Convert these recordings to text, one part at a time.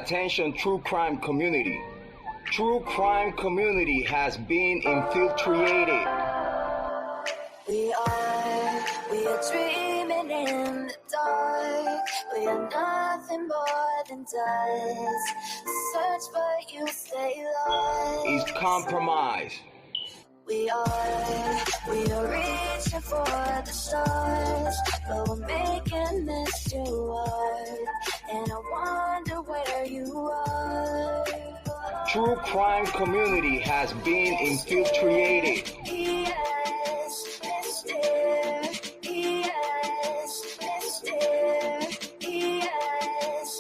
Attention true crime community. True crime community has been infiltrated. We are dreaming in the dark. We are nothing more than dust. Search but you stay lost. Is compromised. We are reaching for the stars, but we're making this too hard. And I wonder where you are. True crime community has been infiltrated. Yes, Mr. Yes, Mr. Yes.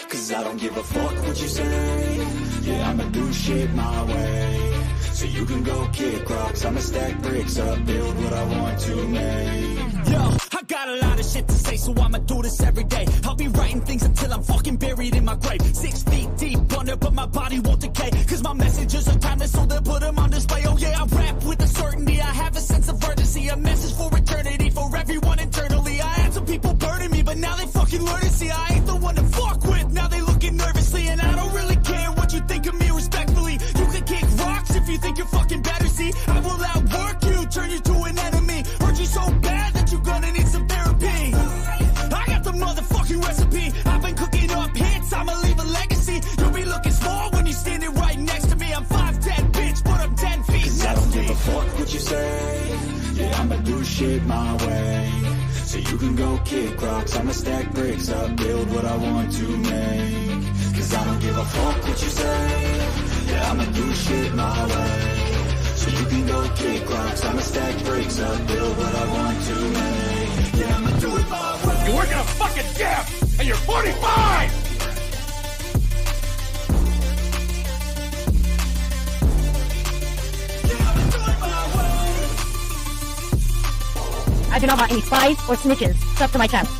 Cause I don't give a fuck what you say. Yeah, I'ma do shit my way. So you can go kick rocks, I'ma stack bricks up, build what I want to make. Yo, I got a lot of shit to say, so I'ma do this every day. I'll be writing things until I'm fucking buried in my grave. 6 feet deep under, but my body won't decay. Cause my messages are timeless, so they'll put them on display. Oh yeah, I rap with a certainty, I have a sense of urgency. A message for eternity, for everyone internally. I had some people burning me, but now they fucking learn to see I ain't the one to fuck with. Now they looking nervously, and I don't really care what you think of me respectfully. You can kick rocks if you think you're fucking better, see. I will outwork you, turn you to an enemy. Hurt you so bad that you're gonna need some therapy. I got the motherfucking recipe. I've been cooking up hits, I'ma leave a legacy. You'll be looking small when you're standing right next to me. I'm 5'10", bitch, but I'm 10 feet. Cause I don't give a fuck what you say. Yeah, I'ma do shit my way. So you can go kick rocks, I'ma stack bricks up, build what I want to make. Cause I don't give a fuck what you say. Yeah, I'ma do shit my way. So you can go kick rocks, I'ma stack bricks up, build what I want to make. Yeah, I'ma do it my way. You work in a fucking gym, and you're 45! I do not want any spies or snitches stuck to my chest.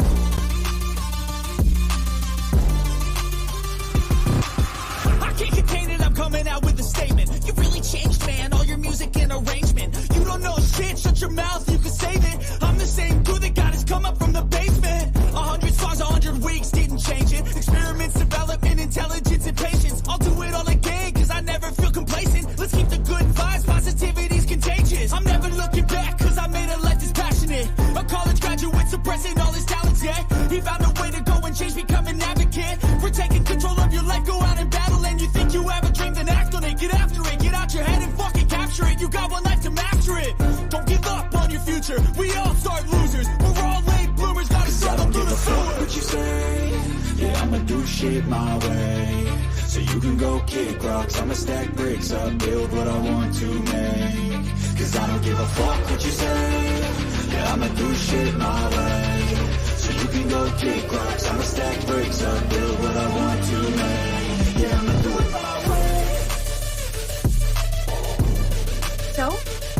I can't contain it, I'm coming out with a statement. You really changed, man, all your music and arrangement. You don't know shit, shut your mouth, you can save it. I'm the same dude that got his come up from the basement. 100 songs, 100 weeks, didn't change it. Experiments, development, intelligence, and patience. I'll do it all again, cause I never feel complacent. Let's keep the good vibes, positivity's contagious. I'm never looking back, cause I made a life that's passionate. A college graduate suppressing all his talents, yeah. He found a way to go and change, become an advocate. For taking control of your life, go out and battle. And you think you have a dream, then act on it. Get after it, get out your head and fucking capture it. You got one life to master it. Don't give up on your future, we all start losers. We're all late bloomers, gotta start through the sewer. What you say? Yeah, I'ma do shit my way. So you can go kick rocks, I'ma stack bricks up, build what I want to make. Cause I don't give a fuck what you say. Yeah, I'ma do shit my way. So you can go kick rocks, I'ma stack bricks up, build what I want to make. Yeah, I'ma do it my way. So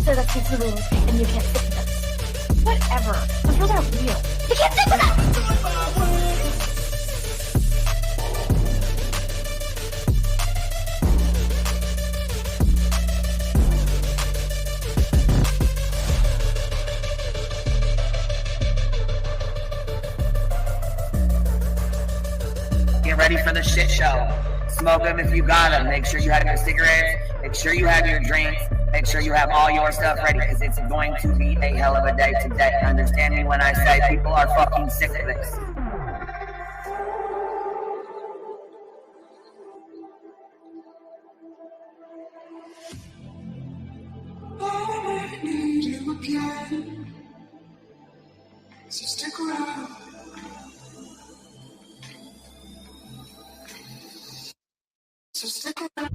that's the rules, and you can't sit with us. Whatever. Those rules aren't real. You can't sit with us! Do it my way. Get ready for the shit show. Smoke them if you got them. Make sure you have your cigarettes. Make sure you have your drinks. Make sure you have all your stuff ready, because it's going to be a hell of a day today. Understand me when I say people are fucking sick of this. I need you again, so stick around. So stick around.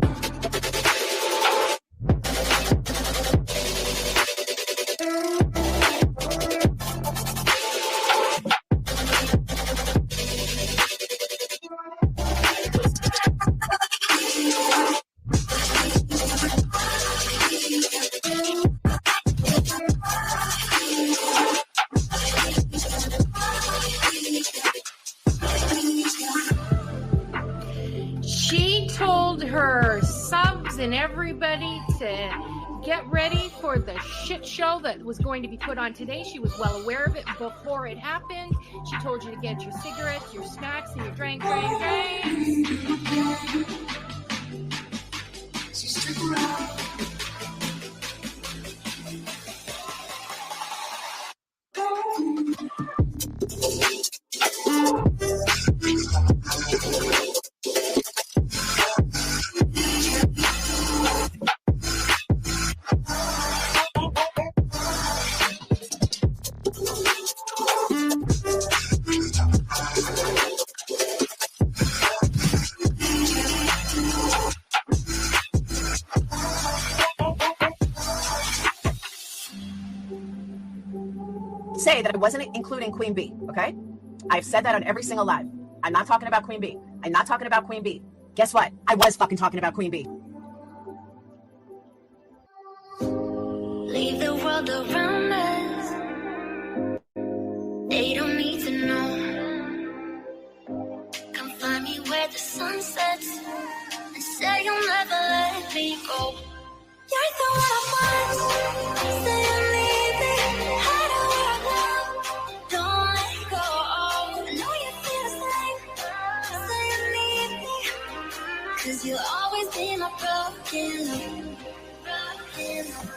She told her subs and everybody to get ready for the shit show that was going to be put on today. She was well aware of it before it happened. She told you to get your cigarettes, your snacks, and your drinks. So stick around. Say that I wasn't including Queen Bee, okay? I've said that on every single live. I'm not talking about Queen Bee. I'm not talking about Queen Bee. Guess what? I was fucking talking about Queen Bee. Leave the world around us. They don't need to know. Come find me where the sun sets and say you'll never let me go. You're the one I want. Say you need me. Hide where I go. Don't let go. I know you feel the same. Say you need me. 'Cause you'll always be my broken love. Broken love.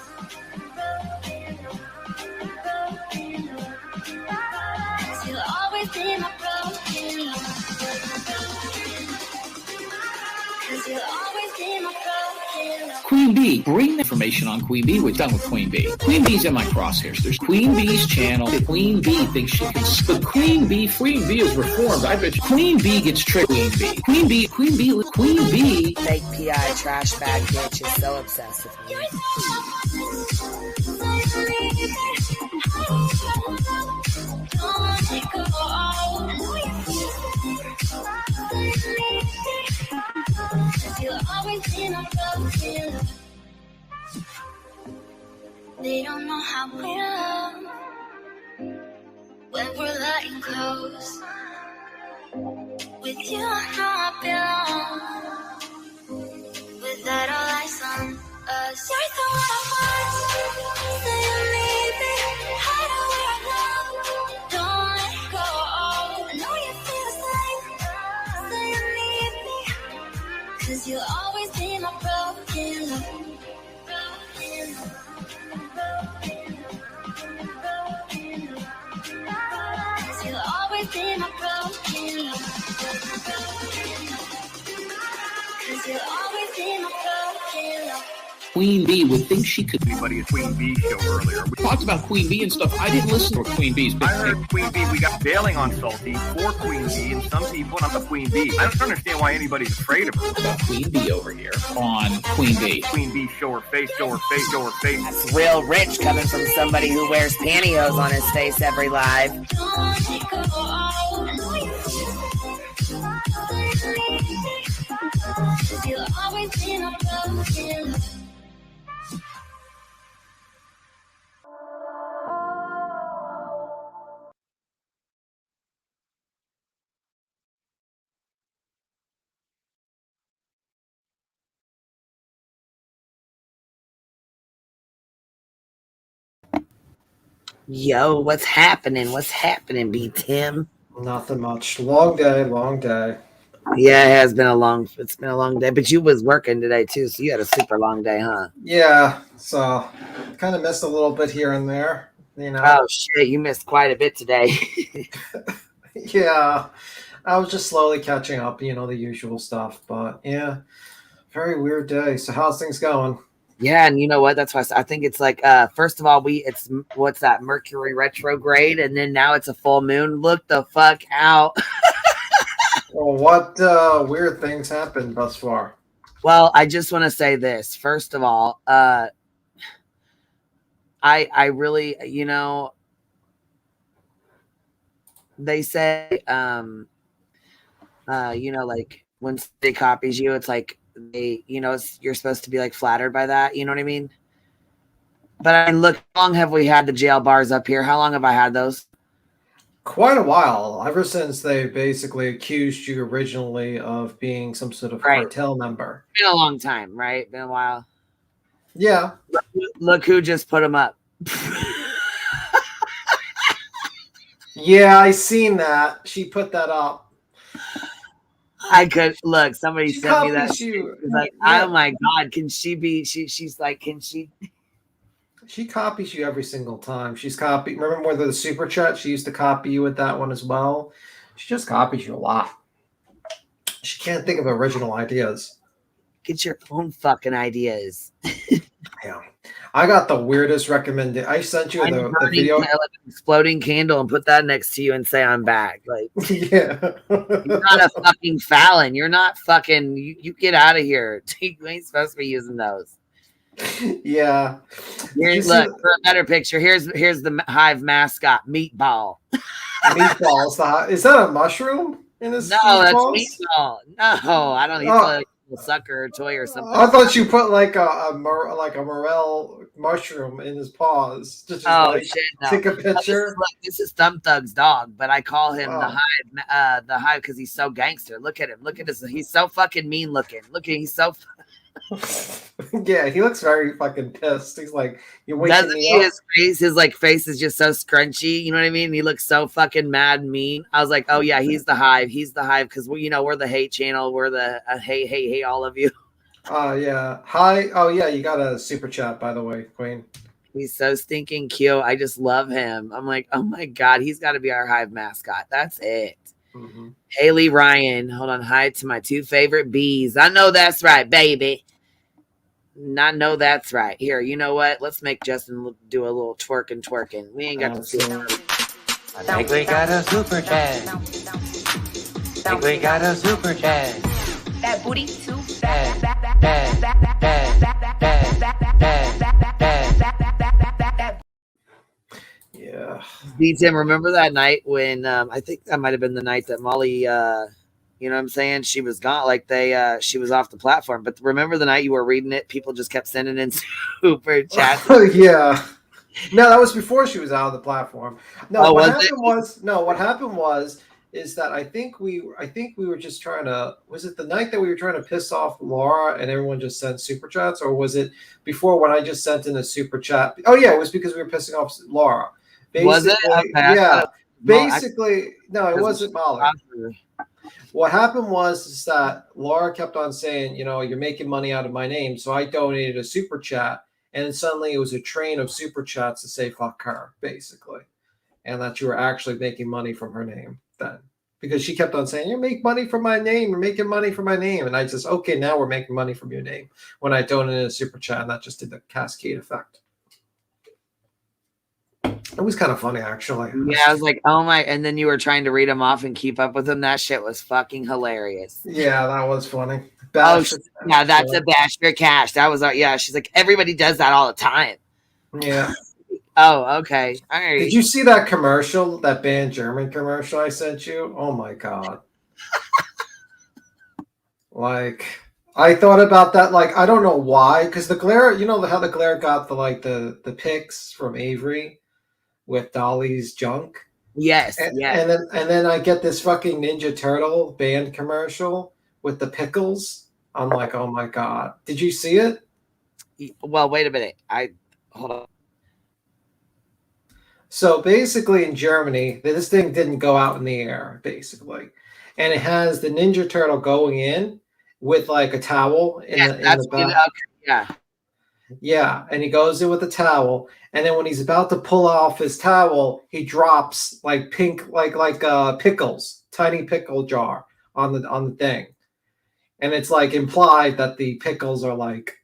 You'll always be my broken love. 'Cause you'll always be my broken love. Queen Bee, bring information on Queen Bee. What's done with Queen Bee? Queen Bee's in my crosshairs. There's Queen Bee's channel. Queen Bee thinks she can. But Queen Bee is reformed. I bet you Queen Bee gets tricked. Queen Bee. Fake PI trash bag bitch is so obsessive. You'll always be my broken love. They don't know how we love when we're letting close. With you, I know I belong. Without all eyes on us, you're the one I want. Say you need me. Hide where I go. Don't let go. I know you feel the same. Say you need me. 'Cause you'll always be my broken love. Broken love. You'll always be my broken love. 'Cause you'll always be my broken love. Queen Bee would think she could. Anybody at Queen Bee show earlier. We talked about Queen Bee and stuff. I didn't listen to Queen Bee's. I heard Queen Bee. We got bailing on Salty for Queen Bee, and some people not the Queen Bee. I don't understand why anybody's afraid of her. About Queen Bee over here on Queen Bee. Queen Bee, show her face, show her face, show her face. That's real rich coming from somebody who wears pantyhose on his face every live. Don't let go. I know you feel the same. You'll always be my broken love. Yo, what's happening? What's happening, B Tim? Nothing much. Long day. Yeah, it's been a long day. But you was working today too, so you had a super long day, huh? Yeah, so kind of missed a little bit here and there, you know. Oh shit, you missed quite a bit today. Yeah, I was just slowly catching up, you know, the usual stuff. But yeah, very weird day. So how's things going? Yeah, and you know what? That's why I think it's like, first of all, it's what's that, Mercury retrograde, and then now it's a full moon. Look the fuck out. Well, what weird things happened thus far? Well, I just want to say this. First of all, I really, you know, they say, you know, like when they copies you, it's like they, you know, you're supposed to be like flattered by that. You know what I mean? But I mean, look, how long have we had the jail bars up here? How long have I had those? Quite a while, ever since they basically accused you originally of being some sort of cartel member. Been a long time, right? Been a while. Yeah. Look who just put him up. Yeah, I seen that. She put that up. I could look. Somebody She sent me that. copies you. She's like, Yeah. oh my god, can she be? She's like, can she? She copies you every single time. She's copied. Remember with the super chat? She used to copy you with that one as well. She just copies you a lot. She can't think of original ideas. Get your own fucking ideas. Yeah. I got the weirdest recommendation. I sent you the video. Like an exploding candle and put that next to you and say I'm back. Like, yeah. You're not a fucking Fallon. You're not fucking. You get out of here. You ain't supposed to be using those. Yeah. Here's look for a better picture. Here's the Hive mascot, Meatball. Meatballs. Is that a mushroom in this? No, that's Meatball. No, I don't. He's like a sucker or toy or something. I thought you put like a morel mushroom in his paws. Just shit! No. Take a picture. This is Thumb Thug's dog, but I call him the Hive because he's so gangster. Look at him. Look at this. He's so fucking mean looking. Look at he's so. Yeah, he looks very fucking pissed. He's like, you're waking me up. His face is just so scrunchy. You know what I mean? He looks so fucking mad and mean. I was like, oh yeah, he's the Hive. He's the Hive because we're the hate channel. We're the hey all of you. Yeah. Hi. Oh yeah, you got a super chat by the way, Queen. He's so stinking cute. I just love him. I'm like, oh my god, he's got to be our Hive mascot. That's it. Mm-hmm. Haley Ryan, hold on. Hi to my 2 favorite bees. I know that's right, baby. I know that's right. Here, you know what? Let's make Justin do a little twerking. We ain't got to see it. I think we got a super chat. That booty too fat. Yeah. D-Tim, remember that night when I think that might have been the night that Molly you know what I'm saying? She was gone, like she was off the platform. But remember the night you were reading it? People just kept sending in super chats. Yeah. No, that was before she was out of the platform. No, what happened was is that I think we were just trying to. Was it the night that we were trying to piss off Laura and everyone just sent super chats, or was it before when I just sent in a super chat? Oh yeah, it was because we were pissing off Laura. Basically, was it? Okay, yeah. Basically, no, it wasn't Molly. What happened was that Laura kept on saying, you're making money out of my name. So I donated a super chat. And then suddenly it was a train of super chats to say, fuck her, basically. And that you were actually making money from her name then. Because she kept on saying, you make money from my name. You're making money from my name. And I just, okay, now we're making money from your name. When I donated a super chat, and that just did the cascade effect. It was kind of funny, actually. Yeah, I was like, oh my. And then you were trying to read them off and keep up with them. That shit was fucking hilarious. Yeah, that was funny. That's a bash for cash. That was, she's like, everybody does that all the time. Yeah. Oh, okay. All right. Did you see that commercial, that banned German commercial I sent you? Oh my God. Like, I thought about that. Like, I don't know why. Because the glare, how the glare got the pics from Avery with Dolly's junk. Yes, and then I get this fucking Ninja Turtle band commercial with the pickles. I'm like, oh my God. Did you see it? Well, wait a minute. Hold on. So basically in Germany, this thing didn't go out in the air, basically. And it has the Ninja Turtle going in with like a towel in the back. Yeah. Yeah, and he goes in with a towel, and then when he's about to pull off his towel, he drops like pink, like pickles, tiny pickle jar on the thing, and it's like implied that the pickles are like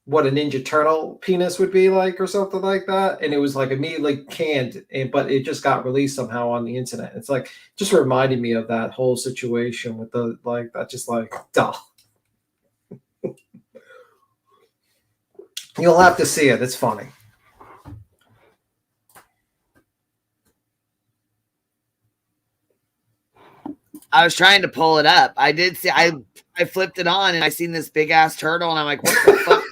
what a Ninja Turtle penis would be like, or something like that. And it was like immediately canned, but it just got released somehow on the internet. It's like just reminded me of that whole situation with the like that, just like duh. You'll have to see it. It's funny. I was trying to pull it up. I did see. I flipped it on and I seen this big ass turtle and I'm like, what the fuck?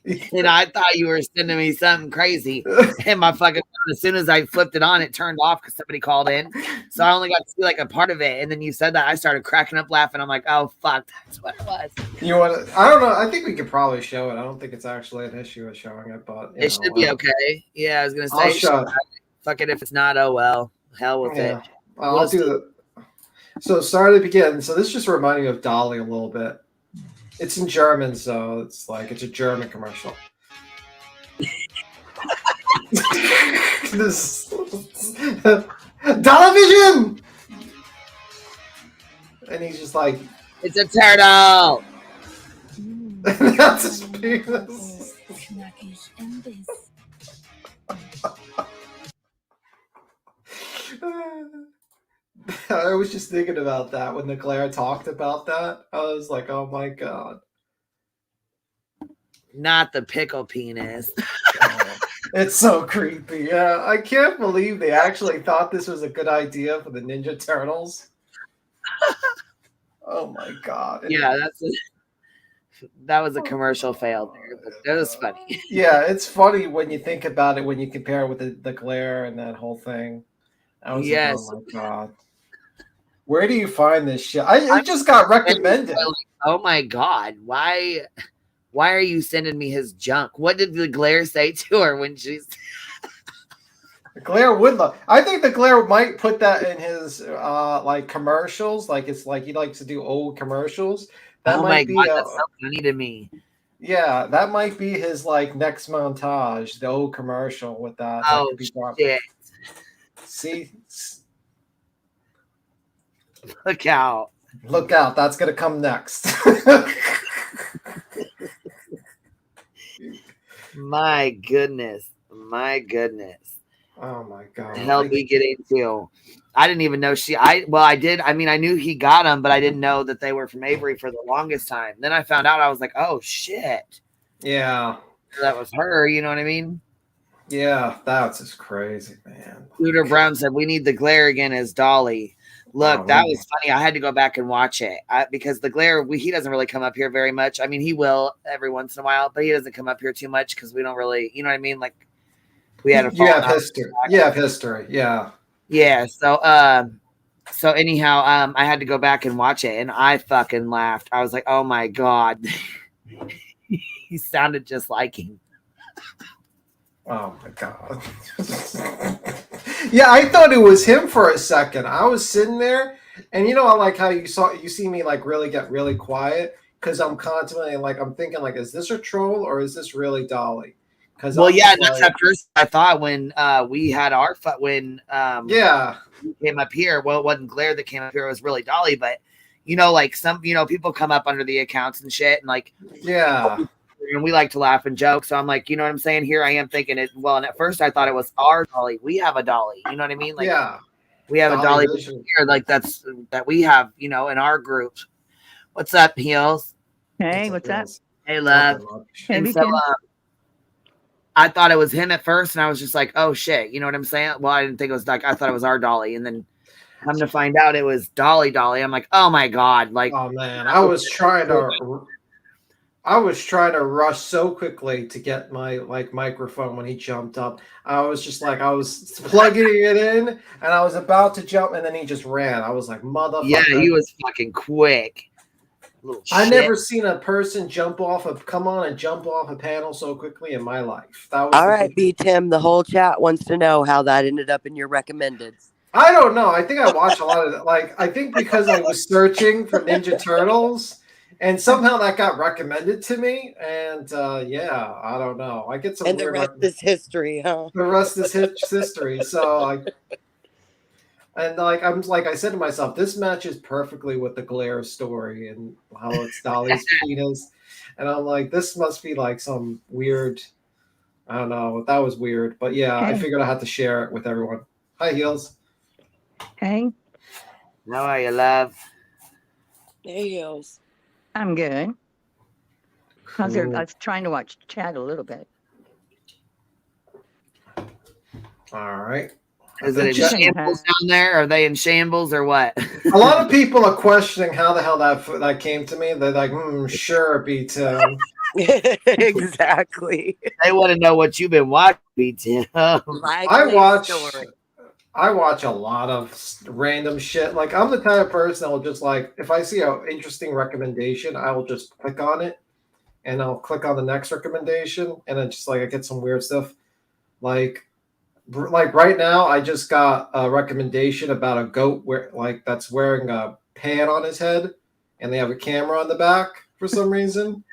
And I thought you were sending me something crazy. And my fucking phone, as soon as I flipped it on, it turned off because somebody called in. So I only got to see like a part of it. And then you said that, I started cracking up laughing. I'm like, oh fuck, that's what it was. You want to? I don't know. I think we could probably show it. I don't think it's actually an issue of showing it, but It should be okay. Yeah, I was gonna say, I'll show it. fuck it if it's not. Oh well, hell with it. I'll do the. So start at the beginning. So this just reminded me of Dolly a little bit. It's in German, so it's like it's a German commercial. This television, and he's just like, it's a turtle. That's his penis. I was just thinking about that when Claire talked about that. I was like, oh my god. Not the pickle penis. It's so creepy. Yeah, I can't believe they actually thought this was a good idea for the Ninja Turtles. Oh my god. Yeah, that was a commercial fail there, but that was funny. Yeah, it's funny when you think about it, when you compare it with the glare and that whole thing. I was like, oh my god. Where do you find this shit? I just got recommended. Oh my god, why are you sending me his junk? What did the glare say to her when she's The glare would love. I think the glare might put that in his like commercials. Like it's like he likes to do old commercials. That oh might my be god, that's so funny to me. Yeah, that might be his like next montage, the old commercial with that. Oh shit. See? Look out. Look out, that's gonna come next. My goodness. My goodness. Oh my god. What the hell did we get into? I didn't even know I did. I mean, I knew he got them, but I didn't know that they were from Avery for the longest time. Then I found out, I was like, oh shit. Yeah. That was her, you know what I mean? Yeah, that's just crazy, man. Scooter Brown said, we need the glare again as Dolly. Look, that was funny. I had to go back and watch it because the glare, he doesn't really come up here very much. I mean, he will every once in a while, but he doesn't come up here too much because we don't really, you know what I mean? Like, we had a you have history. You have history. Yeah. Yeah. So, anyhow, I had to go back and watch it, and I fucking laughed. I was like, oh my god, he sounded just like him. Oh my god. Yeah, I thought it was him for a second. I was sitting there, and you know, I like how you see me like really get really quiet because I'm contemplating, like I'm thinking, like, is this a troll or is this really Dolly? Because that's at first I thought when we had our when we came up here. Well, it wasn't Glare that came up here; it was really Dolly. But you know, like some people come up under the accounts and shit, and like and we like to laugh and joke. So I'm like, you know what I'm saying? Here I am thinking it. Well, and at first I thought it was our Dolly. We have a Dolly. You know what I mean? Like, we have a Dolly here. Like that we have, you know, in our group. What's up, Heels? Hey, what's up? Hey, love. And so, I thought it was him at first, and I was just like, oh shit. You know what I'm saying? Well, I didn't think it was like, I thought it was our Dolly. And then come to find out it was Dolly. I'm like, oh my God. Like, oh man, I was trying to rush so quickly to get my like microphone when he jumped up. I was just like, I was plugging it in and I was about to jump and then he just ran. I was like, motherfucker. Yeah, he was fucking quick. I never seen a person jump off a panel so quickly in my life. That was all right, B Tim. The whole chat wants to know how that ended up in your recommended. I don't know. I think I watched a lot of I think because I was searching for Ninja Turtles. And somehow that got recommended to me, and I don't know. I get some. And the rest is history, huh? The rest is history. So, I'm like I said to myself, this matches perfectly with the Glare story and how it's Dolly's penis, and I'm like, this must be like some weird. I don't know. That was weird, but yeah, I figured I had to share it with everyone. Hi, Heels. Hey. How are you, love? Hey, Heels. I'm good. I was trying to watch chat a little bit. All right. Is it in shambles down there? Are they in shambles or what? A lot of people are questioning how the hell that came to me. They're like, sure, B Tim. Exactly. They want to know what you've been watching, Tim. I watch a lot of random shit. Like I'm the type of person that will just like if I see an interesting recommendation, I will just click on it, and I'll click on the next recommendation, and then just like I get some weird stuff. Like right now, I just got a recommendation about a goat that's wearing a pan on his head, and they have a camera on the back for some reason.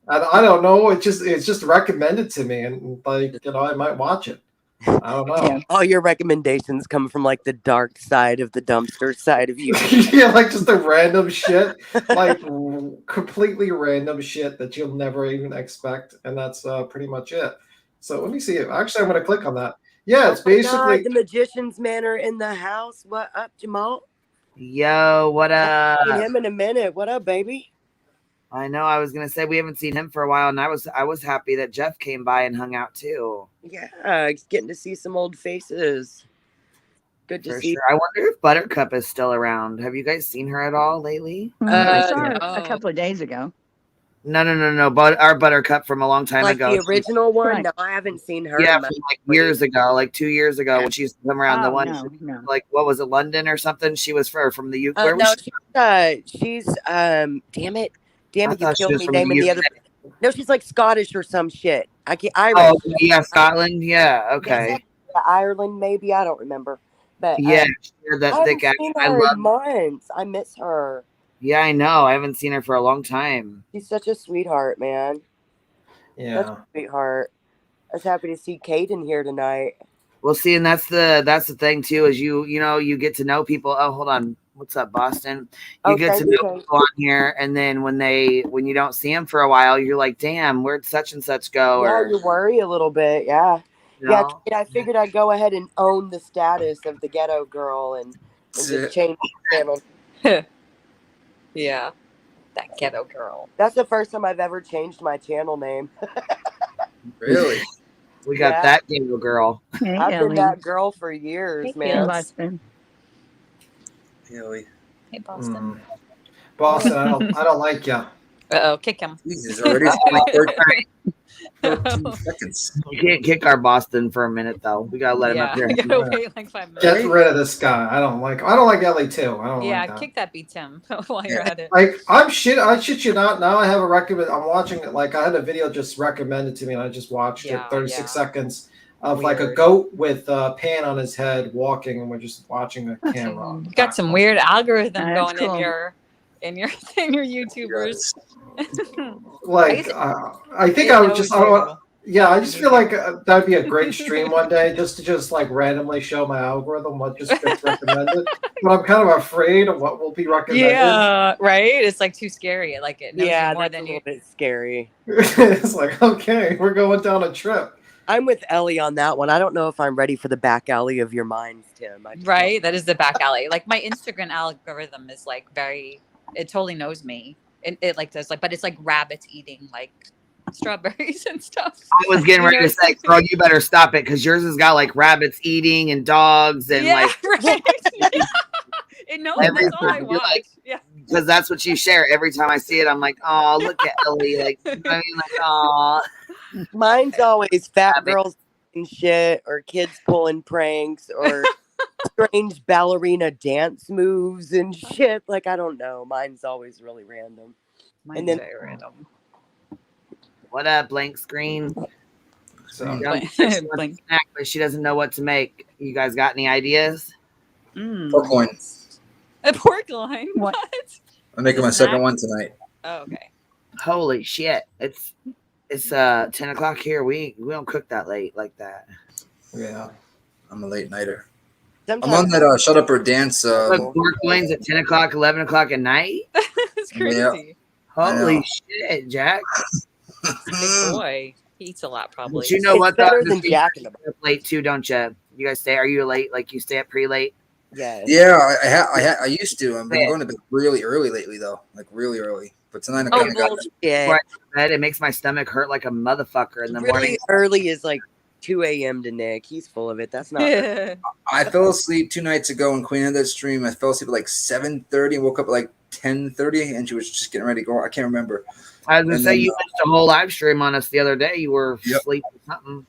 I don't know. It's just recommended to me, and like I might watch it. I don't know. All your recommendations come from like the dark side of the dumpster side of you. Yeah, like just the random shit, like completely random shit that you'll never even expect, and that's pretty much it. So let me see it. Actually, I'm gonna click on that. Yeah, it's basically the magician's man are in the house. What up, Jamal? Yo, what up? Seen him in a minute. What up, baby? I know. I was gonna say we haven't seen him for a while, and I was happy that Jeff came by and hung out too. Yeah, getting to see some old faces. Good to see. Sure. I wonder if Buttercup is still around. Have you guys seen her at all lately? I saw her a couple of days ago. No. But our Buttercup from a long time ago. Like the original one? Right. No, I haven't seen her. Yeah, from like years ago, like 2 years ago, when she used to come around. The one, no. like, what was it, London or something? She was from the UK. No, she's damn it, you killed me naming the other. No, she's like Scottish or some shit. I can't. Irish. Oh, yeah, Scotland. Yeah, okay. Yeah, Ireland, maybe. I don't remember. But yeah, she had that thick accent. I love months. I miss her. Yeah, I know. I haven't seen her for a long time. She's such a sweetheart, man. Yeah, such a sweetheart. I was happy to see Kate in here tonight. Well, see, and that's the thing too, is you get to know people. Oh, hold on. What's up, Boston? You get to know people on here, and then when you don't see them for a while, you're like, damn, where'd such and such go? Yeah, you worry a little bit. Yeah. You know? Yeah, I figured I'd go ahead and own the status of the ghetto girl and just change the channel. Yeah, that ghetto girl. That's the first time I've ever changed my channel name. Really? We got that ghetto girl. Hey, I've Ellie. been that girl for years, Hey, man. Boston. Really? Hey, Boston. Boston, I don't like you. Uh-oh, kick him. Jesus, already 13 seconds. You can't kick our Boston for a minute though. We gotta let him up here. You gotta wait like 5 minutes. Get rid of this guy. I don't like Ellie too. I don't like that. Kick that beat Tim while you're at it. Like I shit you not. Now I have a recommend. I'm watching it. Like I had a video just recommended to me, and I just watched it. 36 seconds of like a goat with a pan on his head walking, and we're just watching a camera. You got some weird algorithm That's going cool. in your YouTubers. Like I think I would just. I just feel like that'd be a great stream one day, just to like randomly show my algorithm what just gets recommended. But I'm kind of afraid of what will be recommended. Yeah, right. It's like too scary. Like it knows you more that's than a you. little bit scary. It's like, okay, we're going down a trip. I'm with Ellie on that one. I don't know if I'm ready for the back alley of your minds, Tim. Right, that is the back alley. Like my Instagram algorithm is like it totally knows me. It like does like, but it's like rabbits eating like strawberries and stuff. I was getting ready to say, girl, you better stop it, because yours has got like rabbits eating and dogs and right. It knows that's all I watch. Like, yeah, because that's what you share. Every time I see it, I'm like, oh, look at Ellie. Like, you know what I mean? Like, oh. Mine's always fat girls and shit, or kids pulling pranks, or strange ballerina dance moves and shit. Like, I don't know. Mine's always really random. Mine's very random. What up, blank screen? So Blank. But she doesn't know what to make. You guys got any ideas? Pork loin. A pork loin. What? I'm making my second one tonight. Oh, okay. Holy shit! It's 10 o'clock here. We don't cook that late like that. Yeah, I'm a late nighter. Sometimes I'm on that Shut Up or Dance. Pork loins at 10 o'clock, 11 o'clock at night. It's crazy. Yeah. Holy shit, Jack! Big boy. He eats a lot, probably. But you know what? better than Jack in the Box. Late too, don't you? You guys stay? Are you late? Like you stay up pretty late? Yeah. Yeah, I used to. I've been going to bed really early lately, though. Like really early. But tonight I kind of got it. Yeah. Before I go to bed, it makes my stomach hurt like a motherfucker in the morning. Really early is like 2 a.m. to Nick. He's full of it. That's not. I fell asleep 2 nights ago in Queen of that stream. I fell asleep at like 7:30 and woke up at like 10:30, and she was just getting ready to go. I can't remember. I was gonna say you missed a whole live stream on us the other day. You were asleep or something.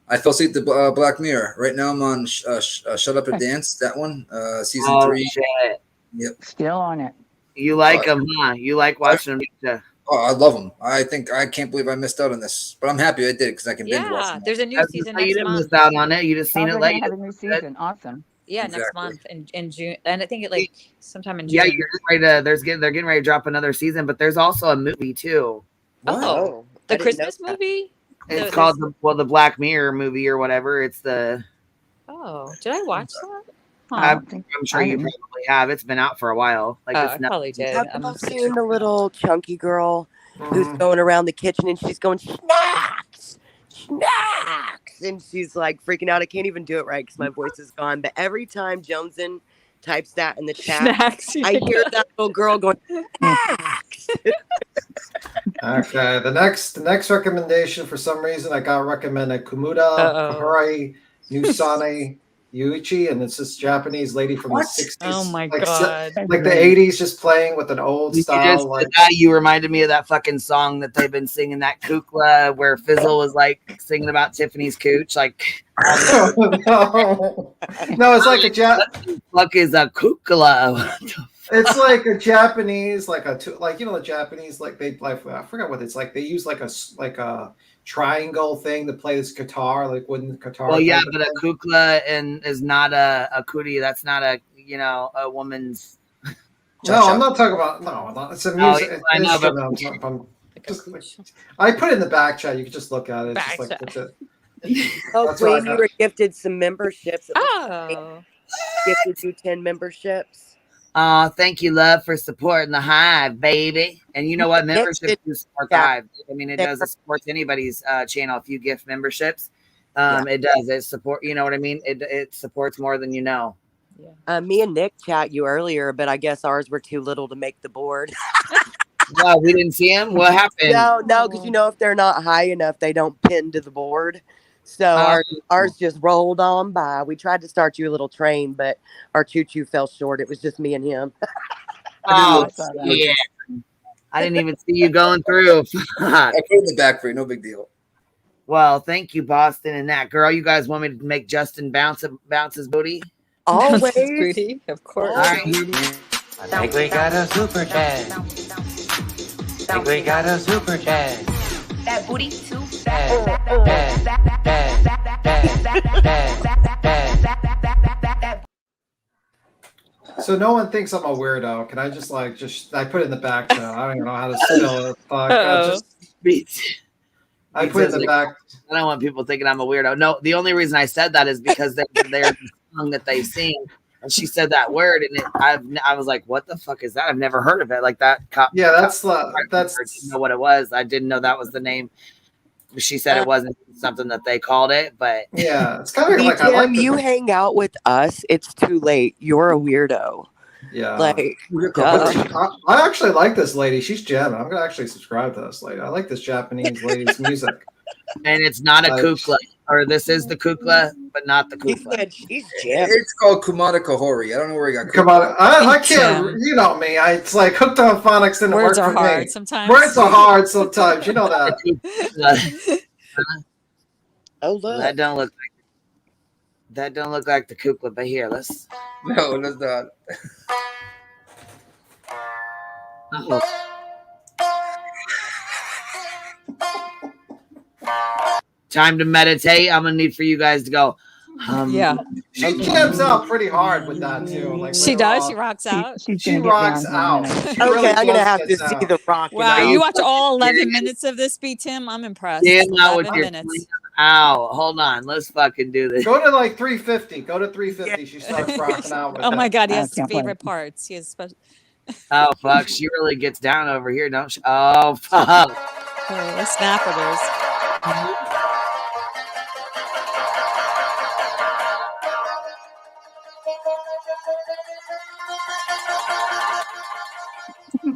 I fell asleep to Black Mirror. Right now I'm on Shut Up and Dance. That one, season 3. Shit. Yep. Still on it. You like them, huh? You like watching them? Oh, I love them. I can't believe I missed out on this, but I'm happy I did because I can binge watch them. There's a new season next You didn't month. miss out on it. You just seen it late. Have a new season. Awesome. Yeah, next month in June, and I think it like sometime in June. Yeah, you're ready to. They're getting ready to drop another season, but there's also a movie too. Oh, the Christmas movie. It's called the Black Mirror movie or whatever. It's the. Oh, did I watch that? I'm sure you probably have. It's been out for a while. Like I probably did. I'm seeing the little chunky girl who's going around the kitchen and she's going snacks, and she's like freaking out. I can't even do it right because my voice is gone. But every time Joneson types that in the chat, I hear that little girl going snacks. Okay, the next recommendation, for some reason I got recommended Kumuda Kahari Nusane Yuichi, and it's this Japanese lady from the 60s. Oh my like, god. Like the 80s, just playing with an old style. You reminded me of that fucking song that they've been singing, that Kukla, where Fizzle was like singing about Tiffany's cooch. Like, no, it's like a fuck is a Kukla? It's like a Japanese, like the Japanese, like they like I forgot what it's like. They use like a triangle thing to play this guitar, like wooden guitar. Well, yeah, but a kukla is not a kuti. That's not a a woman's. No, I'm not talking about. No, it's a music. I know, but I put it in the back chat. You can just look at it. It's just like that's it. Oh, Queen, you were gifted some memberships. Gifted you 10 memberships. Thank you, love, for supporting the Hive, baby. And you know what? Membership do support the Hive. I mean, it does. It supports anybody's channel if you gift memberships. It does. It support. You know what I mean? It supports more than you know. Me and Nick chat you earlier, but I guess ours were too little to make the board. No, we didn't see him. What happened? No, because if they're not high enough, they don't pin to the board. So ours just rolled on by. We tried to start you a little train, but our choo-choo fell short. It was just me and him. Yeah. I didn't even see you going through. I put it in the back for you. No big deal. Well, thank you, Boston, and that girl. You guys want me to make Justin bounce his booty? Always. Booty, of course. All right. I think we got a super chat. I think we got a super chat. That booty too So no one thinks I'm a weirdo. Can I just I put it in the back chat. I don't even know how to spell it. I put it in the back. I don't want people thinking I'm a weirdo. No, the only reason I said that is because there's the song that they sing, and she said that word, and I was like, "What the fuck is that? I've never heard of it." Like that. I didn't know what it was. I didn't know that was the name. She said it wasn't something that they called it, but yeah, it's kind of like I like you hang out with us. It's too late. You're a weirdo. Yeah, I actually like this lady. She's jamming. I'm gonna actually subscribe to this lady. I like this Japanese lady's music. And it's not a kukla, or this is the kukla, but not the kukla. She's jamming. It's called Kumada Kahori. I don't know where you got. Come on, I can't. You know me. It's like hooked on phonics didn't work for me. Words are hard sometimes. Words are hard sometimes. You know that. Oh look, that don't look like the kukla. But here, let's. No, that's not. Time to meditate. I'm gonna need for you guys to go. She jams out pretty hard with that too. Like she does. She rocks out. She rocks out. Okay, I'm gonna have to see the rock. Wow, you watch all 11 minutes of this, B. Tim. I'm impressed. Yeah, now 11 minutes. Ow, hold on. Let's fucking do this. Go to like 350. Go to 350. She starts rocking out. With oh my God, he that. has his favorite parts. He has special. Oh fuck, she really gets down over here, don't she? Oh fuck. Oh, the snappers.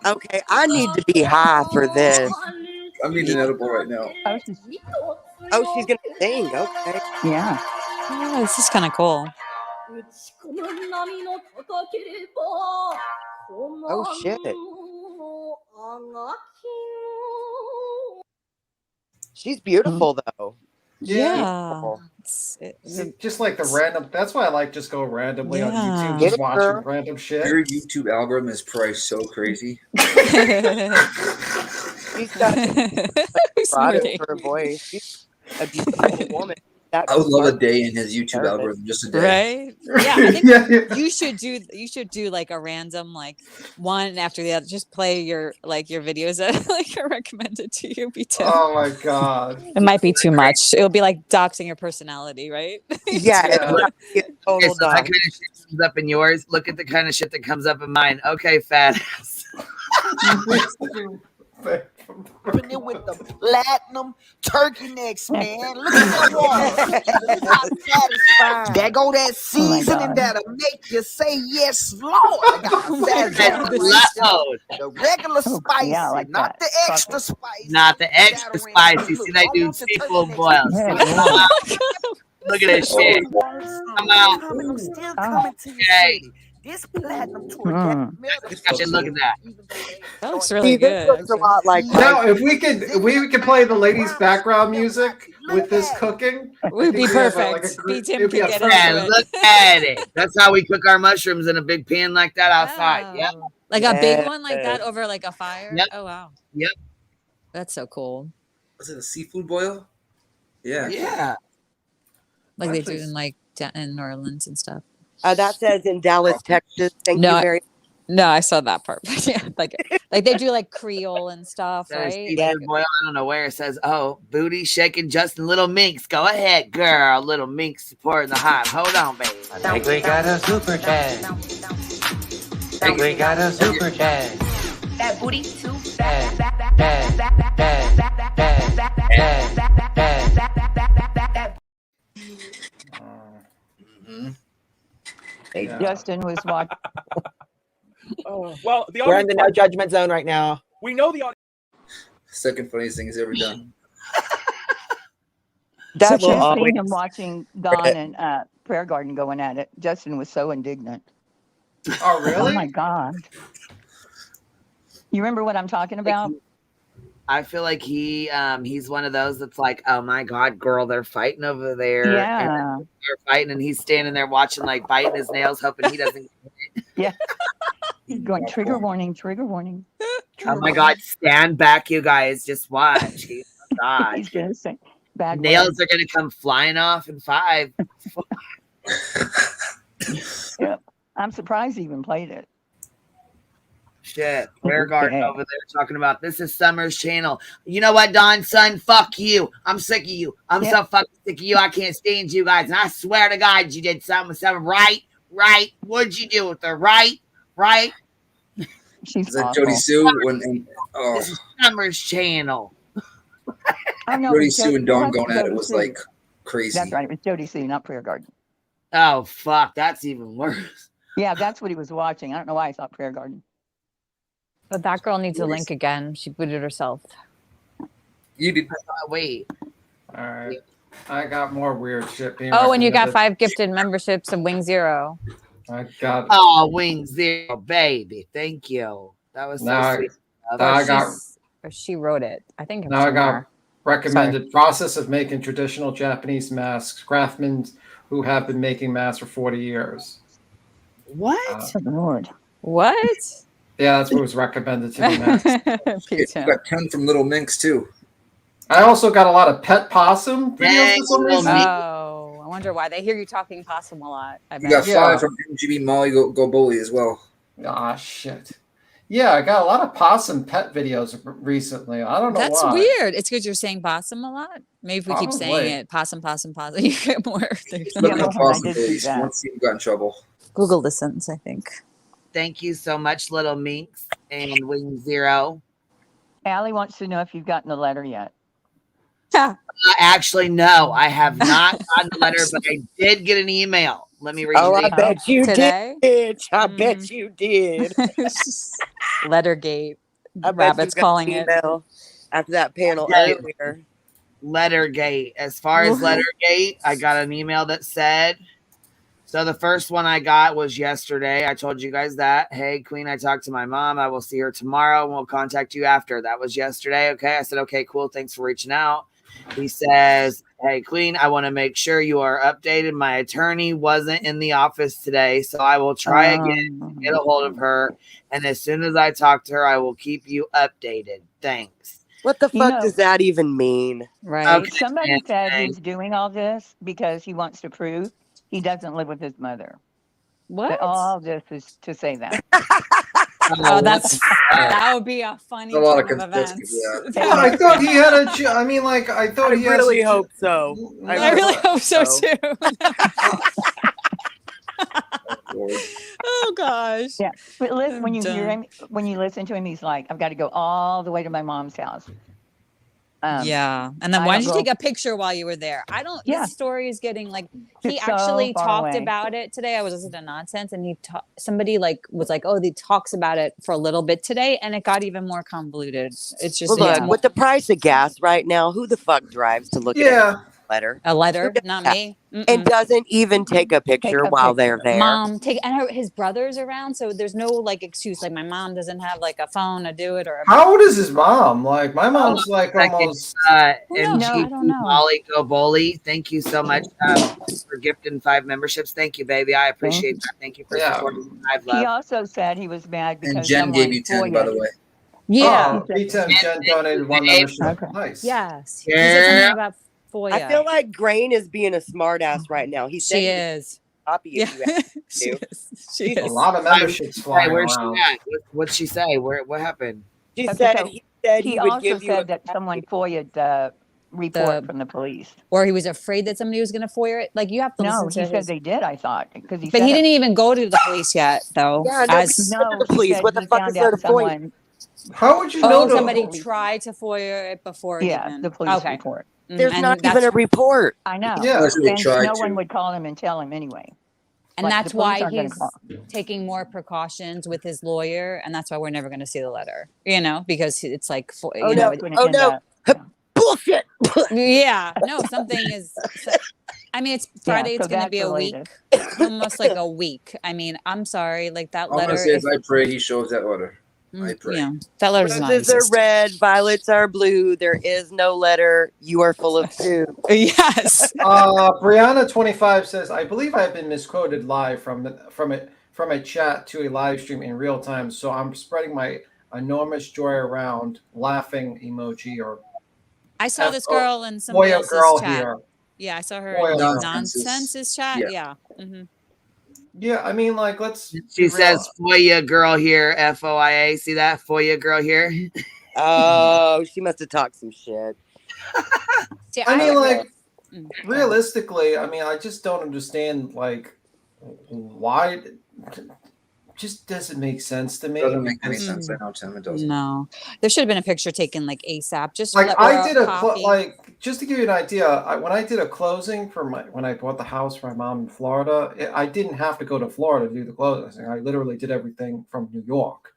Okay, I need to be high for this. I'm eating an edible right now. Oh, she's gonna sing. Okay. Yeah. Oh, this is kind of cool. Oh shit. She's beautiful though. Yeah. See, just like the random. That's why I like just go randomly on YouTube, Get just it, watching girl. random shit. Your YouTube algorithm is probably so crazy. She's got Smarty. for a voice. She's a beautiful woman. I would love a day in his YouTube algorithm, just a day. Right? Yeah, I think you should do like a random like one after the other. Just play your videos that like are recommended to you. Be Tim. Oh my god. It might be too much. It'll be like doxing your personality, right? Yeah. Okay, so that kind of shit comes up in yours. Look at the kind of shit that comes up in mine. Okay, fat ass. Open it with the platinum turkey necks, man. Look at that. There go that seasoning that'll make you say yes, Lord. I got the regular spicy, not the extra spicy. Not the extra spicy. See that dude seafood boils. Look at that shit. Come out. I'm still coming to you. This platinum Look at that. That looks really good. Looks a lot like now, if we could play the ladies' background music with this cooking, would be perfect. Tim could get it. Look at it. That's how we cook our mushrooms in a big pan like that outside. Yep. Like a big one like that over like a fire. Yep. Oh wow. Yep. That's so cool. Was it a seafood boil? Yeah. Yeah. Like they do in like in New Orleans and stuff. That says in Dallas, Texas. Thank you very much. No, I saw that part. But yeah, like they do like Creole and stuff, right? Boy, I don't know where it says, oh, booty shaking Justin Little Minx. Go ahead, girl. Little Minx supporting the hype. Hold on, baby. I think we got a super chat. I think we got a super chat. That booty too. Justin was watching. Well, we're in the no judgment zone right now. We know the audience. Second funniest thing he's ever done. That's seeing him watching Don and Prayer Garden going at it. Justin was so indignant. Oh, really? Oh my God. You remember what I'm talking about? I feel like he's one of those that's like, oh my God, girl, they're fighting over there. Yeah. And they're fighting, and he's standing there watching, like biting his nails, hoping he doesn't get it. Yeah. He's going, trigger warning, trigger warning. Oh my God, stand back, you guys. Just watch. Oh God. He's gonna say bad nails are gonna come flying off in 5. Yep. I'm surprised he even played it. Shit, Prayer Garden over there talking about this is Summer's channel. You know what, Don, son? Fuck you. I'm sick of you. I'm so fucking sick of you. I can't stand you guys. And I swear to God, you did something right. What'd you do with her? Right. She's is that Jody Sue This is Summer's channel. Jody Sue and Dawn going at it was like crazy. That's right. It was Jody Sue, not Prayer Garden. Oh fuck, that's even worse. Yeah, that's what he was watching. I don't know why I thought Prayer Garden. But that girl needs a link again. She booted herself. You did. Wait. All right. I got more weird shit being Oh, and you got 5 gifted memberships of Wing Zero. I got. Oh, Wing Zero, baby. Thank you. That was so sweet. Or she wrote it. I think. Now I got recommended process of making traditional Japanese masks. Craftsmen who have been making masks for 40 years. What? Lord. What? Yeah, that's what was recommended to me. Max. You got 10 from Little Minx too. I also got a lot of pet possum videos for some reason. Oh, I wonder why. They hear you talking possum a lot. You got 5 from MGB Molly Go Bully as well. Ah, shit. Yeah, I got a lot of possum pet videos recently. I don't know That's why. weird. It's because you're saying possum a lot. Maybe if we keep saying it, possum, you get more. Look at possum bullies. Once you got in trouble. Google this sentence, I think. Thank you so much, Little Minx and Wing Zero. Allie wants to know if you've gotten the letter yet. Actually, no, I have not gotten the letter, but I did get an email. Let me read Oh, you I bet you Today? did. I bet you did. LetterGate. I bet Rabbit's you got calling an it. email after that panel Yeah. earlier. LetterGate. As far as LetterGate, I got an email that said, So the first one I got was yesterday. I told you guys that. Hey, Queen, I talked to my mom. I will see her tomorrow and we'll contact you after. That was yesterday. Okay. I said, okay, cool. Thanks for reaching out. He says, hey, Queen, I want to make sure you are updated. My attorney wasn't in the office today, so I will try again to get a hold of her. And as soon as I talk to her, I will keep you updated. Thanks. What the fuck does that even mean? Right. Okay, Somebody said he's doing all this because he wants to prove he doesn't live with his mother. What? But all this is to say that. Oh, that would be a funny turn of events. Yeah, I thought he had a. I mean, like I thought he really has a, hope so. I really hope so too. Oh gosh. Yeah. But listen, when you hear him, when you listen to him, he's like, I've got to go all the way to my mom's house. Yeah. And then why did you take a picture while you were there? This story is getting like, he It's so actually far talked away. about it today. I was listening to nonsense and somebody was like, oh, he talks about it for a little bit today. And it got even more convoluted. It's just, Well, look, with the price of gas right now, who the fuck drives to look at a letter? A letter, not me. And doesn't even take a picture while they're there. Mom, his brother's around, so there's no like excuse. Like my mom doesn't have like a phone to do it, or How old is his mom? Like my mom's like almost. MG Molly Goboli, thank you so much for gifting 5 memberships. Thank you, baby. I appreciate that. Thank you for supporting Live Love. He also said he was mad because And Jen gave you 10, by the way. Yeah. Oh, Jen donated 1 membership. Nice. Yes. He Yeah. said something about FOIA. I feel like Grain is being a smartass right now. He said She he is. Copy if you have to. She A lot of memberships flying Where's around. she at? What'd she say? What happened? She Okay, said so he said he would also give you said that someone FOIA'd the report from the police. Or he was afraid that somebody was going to FOIA it. Like you have to No, listen to he said his... they did, I thought. Because But he didn't even go to the police yet, though. Yeah, no, the police. What the fuck is there to FOIA? How would you know? Somebody tried to FOIA it before. the police report. There's not even a report. I know. Yeah. And no one would call him and tell him anyway. And Like, that's the police why aren't gonna he's call. taking more precautions with his lawyer, and that's why we're never going to see the letter. Because it's like, bullshit. Yeah, no, something is. I mean, it's Friday. so It's going to that's be the a week, almost like a week. I mean, I'm sorry, like that All I'm letter. gonna say is I pray he shows that letter. I pray. Yeah, that letter's not. Roses are red, violets are blue. There is no letter. You are full of poo. Yes. Brianna 25 says, I believe I have been misquoted live from a chat to a live stream in real time. So I'm spreading my enormous joy around, laughing emoji or. I saw this girl in somebody else's chat. Here. Yeah, I saw her Boy, in Nonsense's- Nonsense's chat. Yeah. Mm-hmm. Yeah, I mean, like, let's. She says, FOIA girl here, FOIA. See that? FOIA girl here. Oh, she must have talked some shit. See, I mean, like, realistically, I mean, I just don't understand, like, why. Just doesn't make sense to me. Doesn't make any sense. I know, Tim. It doesn't. No, there should have been a picture taken like ASAP. Just Like or I did a copy. just to give you an idea, when I did a closing for when I bought the house for my mom in Florida, I didn't have to go to Florida to do the closing. I literally did everything from New York.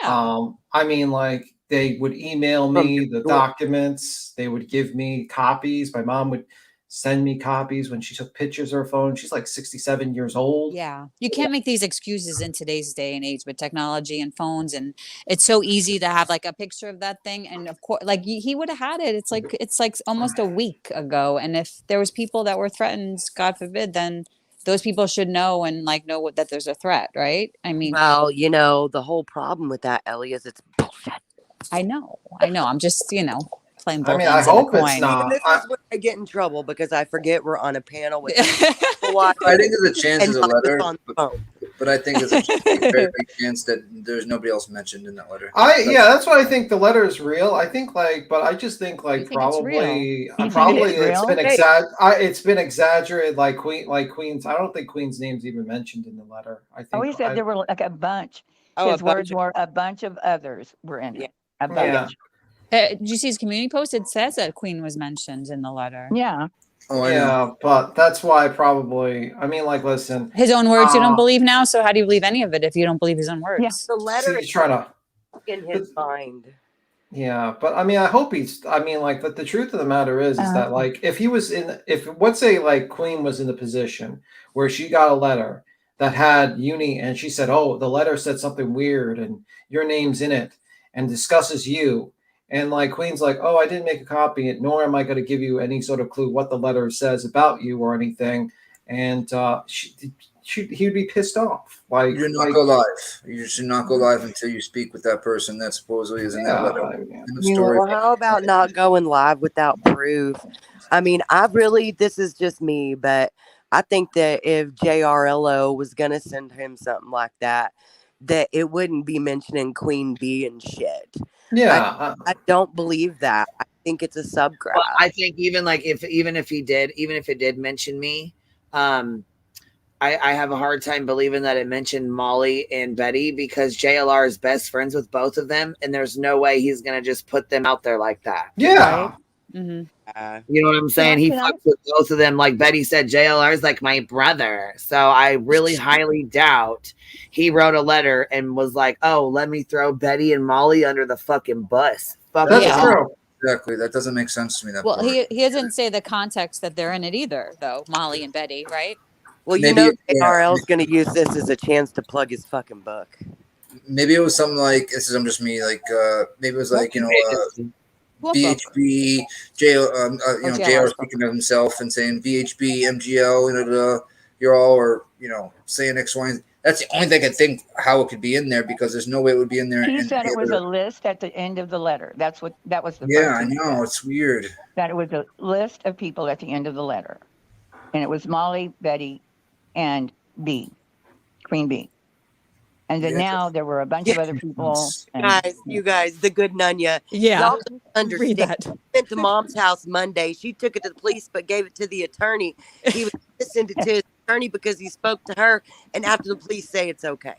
Yeah. I mean, like they would email me the documents. They would give me copies. My mom would send me copies when she took pictures of her phone. She's like 67 years old. Yeah, you can't make these excuses in today's day and age with technology and phones, and it's so easy to have like a picture of that thing. And of course, like he would have had it. It's like almost a week ago. And if there was people that were threatened, God forbid, then those people should know and like know that there's a threat, right? I mean, Well, the whole problem with that, Ellie, is it's bullshit. I know. I'm just playing both I mean, I ends of the hope it's coin. not. This is where I get in trouble because I forget we're on a panel with. I think there's a chance And there's a letter, on the phone. but I think there's a very big chance that there's nobody else mentioned in that letter. That's what I think. The letter is real. I think but I just think think probably it's it's been exaggerated. Like Queen's. I don't think Queen's name's even mentioned in the letter. I think. He said there were like a bunch. Oh, His words were a bunch of others were in it. A bunch. Yeah. Did you see his community post? It says that Queen was mentioned in the letter. Yeah. But that's why probably. I mean, like, listen. His own words you don't believe now, so how do you believe any of it if you don't believe his own words? Yeah. The letter he's is trying to. in his mind. Yeah, but I mean, I hope he's. I mean, like, but the truth of the matter is that like, if he was in, if let's say like Queen was in the position where she got a letter that had Uni, and she said, "Oh, the letter said something weird, and your name's in it, and discusses you," and like Queen's like, "Oh, I didn't make a copy, nor am I going to give you any sort of clue what the letter says about you or anything," and he'd be pissed off. Like, You should not go live. You should not go live until you speak with that person that supposedly is in that letter. In the story. Well, how about not going live without proof? I mean, this is just me, but I think that if JRLO was going to send him something like that, that it wouldn't be mentioning Queen Bee and shit. Yeah. I don't believe that. I think it's a subgraph. Well, I think even if it did mention me, I have a hard time believing that it mentioned Molly and Betty, because JLR is best friends with both of them, and there's no way he's gonna just put them out there like that. Yeah. Right? You know what I'm saying? He fucks with both of them. Like Betty said, JLR is like my brother. So I really highly doubt he wrote a letter and was like, "Oh, let me throw Betty and Molly under the fucking bus." Fuck That's yeah. true. Exactly. That doesn't make sense to me. That Well, part. he doesn't say the context that they're in it either, though. Molly and Betty, right? Well, you know, ARL's going to use this as a chance to plug his fucking book. Maybe it was something like, this is just me, like maybe it was like, BHB, JR speaking of himself and saying BHB, MGL, you're all, or saying X, Y, and Z. That's the only thing I think how it could be in there, because there's no way it would be in there. He said it was a list at the end of the letter. That was the Yeah, first I thing he know. said. It's weird. That it was a list of people at the end of the letter. And it was Molly, Betty, and Queen Bee. And then now there were a bunch of other people. You guys, the good Nunya. Yeah. Y'all don't understand. She went to Mom's house Monday. She took it to the police, but gave it to the attorney. He was going to send it to his attorney because he spoke to her. And after the police say it's okay.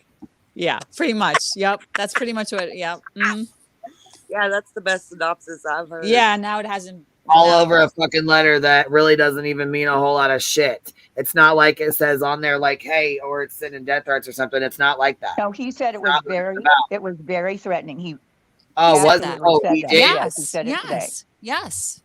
Yeah, pretty much. Yep. That's pretty much what, yep. Mm-hmm. Yeah, that's the best synopsis I've heard. Yeah, now it hasn't. All over a fucking letter that really doesn't even mean a whole lot of shit. It's not like it says on there like, "Hey," or it's sending death threats or something. It's not like that. No, he said it was very threatening. He was it? Oh, he did. Yes, he said it today. Yes.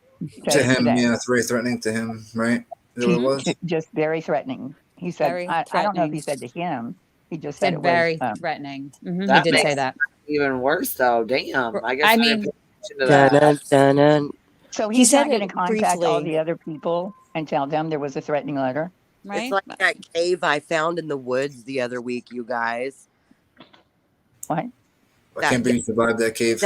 To him, yeah, it's very threatening to him, right? Is that what it was? Just very threatening. He said, I don't know if he said to him. He just said it was very threatening. Mm-hmm. He That did say makes that. Even worse, though. Damn. I guess I I mean, didn't pay attention to that. So He he's said not going it to contact all briefly. the other people and tell them there was a threatening letter. Right? It's like that cave I found in the woods the other week, you guys. What? I can't believe you survived that cave.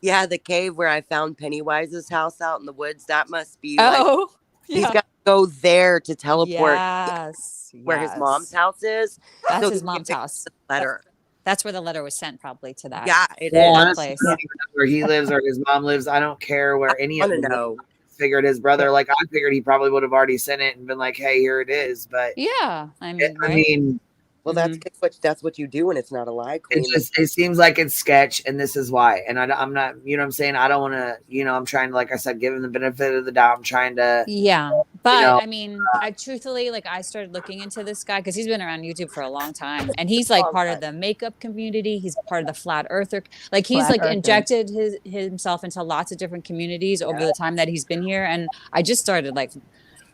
Yeah, the cave where I found Pennywise's house out in the woods. That must be he's yeah. got to go there to teleport Yes. where his mom's house is. That's so his he mom's can house. letter. That's where the letter was sent, probably to that. Yeah, it Well, is. honestly, I don't even know where he lives or his mom lives. I don't care where any of them know. Figured his brother, like I figured he probably would have already sent it and been like, "Hey, here it is." But yeah, I mean, well, that's what you do when it's not a lie. Queen. It seems like it's sketch, and this is why. And I'm not, you know what I'm saying? I don't want to, I'm trying to, like I said, give him the benefit of the doubt. I'm trying to, yeah. But I mean, I truthfully, like, I started looking into this guy because he's been around YouTube for a long time, and he's like part of the makeup community. He's part of the flat earther. Like, he's injected himself into lots of different communities over the time that he's been here. And I just started like,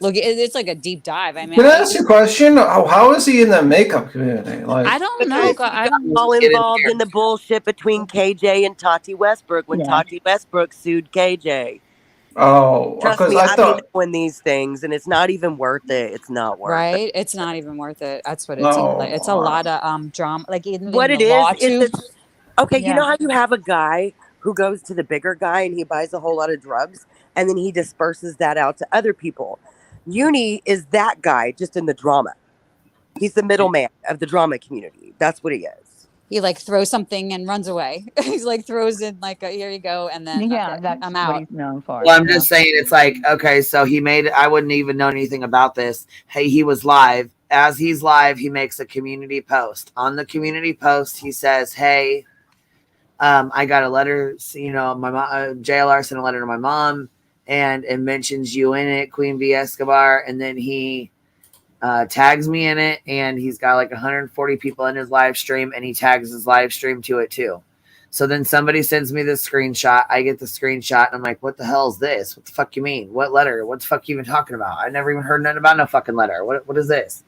look, it's like a deep dive. I mean, Can I ask you a question? How is he in the makeup community? Like, I don't know. I'm all involved in the bullshit between KJ and Tati Westbrook when Tati Westbrook sued KJ. Oh, trust me, I've been doing these things, and it's not even worth it. It's not worth it. Right? It's not even worth it. That's what it seems like. It's a lot of drama. Like, even what it is okay. Yeah. You know how you have a guy who goes to the bigger guy and he buys a whole lot of drugs, and then he disperses that out to other people. Uni is that guy, just in the drama. He's the middleman of the drama community. That's what he is. He like throws something and runs away. He's like throws in like here you go, and then that's I'm what out. he's known for. Well, I'm just saying, it's like, okay, so he made it. I wouldn't even know anything about this. Hey, he was live. As he's live, he makes a community post. On the community post, he says, "Hey, I got a letter. My mom, JLR sent a letter to my mom, and it mentions you in it, Queen B Escobar." And then he tags me in it, and he's got like 140 people in his live stream, and he tags his live stream to it too. So then somebody sends me this screenshot. I get the screenshot and I'm like, what the hell is this? What the fuck you mean? What letter? What the fuck you even talking about? I never even heard nothing about no fucking letter. What is this?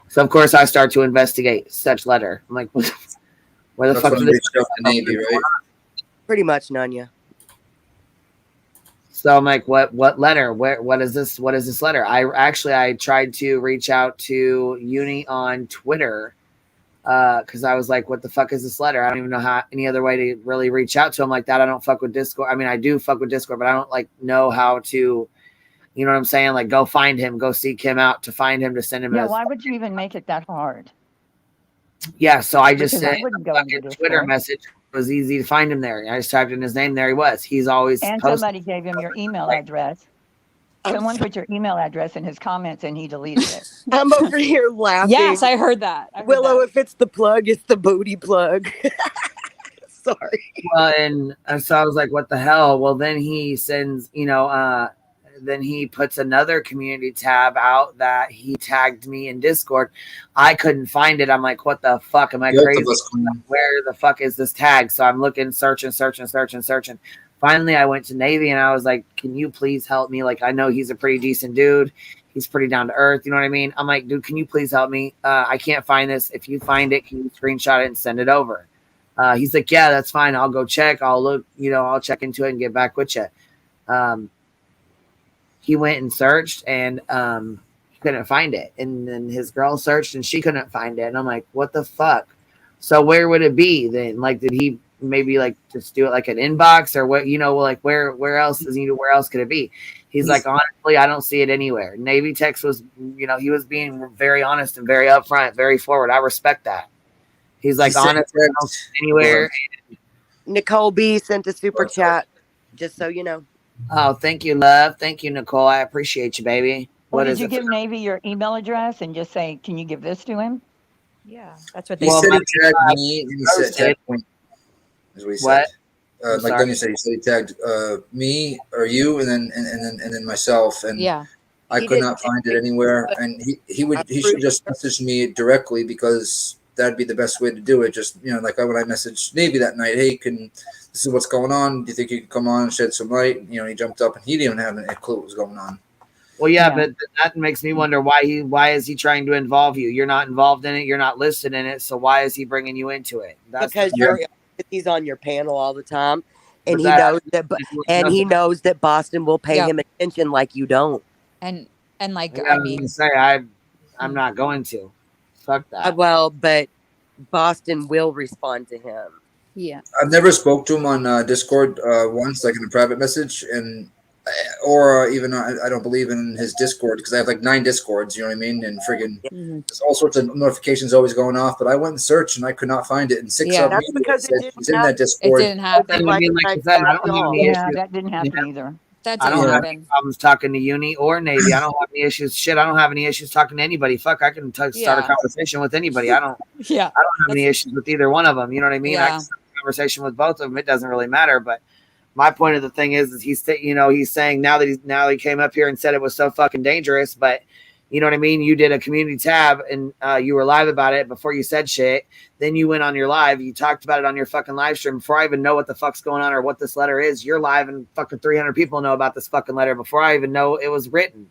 So of course I start to investigate such letter. I'm like, where the That's fuck when did I this reached out to Navy, right? Pretty much, Nanya. So I'm like, what letter? What is this? What is this letter? I tried to reach out to Uni on Twitter because I was like, what the fuck is this letter? I don't even know how any other way to really reach out to him like that. I don't fuck with Discord. I mean, I do fuck with Discord, but I don't like know how to, you know what I'm saying? Like go find him, go seek him out to find him to send him. Yeah, why would you even make it that hard? Yeah, so I just Because sent I wouldn't go a into fucking Twitter Discord. message. It was easy to find him there. I just typed in his name. There he was. He's always And posting. somebody gave him your email address. Someone put your email address in his comments and he deleted it. I'm over here laughing. Yes, I heard that. Willow, if it's the plug, it's the booty plug. Sorry. Well, and so I was like, what the hell? Well, then he sends, then he puts another community tab out that he tagged me in Discord. I couldn't find it. I'm like, what the fuck? Am I crazy? Where the fuck is this tag? So I'm looking, searching. Finally, I went to Navy and I was like, can you please help me? Like, I know he's a pretty decent dude. He's pretty down to earth. You know what I mean? I'm like, dude, can you please help me? I can't find this. If you find it, can you screenshot it and send it over? He's like, yeah, that's fine. I'll go check. I'll look, I'll check into it and get back with you. He went and searched and he couldn't find it. And then his girl searched and she couldn't find it. And I'm like, what the fuck? So where would it be then? Like, did he maybe like just do it like an inbox or what, like where else does he, where else could it be? He's like, honestly, I don't see it anywhere. Navy Tex was, he was being very honest and very upfront, very forward. I respect that. He's like, honestly, I don't see it anywhere. Nicole B sent a super chat, just so you know. Oh, thank you, love. Thank you, Nicole. I appreciate you, baby. Well, did you give Navy your email address and just say, can you give this to him? Yeah, that's what they He said he tagged me and he said tag point. Is what he said. Like then he said he tagged me or you and then myself and yeah. I could not find it anywhere and he should just message me directly because that'd be the best way to do it. Just like when I messaged Navy that night, hey, this is what's going on. Do you think you can come on and shed some light? He jumped up and he didn't even have a clue what was going on. Well, yeah, but that makes me wonder why is he trying to involve you? You're not involved in it. You're not listed in it. So why is he bringing you into it? That's because he's on your panel all the time, and he knows that Boston will pay him attention like you don't. And like I mean, I'm not going to. Fuck that. Well, but Boston will respond to him. Yeah, I've never spoke to him on Discord once, like in a private message, or even I don't believe in his Discord because I have like 9 Discords, you know what I mean? And friggin' there's all sorts of notifications always going off, but I went and searched and I could not find it. And 6 of that's because he's in that Discord. It didn't happen. I don't have any issues. That didn't happen either. That I didn't don't have happen. any problems talking to Uni or Navy. I don't have any issues. Shit, I don't have any issues talking to anybody. Fuck, I can start a conversation with anybody. I don't have any issues with either one of them. You know what I mean? I can start a conversation with both of them. It doesn't really matter. But my point of the thing is he's saying now that he came up here and said it was so fucking dangerous, but you know what I mean? You did a community tab and you were live about it before you said shit. Then you went on your live. You talked about it on your fucking live stream before I even know what the fuck's going on or what this letter is. You're live and fucking 300 people know about this fucking letter before I even know it was written.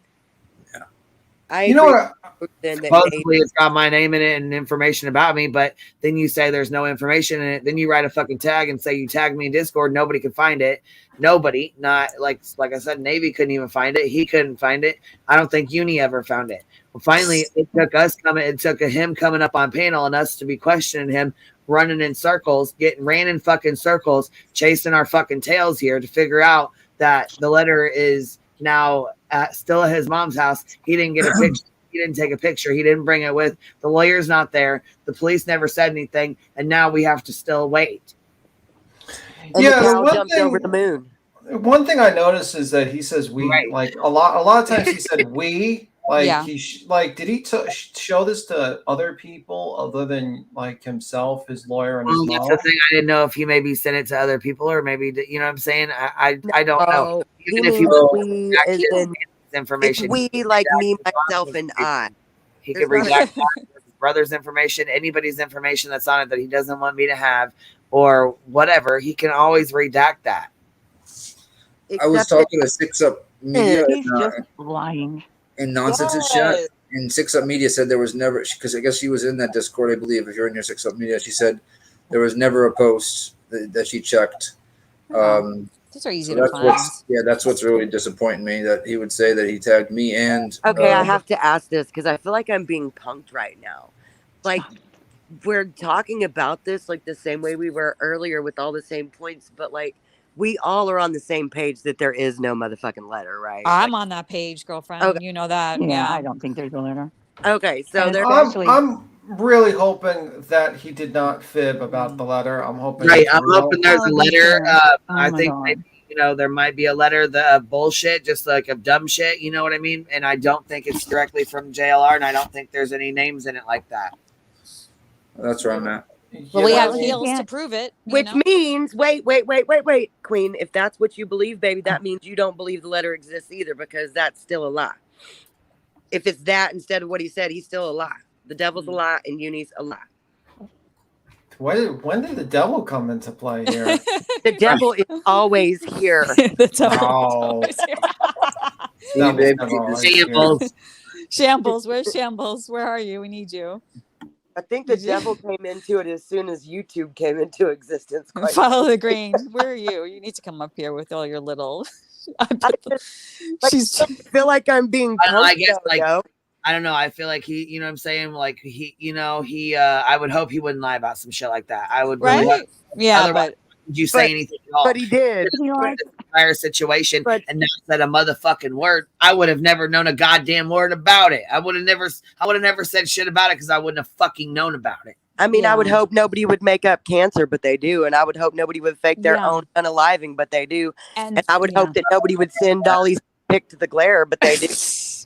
Supposedly it's got my name in it and information about me, but then you say there's no information in it. Then you write a fucking tag and say you tagged me in Discord. Nobody can find it. Nobody, not like I said, Navy couldn't even find it. He couldn't find it. I don't think Uni ever found it. Well, finally, it took him coming up on panel and us to be questioning him, running in circles, ran in fucking circles, chasing our fucking tails here to figure out that the letter is now still at his mom's house. He didn't get a picture. He didn't take a picture. He didn't bring it with. The lawyer's not there. The police never said anything. And now we have to still wait. And the jumped over the moon. One thing I noticed is that he says we, like a lot of times he said we, like did he show this to other people other than like himself, his lawyer, and his mom? That's the thing. I didn't know if he maybe sent it to other people or maybe, you know what I'm saying? I don't know. Even if he information, we like me, myself, and I. He could redact his brother's information, anybody's information that's on it that he doesn't want me to have. or whatever, he can always redact that. I was talking to Six Up Media. He's just lying. In Nonsense and Chat, and Six Up Media said there was never, because I guess she was in that Discord, I believe. If you're in your Six Up Media, she said there was never a post that she checked. These are easy to find. That's what's really disappointing me, that he would say that he tagged me and. Okay, I have to ask this because I feel like I'm being punked right now. Like, we're talking about this like the same way we were earlier with all the same points, but like we all are on the same page that there is no motherfucking letter, right? I'm on that page, girlfriend. Okay. You know that. Yeah, I don't think there's a letter. Okay, so I'm really hoping that he did not fib about the letter. I'm hoping. Right, I'm hoping there's a letter. I think maybe, there might be a letter of bullshit, just like of dumb shit. You know what I mean? And I don't think it's directly from JLR, and I don't think there's any names in it like that. That's where I'm at. Well, we have heels to prove it. Which means, wait, Queen. If that's what you believe, baby, that means you don't believe the letter exists either, because that's still a lie. If it's that instead of what he said, he's still a lie. The devil's a lie and Uni's a lie. When did the devil come into play here? The devil is always here. Shambles. Shambles. Where's Shambles? Where are you? We need you. I think the devil came into it as soon as YouTube came into existence. Follow the green. Where are you? You need to come up here with all your little. I feel like I'm being. I guess I don't know. I feel like he, you know what I'm saying? Like he, I would hope he wouldn't lie about some shit like that. I would really hope. Yeah, otherwise, would you say anything at all? But he did. The entire situation and not said a motherfucking word. I would have never known a goddamn word about it. I would have never said shit about it because I wouldn't have fucking known about it. I mean, I would hope nobody would make up cancer, but they do. And I would hope nobody would fake their own unaliving, but they do. And I would hope that nobody would send Dolly's pick to the glare, but they do.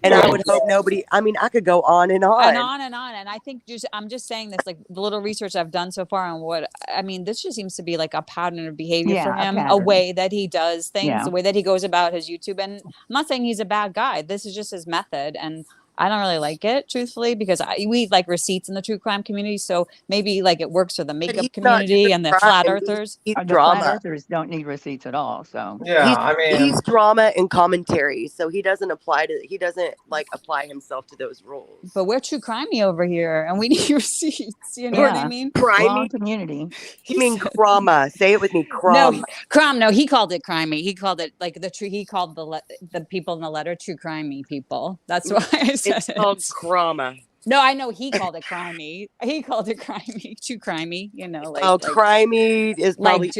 And I would hope nobody, I mean, I could go on and on. And on and on. And I think I'm just saying this, like the little research I've done so far on this just seems to be like a pattern of behavior for him, a way that he does things, the way that he goes about his YouTube. And I'm not saying he's a bad guy. This is just his method. And I don't really like it, truthfully, because we like receipts in the true crime community. So maybe like it works for the makeup community and the flat earthers. He's the drama. Flat earthers don't need receipts at all. So he's drama and commentary. So he doesn't apply himself to those rules. But we're true crimey over here, and we need receipts. You know what I mean? Crimey community. You mean crama? Say it with me, crom. No, he called it crimey. He called it like he called the people in the letter true crimey people. That's why I said it's called crama. No, I know he called it crimey. He called it crimey, too crimey. You know, crimey is probably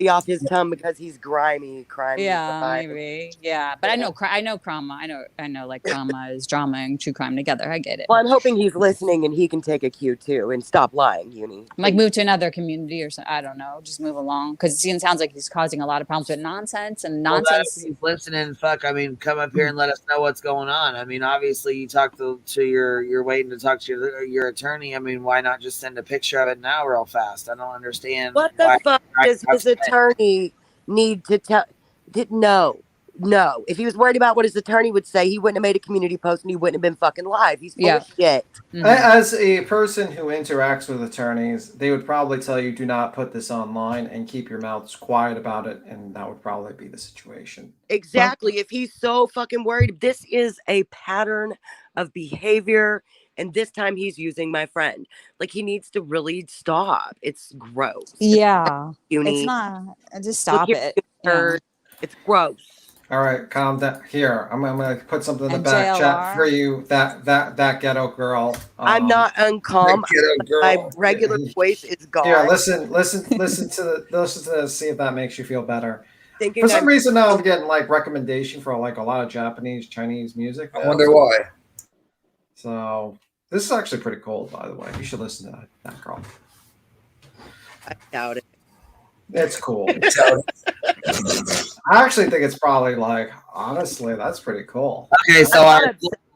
off his tongue because he's grimy. Yeah, maybe. Yeah, but I know crama. I know. Like crama is drama and true crime together. I get it. Well, I'm hoping he's listening and he can take a cue too and stop lying, Uni. Like move to another community or something. I don't know. Just move along because it sounds like he's causing a lot of problems with nonsense and nonsense. Well, he's listening. Fuck. I mean, come up here and let us know what's going on. I mean, obviously you talk to you're waiting to talk to your attorney. I mean, why not just send a picture of it now real fast? I don't understand. What the fuck does his attorney need to tell? No. If he was worried about what his attorney would say, he wouldn't have made a community post and he wouldn't have been fucking live. He's full of shit. Mm-hmm. As a person who interacts with attorneys, they would probably tell you, do not put this online and keep your mouths quiet about it. And that would probably be the situation. Exactly. If he's so fucking worried, this is a pattern of behavior. And this time he's using my friend. Like, he needs to really stop. It's gross. Yeah. It's not. Just stop it. It's gross. All right, calm down. Here, I'm gonna put something in the back chat for you. That ghetto girl. I'm not uncalm. My regular voice is gone. Here, listen to this. See if that makes you feel better. For some reason now, I'm getting like recommendation for like a lot of Japanese, Chinese music. I wonder why. So this is actually pretty cool, by the way. You should listen to that girl. I doubt it. It's cool. I actually think it's probably like, honestly, that's pretty cool. Okay, so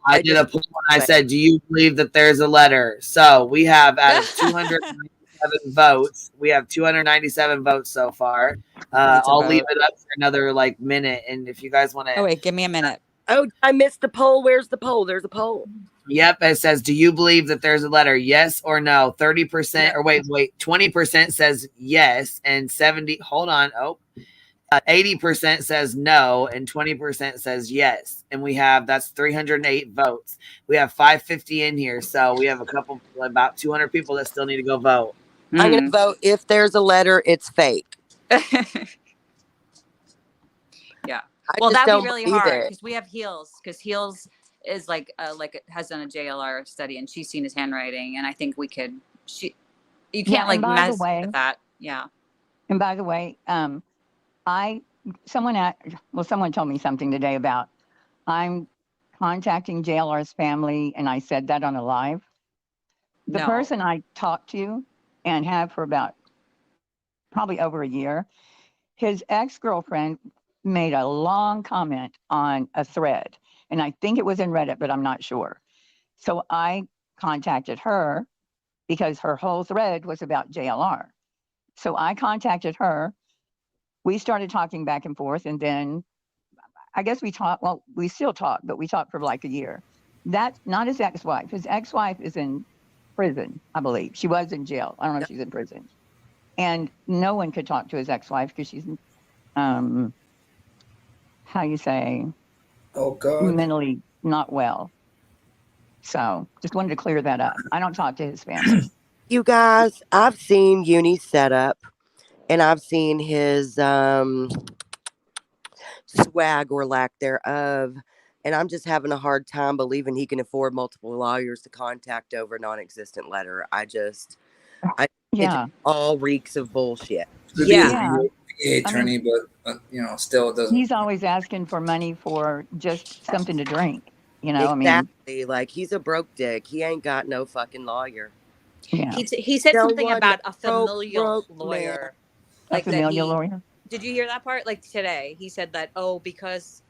I did a poll and I said, do you believe that there's a letter? So we have out of 297 votes, we have 297 votes so far. I'll leave it up for another like minute. And if you guys want to. Oh, wait, give me a minute. Oh, I missed the poll. Where's the poll? There's a poll. Yep, it says, do you believe that there's a letter? Yes or no? 30%, or wait, 20% says yes, and 80% says no, and 20% says yes. And that's 308 votes. We have 550 in here, so we have about 200 people that still need to go vote. I'm going to vote if there's a letter, it's fake. Yeah. I Well, just that'd don't be really believe hard it. because we have Heels. Because Heels is has done a JLR study, and she's seen his handwriting, and I think we could. You can't mess with that. Yeah. And by the way, someone told me something today about I'm contacting JLR's family, and I said that on a live. The person I talked to and have for about probably over a year, his ex-girlfriend made a long comment on a thread, and I think it was in Reddit, but I'm not sure. So I contacted her because her whole thread was about JLR. So I contacted her. We started talking back and forth, and then I guess we talked. Well, we still talk, but we talked for like a year. That's not his ex-wife. His ex-wife is in prison, I believe. She was in jail. I don't know if she's in prison. And no one could talk to his ex-wife because she's how you say, mentally not well. So just wanted to clear that up. I don't talk to his family. You guys, I've seen Uni's setup, and I've seen his swag or lack thereof, and I'm just having a hard time believing he can afford multiple lawyers to contact over a non-existent letter. It all reeks of bullshit. Attorney, but still it doesn't. He's always asking for money for just something to drink. Exactly. Like he's a broke dick. He ain't got no fucking lawyer. Yeah. He said something about a familial lawyer. A familial lawyer? Did you hear that part? Like today, he said that, because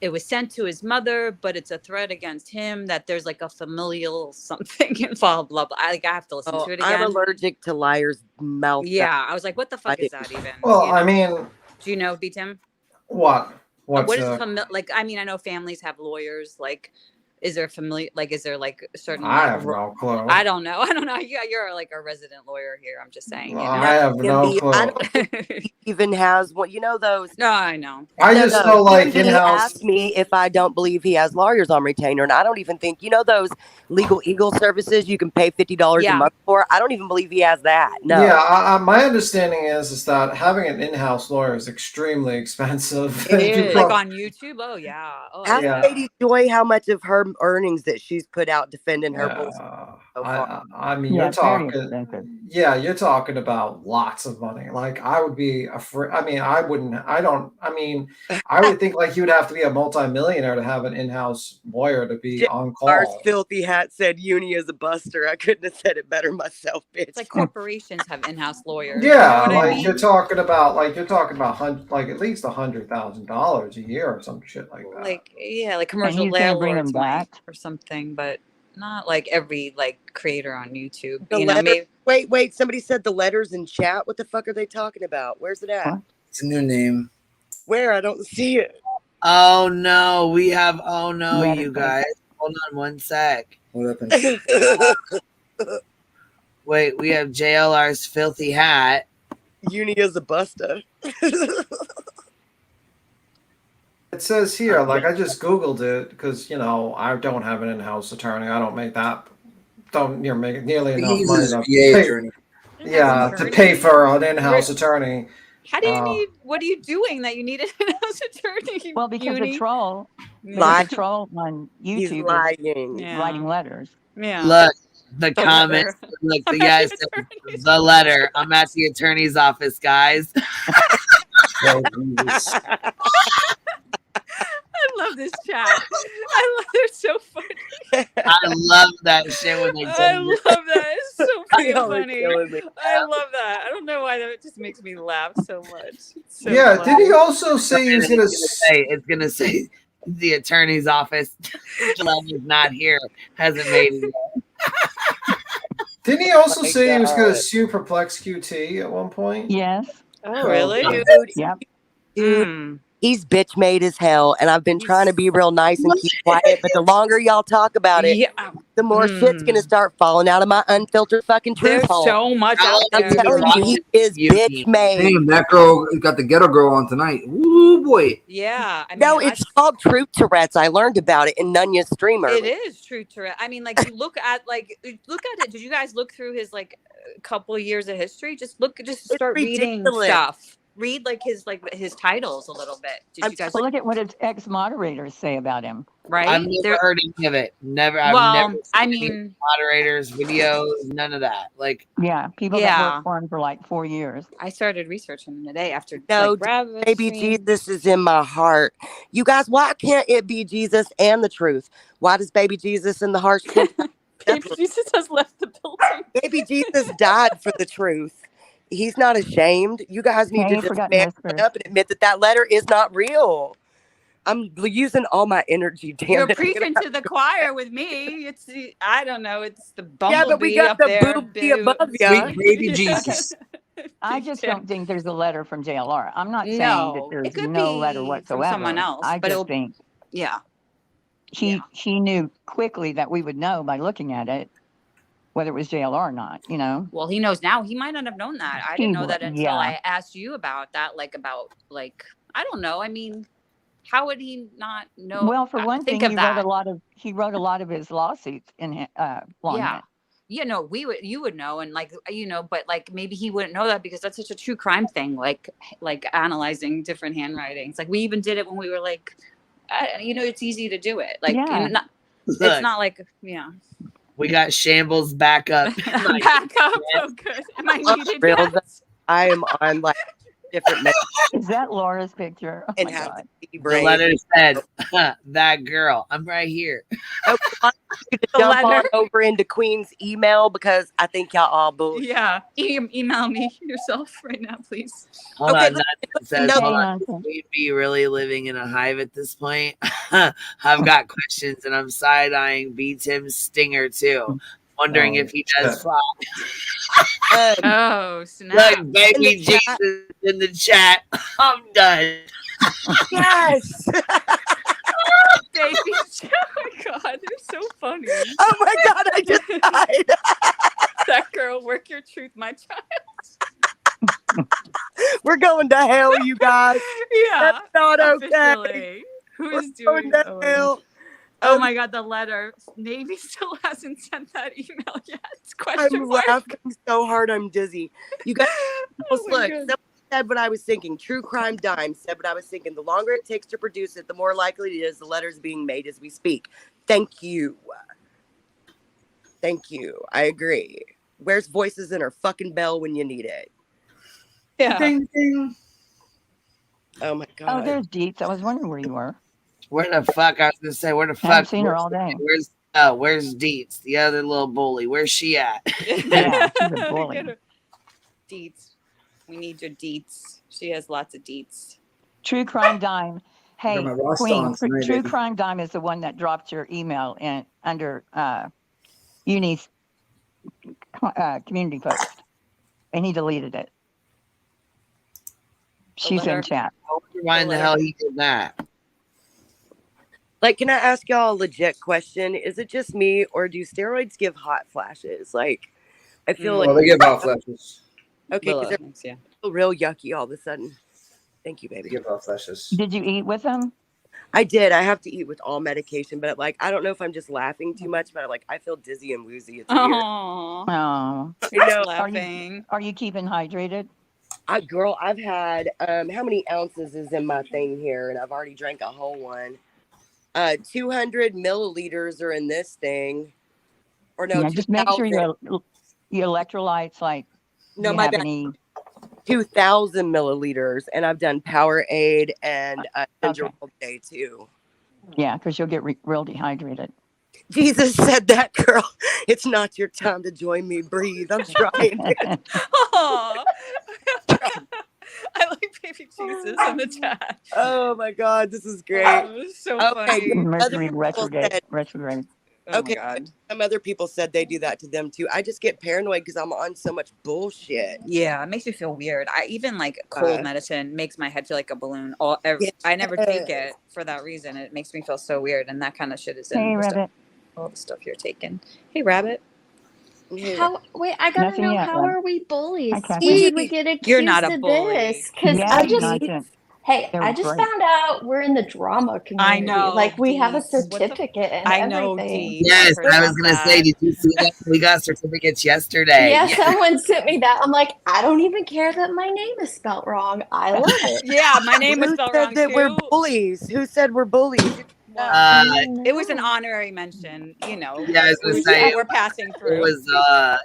it was sent to his mother, but it's a threat against him, that there's like a familial something involved, blah, blah. I have to listen to it again. I'm allergic to liars' mouth. Yeah, I was like, what the fuck is that even? Well, I mean... Do you know, B-Tim? What? What is I know families have lawyers, is there familiar, is there a certain... I have no clue. I don't know. You're like a resident lawyer here. I'm just saying. I have no clue. I don't think he even has one. Those. No, I know. I just know in-house. Ask me if I don't believe he has lawyers on retainer, and I don't even think those legal eagle services you can pay $50 a month for. I don't even believe he has that. No. Yeah, my understanding is that having an in-house lawyer is extremely expensive. It is. Like on YouTube. Oh yeah. Ask Lady Joy how much of her earnings that she's put out defending her bullshit. I mean, you're talking. Yeah, you're talking about lots of money. Like I would be afraid. I mean, I wouldn't. I don't. I mean, I would think like you would have to be a multimillionaire to have an in-house lawyer to be on call. Our filthy hat said Uni is a buster. I couldn't have said it better myself, bitch. It's like corporations have in-house lawyers. Yeah, you know I mean? You're talking about at least $100,000 a year or some shit like that. Like commercial landlords or something, but not like every creator on YouTube. Wait, somebody said the letters in chat. What the fuck are they talking about? Where's it at? Huh? It's a new name. Where? I don't see it. Oh no, you guys. Hold on one sec. What happened? Wait, we have JLR's filthy hat. Uni is a buster. It says here, I just Googled it because, I don't have an in-house attorney. I don't make that. Don't make nearly enough money to pay for an in-house attorney. How do you need? What are you doing that you need an in-house attorney? Well, because the troll on YouTube is writing letters. Yeah. Look, the comments. Look, the guy said the letter. I'm at the attorney's office, guys. I love this chat. They're so funny. I love that shit when they do I love that. It's so funny. I love that. I don't know why that just makes me laugh so much. Did he also say he was gonna say it's gonna say the attorney's office is not here, hasn't made it yet. Didn't he also say he was gonna sue Perplex QT at one point? Yes. Oh really? Yep. Dude, He's bitch made as hell, and I've been trying to be real nice and keep quiet, but the longer y'all talk about it, the more shit's gonna start falling out of my unfiltered fucking truth There's hole. so much out there. I'm telling you, he is bitch made. Damn, that girl got the ghetto girl on tonight. Ooh boy. Yeah. I mean, No, it's called Truth Tourette's. I learned about it in Nunya's streamer. It is true to it. I mean, like, you look at it. Did you guys look through his like couple years of history? Just start reading ridiculous. stuff. Read his titles a little bit. Did you guys look at what his ex-moderators say about him? Right? I've never heard any of it. Never. I've never seen any moderators, videos, none of that. Like, yeah, people that worked for him for like 4 years. I started researching him today after baby Jesus is in my heart. You guys, why can't it be Jesus and the truth? Why does baby Jesus in the heart? Baby Jesus has left the building. Baby Jesus died for the truth. He's not ashamed. You guys need to just man up and admit that letter is not real. I'm using all my energy. Damn You're it. preaching to the choir with me. It's I don't know. It's the bumblebee Yeah, but we got up the there, booby above ya. Sweet baby Jesus. I just don't think there's a letter from JLR. I'm not saying No, that it there's could no be letter from whatsoever. someone else, I but just think she knew quickly that we would know by looking at it whether it was JLR or not, you know. Well, he knows now. He might not have known that. I didn't know that until I asked you about that. Like I don't know. I mean, how would he not know? Well, for one thing, he that. wrote a lot of his lawsuits in long. You know, you would know, and but like maybe he wouldn't know that because that's such a true crime thing, like analyzing different handwritings. Like we even did it when we were like, it's easy to do it. Like it's not like we got Shambles back up. Back up. Oh, good. Am I needed yet? I am on like different. Is that Laura's picture? Oh and my God. The letter said, "That girl, I'm right here." Jump on over into Queen's email because I think y'all all bullshit. Yeah, email me yourself right now, please. Hold on, we'd be really living in a hive at this point. I've got questions, and I'm side eyeing B Tim's stinger too, wondering if he does fly. Oh snap! Look, baby Jesus in the chat. I'm done. Yes. Baby, oh my God, they're so funny. Oh my God, I just died. That girl, work your truth, my child. We're going to hell, you guys. Yeah, that's not officially. Okay. Who's We're doing going to hell? Oh my God, the letter. Navy still hasn't sent that email yet. I'm laughing so hard, I'm dizzy. You guys, look. Someone said what I was thinking. True Crime Dime said what I was thinking. The longer it takes to produce it, the more likely it is the letters being made as we speak. Thank you. Thank you. I agree. Where's Voices in her fucking bell when you need it? Yeah. Ding, ding. Oh my God. Oh, there's Deets. I was wondering where you were. Where the fuck? I was gonna say, where the fuck? I've seen her all day. Where's Deets, the other little bully? Where's she at? Yeah, she's a bully. Deets. We need your deets. She has lots of deets. True Crime Dime. Hey, Queen, tonight, True baby. Crime Dime is the one that dropped your email in under Uni's community post, and he deleted it. She's in chat. Why in the hell he did that? Like, can I ask y'all a legit question? Is it just me, or do steroids give hot flashes? Like, I feel like they give hot flashes. Okay, because they're real yucky all of a sudden. Thank you, baby. They give hot flashes. Did you eat with them? I did. I have to eat with all medication, but like, I don't know if I'm just laughing too much, but like, I feel dizzy and woozy. It's weird. Oh, I know. Laughing. Are you keeping hydrated? Girl, I've had how many ounces is in my thing here, and I've already drank a whole one. 200 milliliters are in this thing, or no? Yeah, just make sure your electrolytes like. No, my bad. 2,000 milliliters, and I've done Powerade and ginger all day too. Yeah, because you'll get real dehydrated. Jesus said that, girl. It's not your time to join me. Breathe. I'm trying. I like baby Jesus in the chat. Oh my God, this is great. Oh, so funny. Mercury retrograde. Oh Okay, my God. some other people said they do that to them too. I just get paranoid because I'm on so much bullshit. Yeah, it makes me feel weird. I even like cold medicine makes my head feel like a balloon. I never take it for that reason. It makes me feel so weird, and that kind of shit is in Hey, the stuff, Rabbit. all the stuff you're taking. Hey, Rabbit. How? Wait, I gotta Nothing know. yet, How Rabbit. are we bullies? Hi, Kathy. When did we get You're not accused a of bully. this? Because Yeah, I just, nonsense. hey, They're I just great. found out we're in the drama I community. know. Like we have a Deeds. What the? certificate and I know, everything. Deeds. Yes, heard I was about gonna say, that. did you see that? We got certificates yesterday. Yeah, someone sent me that. I'm like, I don't even care that my name is spelt wrong. I love it. Yeah, my name was Who spelled said wrong that we're too. bullies? Who said we're bullies? It was an honorary mention, you know. Yeah, I was gonna say We're passing it through. was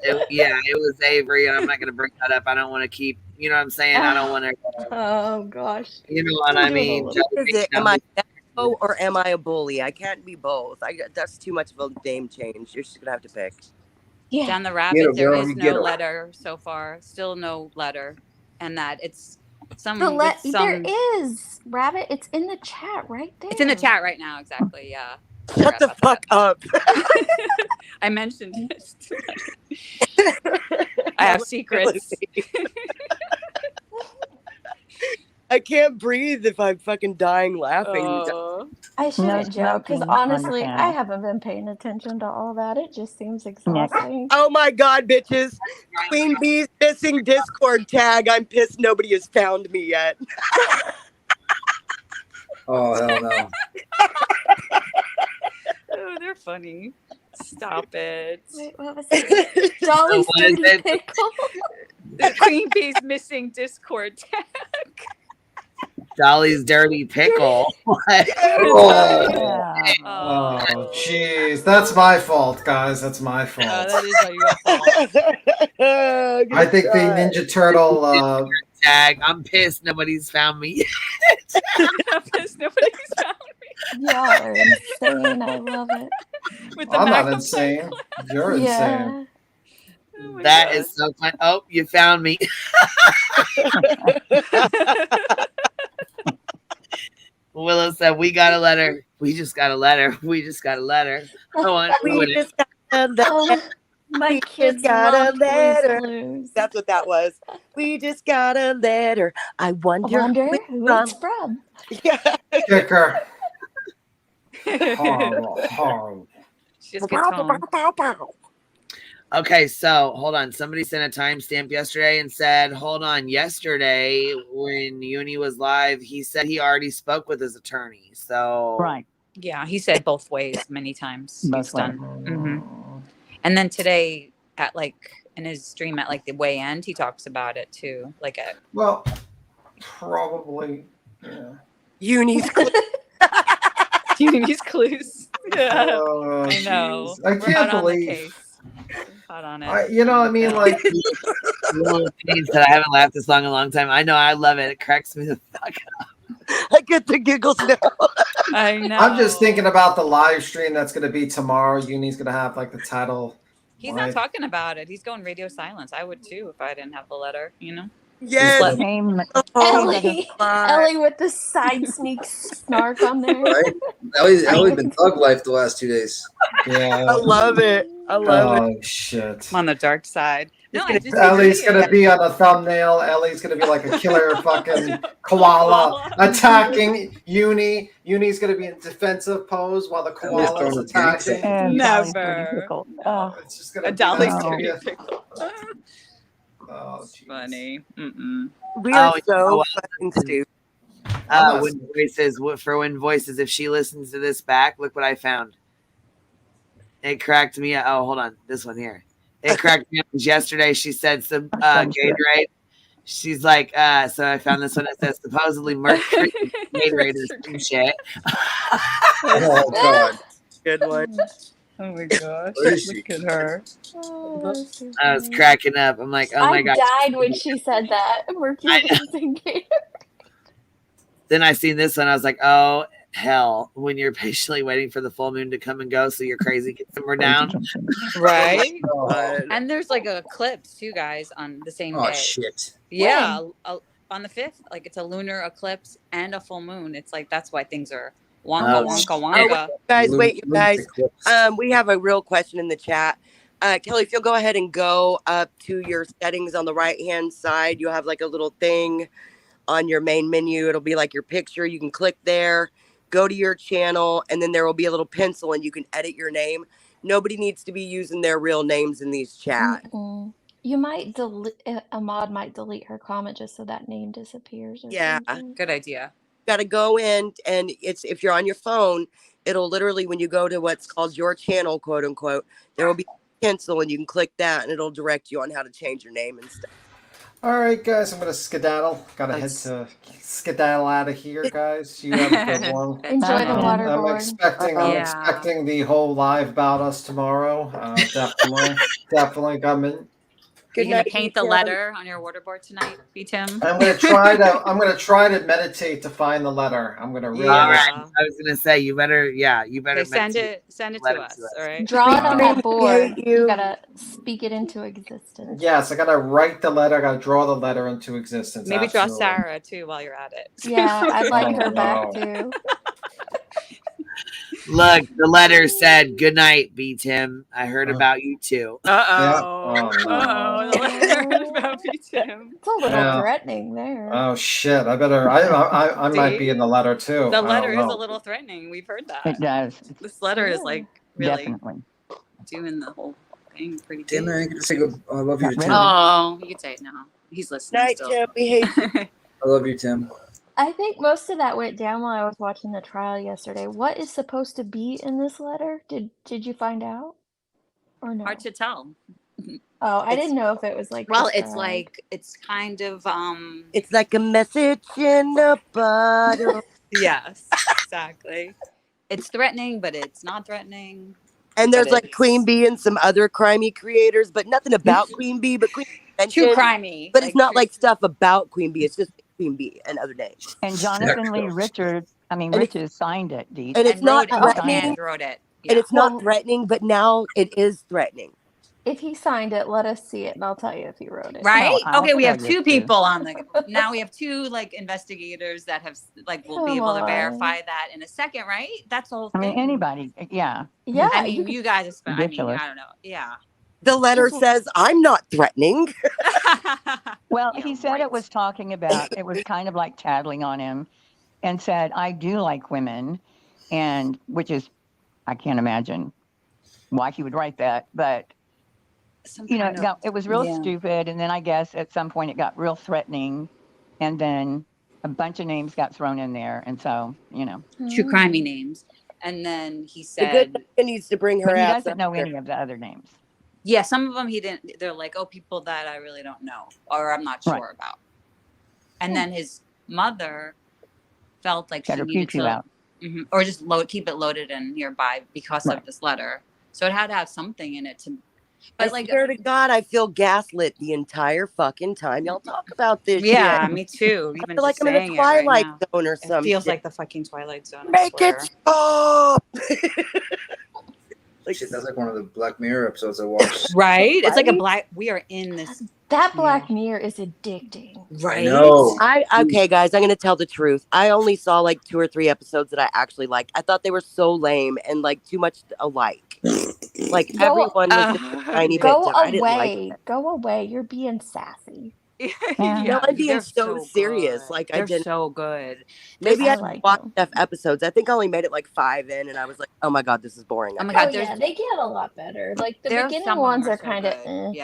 it was Avery, and I'm not gonna bring that up. I don't want to keep, you know what I'm saying? I don't want to. Oh gosh. You know what I mean? Is it? Am I Nemo or am I a bully? I can't be both. That's too much of a name change. You're just gonna have to pick. Yeah. John the Get Rabbit, her, there girl, is you no get her. letter so far. Still no letter. And that it's There is Rabbit. It's in the chat right there. It's in the chat right now, exactly. Yeah. Shut the fuck up. I mentioned it. I have secrets. I can't breathe if I'm fucking dying laughing. I shouldn't joke because smoking honestly, on the I panel. haven't been paying attention to all that. It just seems exhausting. Oh my god, bitches. Queen Bee's missing Discord tag. I'm pissed nobody has found me yet. Oh, hell no. Oh, they're funny. Stop it. Wait, what was it? Dolly's What is dirty it? pickle. The Queen Bee's missing Discord tag. Dolly's dirty pickle. What? Oh, jeez. That's my fault, guys. That's my fault. That is your fault. I think the Ninja Turtle. Tag. I'm pissed nobody's found me yet. I'm pissed nobody's found me. Y'all are insane. I love it. I'm not insane. You're insane. That is so fun. Oh, you found me. Willow said, "We got a letter. We just got a letter. We just got a letter." We just got a letter. My kids got a love letter. Blues. That's what that was. We just got a letter. I wonder who it's from. Yeah. Kicker. Horrible. She just gets home. Okay, so hold on. Somebody sent a timestamp yesterday and said, hold on. Yesterday, when Uni was live, he said he already spoke with his attorney. So Right. Yeah, he said both ways many times. Both He's done. Mm-hmm. And then today, at in his stream at the way end, he talks about it too. Well, probably. Yeah. Uni's Uni's clues. Yeah. Oh, I know. I We're can't hot on the believe. case. Hot on it. You know what I mean? Like, that I haven't laughed this long in a long time. I know. I love it. It cracks me the fuck up. I get the giggles now. I know. I'm just thinking about the live stream that's going to be tomorrow. Uni's going to have the title. He's not talking about it. He's going radio silence. I would too if I didn't have the letter, Yes. Ellie with the side sneak snark on there. Right? Ellie's been thug life the last 2 days. Yeah. I love it. I love it. Oh, shit. I'm on the dark side. No, Ellie's going to be on a thumbnail. Ellie's going to be like a killer fucking koala attacking Uni. Uni's going to be in defensive pose while the koala is attacking. Never. Oh, it's just going to be Dolly's that. dirty Yeah. pickle. Oh, funny. Mm-mm. We are so fucking stupid. When voices, if she listens to this back, look what I found. It cracked me up. Oh, hold on. This one here. It cracked me up because yesterday she said some Gatorade. She's like, so I found this one that says supposedly mercury Gatorade or some shit. Oh, God. Good one. Oh my gosh. Where is she? Look at her. I was cracking up. I'm like, oh my God. I died when she said that. Mercury and Gator. Then I seen this one. I was like, oh, hell. When you're patiently waiting for the full moon to come and go so your crazy gets somewhere down. Right? Oh, And there's a eclipse too, guys, on the same day. Oh, shit. Yeah. On the 5th. It's a lunar eclipse and a full moon. It's that's why things are Wonka, wonka. Wait, you guys. We have a real question in the chat. Kelly, if you'll go ahead and go up to your settings on the right-hand side, you'll have like a little thing on your main menu. It'll be like your picture. You can click there, go to your channel, and then there will be a little pencil and you can edit your name. Nobody needs to be using their real names in these chats. You might delete, a mod might delete her comment just so that name disappears. Or something. Good idea. Got to go in, and it's if you're on your phone, it'll literally, when you go to what's called your channel, quote unquote, there will be a pencil and you can click that and it'll direct you on how to change your name and stuff. All right, guys, I'm gonna skedaddle. Gotta head to skedaddle out of here, guys. You have a good one. Enjoy the waterboard. I'm expecting the whole live about us tomorrow. Definitely coming. You're gonna paint the letter on your waterboard tonight, Tim? I'm gonna try to meditate to find the letter. I'm gonna really. All right. I was gonna say you better. Okay, send it to us. All right. Draw it on that board. You gotta speak it into existence. Yes, I gotta write the letter. I gotta draw the letter into existence. Maybe draw Sarah too while you're at it. Yeah, I'd like her back too. Look, the letter said, "Good night, B. Tim. I heard about you too." The letter heard about B. Tim. It's a little threatening there. Oh shit! I better. I might be in the letter too. The letter is a little threatening. We've heard that. It does. This letter is like really Definitely doing the whole thing pretty Tim, good. I can say good. I love you, Tim. Oh, you can say it now. He's listening. Night, still. Tim. We hate you. I love you, Tim. I think most of that went down while I was watching the trial yesterday. What is supposed to be in this letter? Did you find out? Or no? Hard to tell. Oh, I didn't know if it was like. Well, just, it's like it's kind of It's like a message in a bottle. Yes, exactly. It's threatening, but it's not threatening. And there's like Queen Bee and some other crimey creators, but nothing about Queen Bee. But Queen Bee Too crimey. But it's not like stuff about Queen Bee. It's just Queen Bee and other names. And Jonathan Lee Richards signed it, Dee. And it's not threatening. Wrote it. And it's not threatening, but now it is threatening. If he signed it, let us see it, and I'll tell you if he wrote it. Right? No, Okay, we have tell you two people on the. Now we have two like investigators that have like will be able to verify that in a second, right? That's the whole thing. I mean, anybody. Yeah. Yeah. I mean, you guys. I mean, Ridiculous. I don't know. Yeah. The letter says, "I'm not threatening." Well, he said it was talking about. It was kind of like tattling on him, and said, "I do like women," and which is, I can't imagine why he would write that, but. It was real stupid, and then I guess at some point it got real threatening, and then a bunch of names got thrown in there, and so True crimey names, and then he The said good needs to bring her but he ass doesn't up know here. any of the other names. yeah, some of them he didn't. They're like, oh, people that I really don't know or I'm not sure about. And then his mother felt like Got she her needed poo-poo to, out. or just keep it loaded and nearby because of this letter. So it had to have something in it to. But I swear to God, I feel gaslit the entire fucking time y'all talk about this. Yeah, shit. me too. I Even feel like just I'm in saying a it right Twilight now. Zone or It something. feels like the fucking Twilight Zone. I Make swear. it stop. Shit, that's like one of the Black Mirror episodes I watched. Right? It's like a black. We are in this. That Black Mirror is addicting. Right? No. Okay, guys, I'm going to tell the truth. I only saw like 2 or 3 episodes that I actually liked. I thought they were so lame and like too much alike. Like everyone was just a tiny bit Go different. I didn't like away. Go away. You're being sassy. No, I'm being so serious. Good. Like They're I didn't. so good. Maybe I like watched enough episodes. I think I only made it like 5 in, and I was like, "Oh my God, this is boring." Oh my God, yeah, they get a lot better. Like the There's beginning some of ones them are so kind of. good.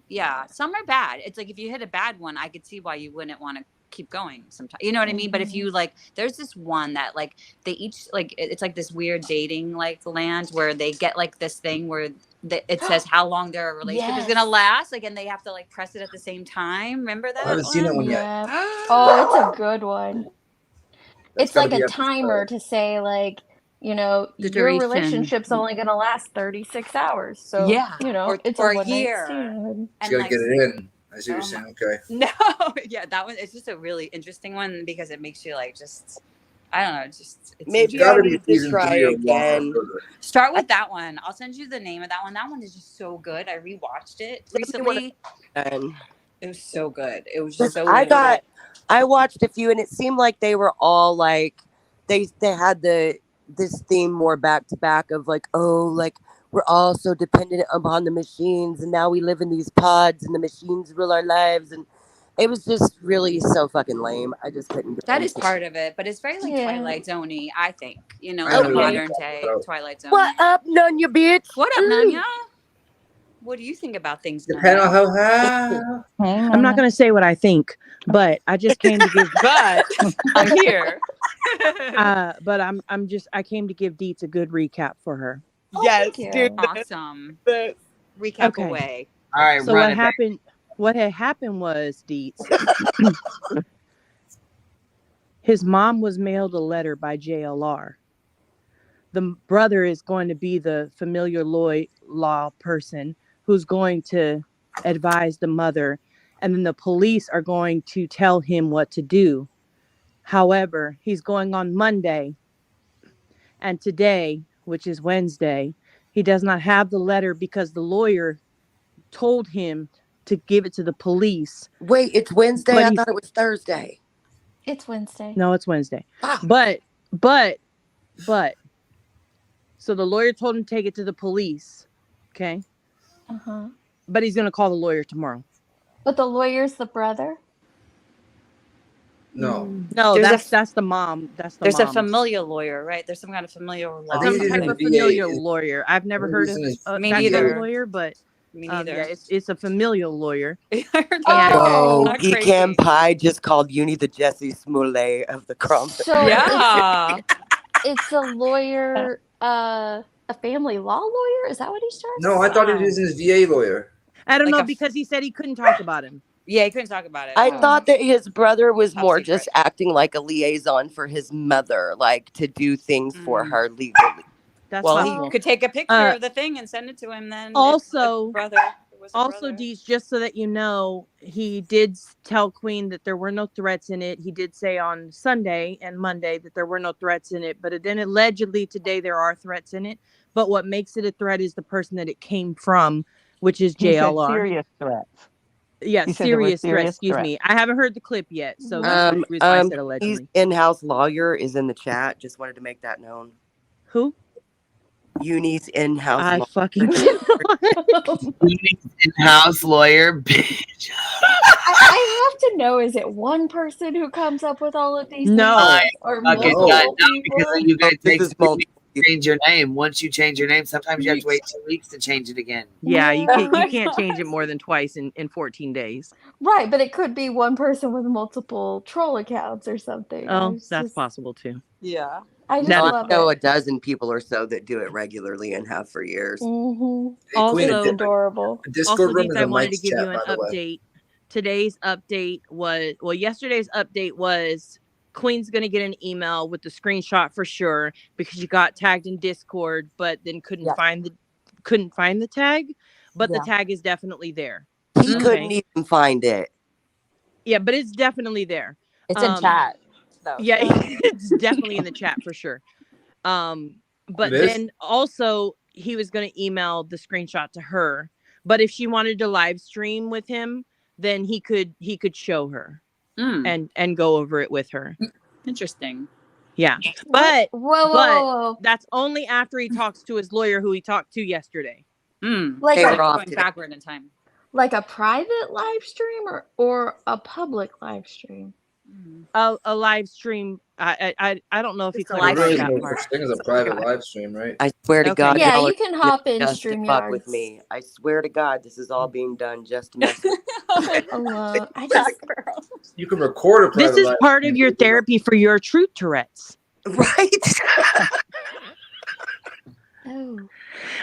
Yeah. Some are bad. It's like if you hit a bad one, I could see why you wouldn't want to keep going sometimes. You know what I mean? But if you like, there's this one that like they each like it's like this weird dating like land where they get like this thing where it says how long their relationship is gonna last, like, and they have to like press it at the same time. Remember that? I haven't seen that one yet. Oh, it's a good one. It's like a timer to say like, your duration. relationship's only gonna last 36 hours. So it's or a a year. You gotta get it in. I see what you're saying. Okay. No, yeah, that one. It's just a really interesting one because it makes you like just. I don't know. Just it's maybe I need to try again. Start with that one. I'll send you the name of that one. That one is just so good. I rewatched it recently. It was so good. It was just so. I watched a few, and it seemed like they were all like they had this theme more back to back of like, oh, like we're all so dependent upon the machines, and now we live in these pods, and the machines rule our lives, and it was just really so fucking lame. I just couldn't get That is into it. part of it, but it's very like Yeah. Twilight Zone-y, I think. You know, I like know a what you're modern talking day about. Twilight Zone. What up, Nunya bitch? What up, Nanya? What do you think about things, Depending on Nanya? how. I'm not going to say what I think, but I just came to give. But I'm here. But I came to give Deets a good recap for her. Yes, thank dude. you. Awesome. Recap Okay. away. All right, So run what it, happened? What had happened was Deets. His mom was mailed a letter by JLR. The brother is going to be the familiar law person who's going to advise the mother, and then the police are going to tell him what to do. However, he's going on Monday, and today, which is Wednesday, he does not have the letter because the lawyer told him to give it to the police. Wait, it's Wednesday? But I thought it was Thursday. It's Wednesday. No, it's Wednesday. Ah. But so the lawyer told him to take it to the police. Okay. Uh-huh. But he's going to call the lawyer tomorrow. But the lawyer's the brother? No. No, There's that's the mom. That's the There's mom. a familial lawyer, right? There's some kind of familial law. Some he's type in of VA. familial lawyer. I've never heard of He's in that Me kind of neither. lawyer, but Me neither. yeah, it's a familial lawyer. Whoa, Not Pecan crazy. Pie just called Uni the Jesse Smollett of the crumb. So Yeah. it's a lawyer, a family law lawyer? Is that what he's trying to No, I say? thought he was his VA lawyer. I don't Like know a- because he said he couldn't talk about him. Yeah, he couldn't talk about it. I thought that his brother was Top more secret. just acting like a liaison for his mother, like to do things for Mm. her legally. That's Well, possible. he could take a picture of the thing and send it to him then. if Also, the brother was a Also, brother. Dees, just so that you know, he did tell Queen that there were no threats in it. He did say on Sunday and Monday that there were no threats in it, but then allegedly today there are threats in it. But what makes it a threat is the person that it came from, which is He said JLR. serious threats. Yeah, He said there were serious threats. serious Excuse threats. me. I haven't heard the clip yet, so that's the reason why I said His allegedly. in-house lawyer is in the chat. Just wanted to make that known. Who? Uni's in-house I lawyer. fucking in-house lawyer, bitch. I have to know, is it one person who comes up with all of these No. things? Or Okay, multiple no, people? because then you guys This is change your name. Once you change your name, sometimes you have to wait 2 weeks to change it again. Yeah, you Oh my can't change it gosh. more than twice in 14 days. Right, but it could be one person with multiple troll accounts or something. Oh, that's possible too. Yeah. I just No, I love know it. a dozen people or so that do it regularly and have for years. Mm-hmm. Also, It's adorable. Discord room Deets, is I a wanted to Mike's give chat, you an by the way. update. Today's update was, well, yesterday's update was Queen's going to get an email with the screenshot for sure because you got tagged in Discord, but then couldn't find the tag, but the tag is definitely there. He couldn't even find it. Yeah, but it's definitely there. It's in chat, though. Yeah, So. it's definitely in the chat for sure. But It is? then also he was going to email the screenshot to her, but if she wanted to live stream with him, then he could show her and go over it with her. Interesting. Yeah, but Whoa. that's only after he talks to his lawyer who he talked to yesterday. Like Hey, a, we're off Going today. backward in time. like a private live stream or a public live stream? A live stream. I don't know if he Just a There live clarified really is that no part. such thing as a private live stream, right? I swear to Okay. God, Yeah, y'all you are can doing hop it in just to fuck with StreamYards. me. I swear to God, this is all being done just to mess with Hello. I just You can record a private This is live part stream. of your therapy for your truth Tourette's. right. oh.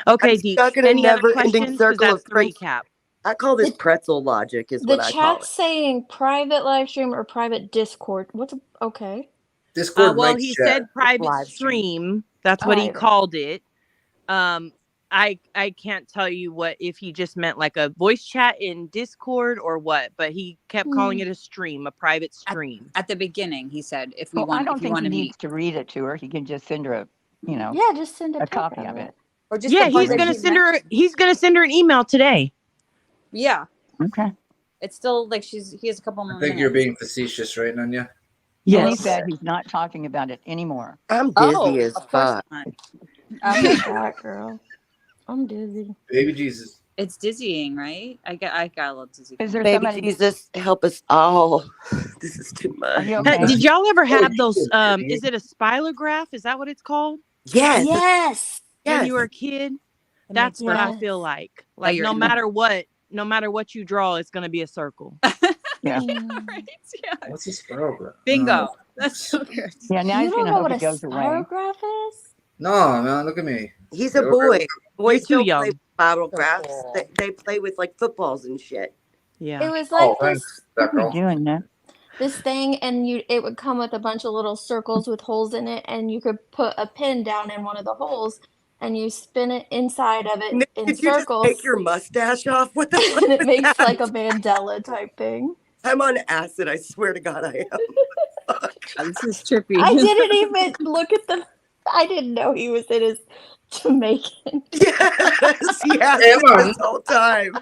Okay, I'm Deets, stuck in a any other never-ending questions? 'Cause circle that's of the French. recap. I call this pretzel logic, is The what I call chat's it. saying private live stream or private Discord. Okay. Discord Well, Mike's he chat. said private Live stream. That's what he Private. called it. I can't tell you what if he just meant like a voice chat in Discord or what, but he kept calling it a stream, a private stream. At the beginning, he said, if we Well, want, I don't if you think want he to meet. needs to read it to her. He can just send her a, Yeah, just send a copy of it. Or just Yeah, the part he's that gonna he send her. mentioned. He's gonna send her an email today. Yeah. Okay. It's still like he has a couple more I think minutes. you're being facetious right, Nanya. Then he Yes. said he's not talking about it anymore. I'm Oh, dizzy as of course fuck. not. I'm that girl. I'm dizzy. Baby Jesus. It's dizzying, right? I got a little dizzy. Is there Baby somebody? Jesus, help us all. This is too Are much. you okay? Did y'all ever have those? Is it a spilograph? Is that what it's called? Yes. Yes. When Yes. you were a kid, That that's makes what I sense. feel like. That Like you're no in matter what you draw, it's gonna be a circle. Yeah. right? Yeah. What's a spirograph? Bingo. That's so good. Yeah. Now You he's don't gonna know hope what a it goes away. spirograph is? No, man, look at me. He's a boy. Boys too don't young. play with bottle graphs. They play with like footballs and shit. Yeah. It was like thanks, What are you Becco. doing, man? this thing, and it would come with a bunch of little circles with holes in it, and you could put a pin down in one of the holes, and you spin it inside of it Nick, in did you just circles, take your mustache off? What the fuck and it was makes that? like a Mandela type thing. I'm on acid. I swear to God, I am. This is trippy. I didn't even look at the. I didn't know he was in his Jamaican. Yes, yes, Emma. this whole time.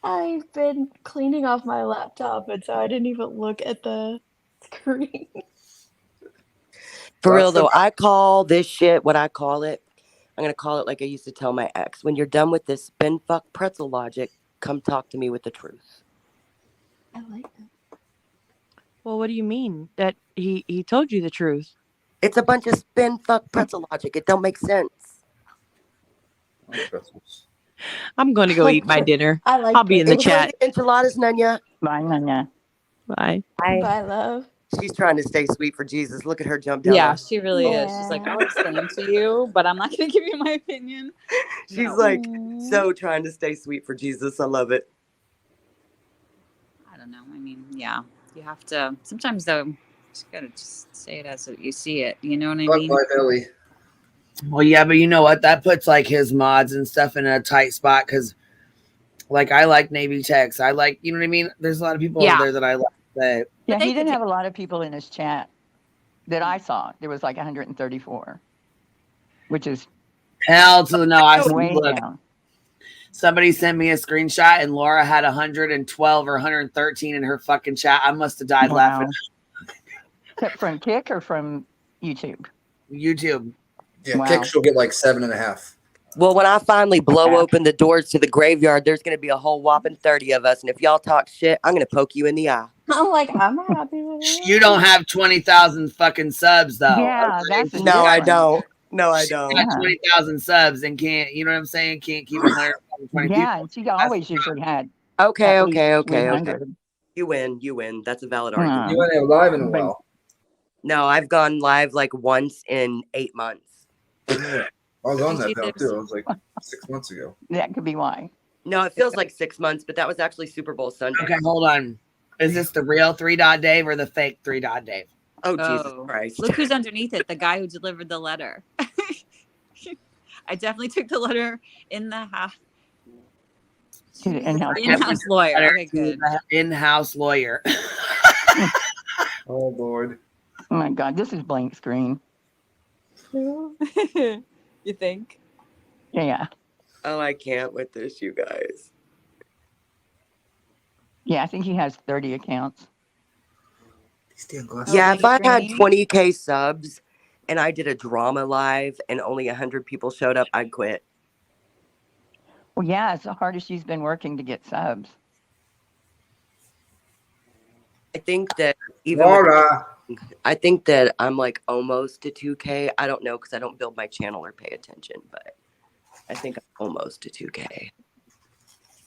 I've been cleaning off my laptop, and so I didn't even look at the screen. For real though, I call this shit what I call it. I'm gonna call it like I used to tell my ex. When you're done with this spin fuck pretzel logic, come talk to me with the truth. I like that. Well, what do you mean? That he told you the truth? It's a bunch of spin fuck pretzel logic. It don't make sense. I'm going to go eat my dinner. I like I'll be in the Enjoy chat. the enchiladas, Nanya. Bye, Nanya. Bye. Bye, love. She's trying to stay sweet for Jesus. Look at her jump down. Yeah, on- she really is. She's like, I'll explain to you, but I'm not going to give you my opinion. She's No. like so trying to stay sweet for Jesus. I love it. I don't know. I mean, yeah, you have to. Sometimes though, you just gotta just say it as you see it. You know what I mean? Billy. Well, yeah, but you know what? That puts like his mods and stuff in a tight spot because, like, I like Navy techs. I like, you know what I mean? There's a lot of people over there that I like. But Yeah, he didn't have a lot of people in his chat that I saw. There was like 134, which is hell to the no. I way look. down. Somebody sent me a screenshot and Laura had 112 or 113 in her fucking chat. I must have died laughing. From Kick or from YouTube? YouTube. Yeah, Wow. Kick she'll get like 7.5. Well, when I finally blow open the doors to the graveyard, there's going to be a whole whopping 30 of us. And if y'all talk shit, I'm going to poke you in the eye. I'm like, I'm happy with it. You don't have 20,000 fucking subs though. Yeah, that's the No, I difference. don't. No, I She don't. got 20,000 subs and can't, you know what I'm saying? Can't keep 120 people. Yeah, and she always usually had. Okay, at okay, least okay, okay. 300. You win. That's a valid Hmm. argument. You ain't live in a while. No, I've gone live like once in 8 months. Yeah. I was on that Did you now do- too. It was like 6 months ago. That could be why. No, it feels like 6 months, but that was actually Super Bowl Sunday. Okay, hold on. Is this the real 3 Dot Dave or the fake 3 Dot Dave? Oh, Jesus Christ. Look who's underneath it. The guy who delivered the letter. I definitely took the letter in the house. To the in-house In-house lawyer. Okay, good. In-house lawyer. Oh Lord. Oh my God, this is blank screen. You think? Yeah. Oh, I can't with this, you guys. Yeah, I think he has 30 accounts. Yeah, if I had 20K subs and I did a drama live and only 100 people showed up, I'd quit. Well, yeah, it's the hardest she's been working to get subs. I think that even I think that I'm like almost to 2K. I don't know because I don't build my channel or pay attention, but I think I'm almost to 2K.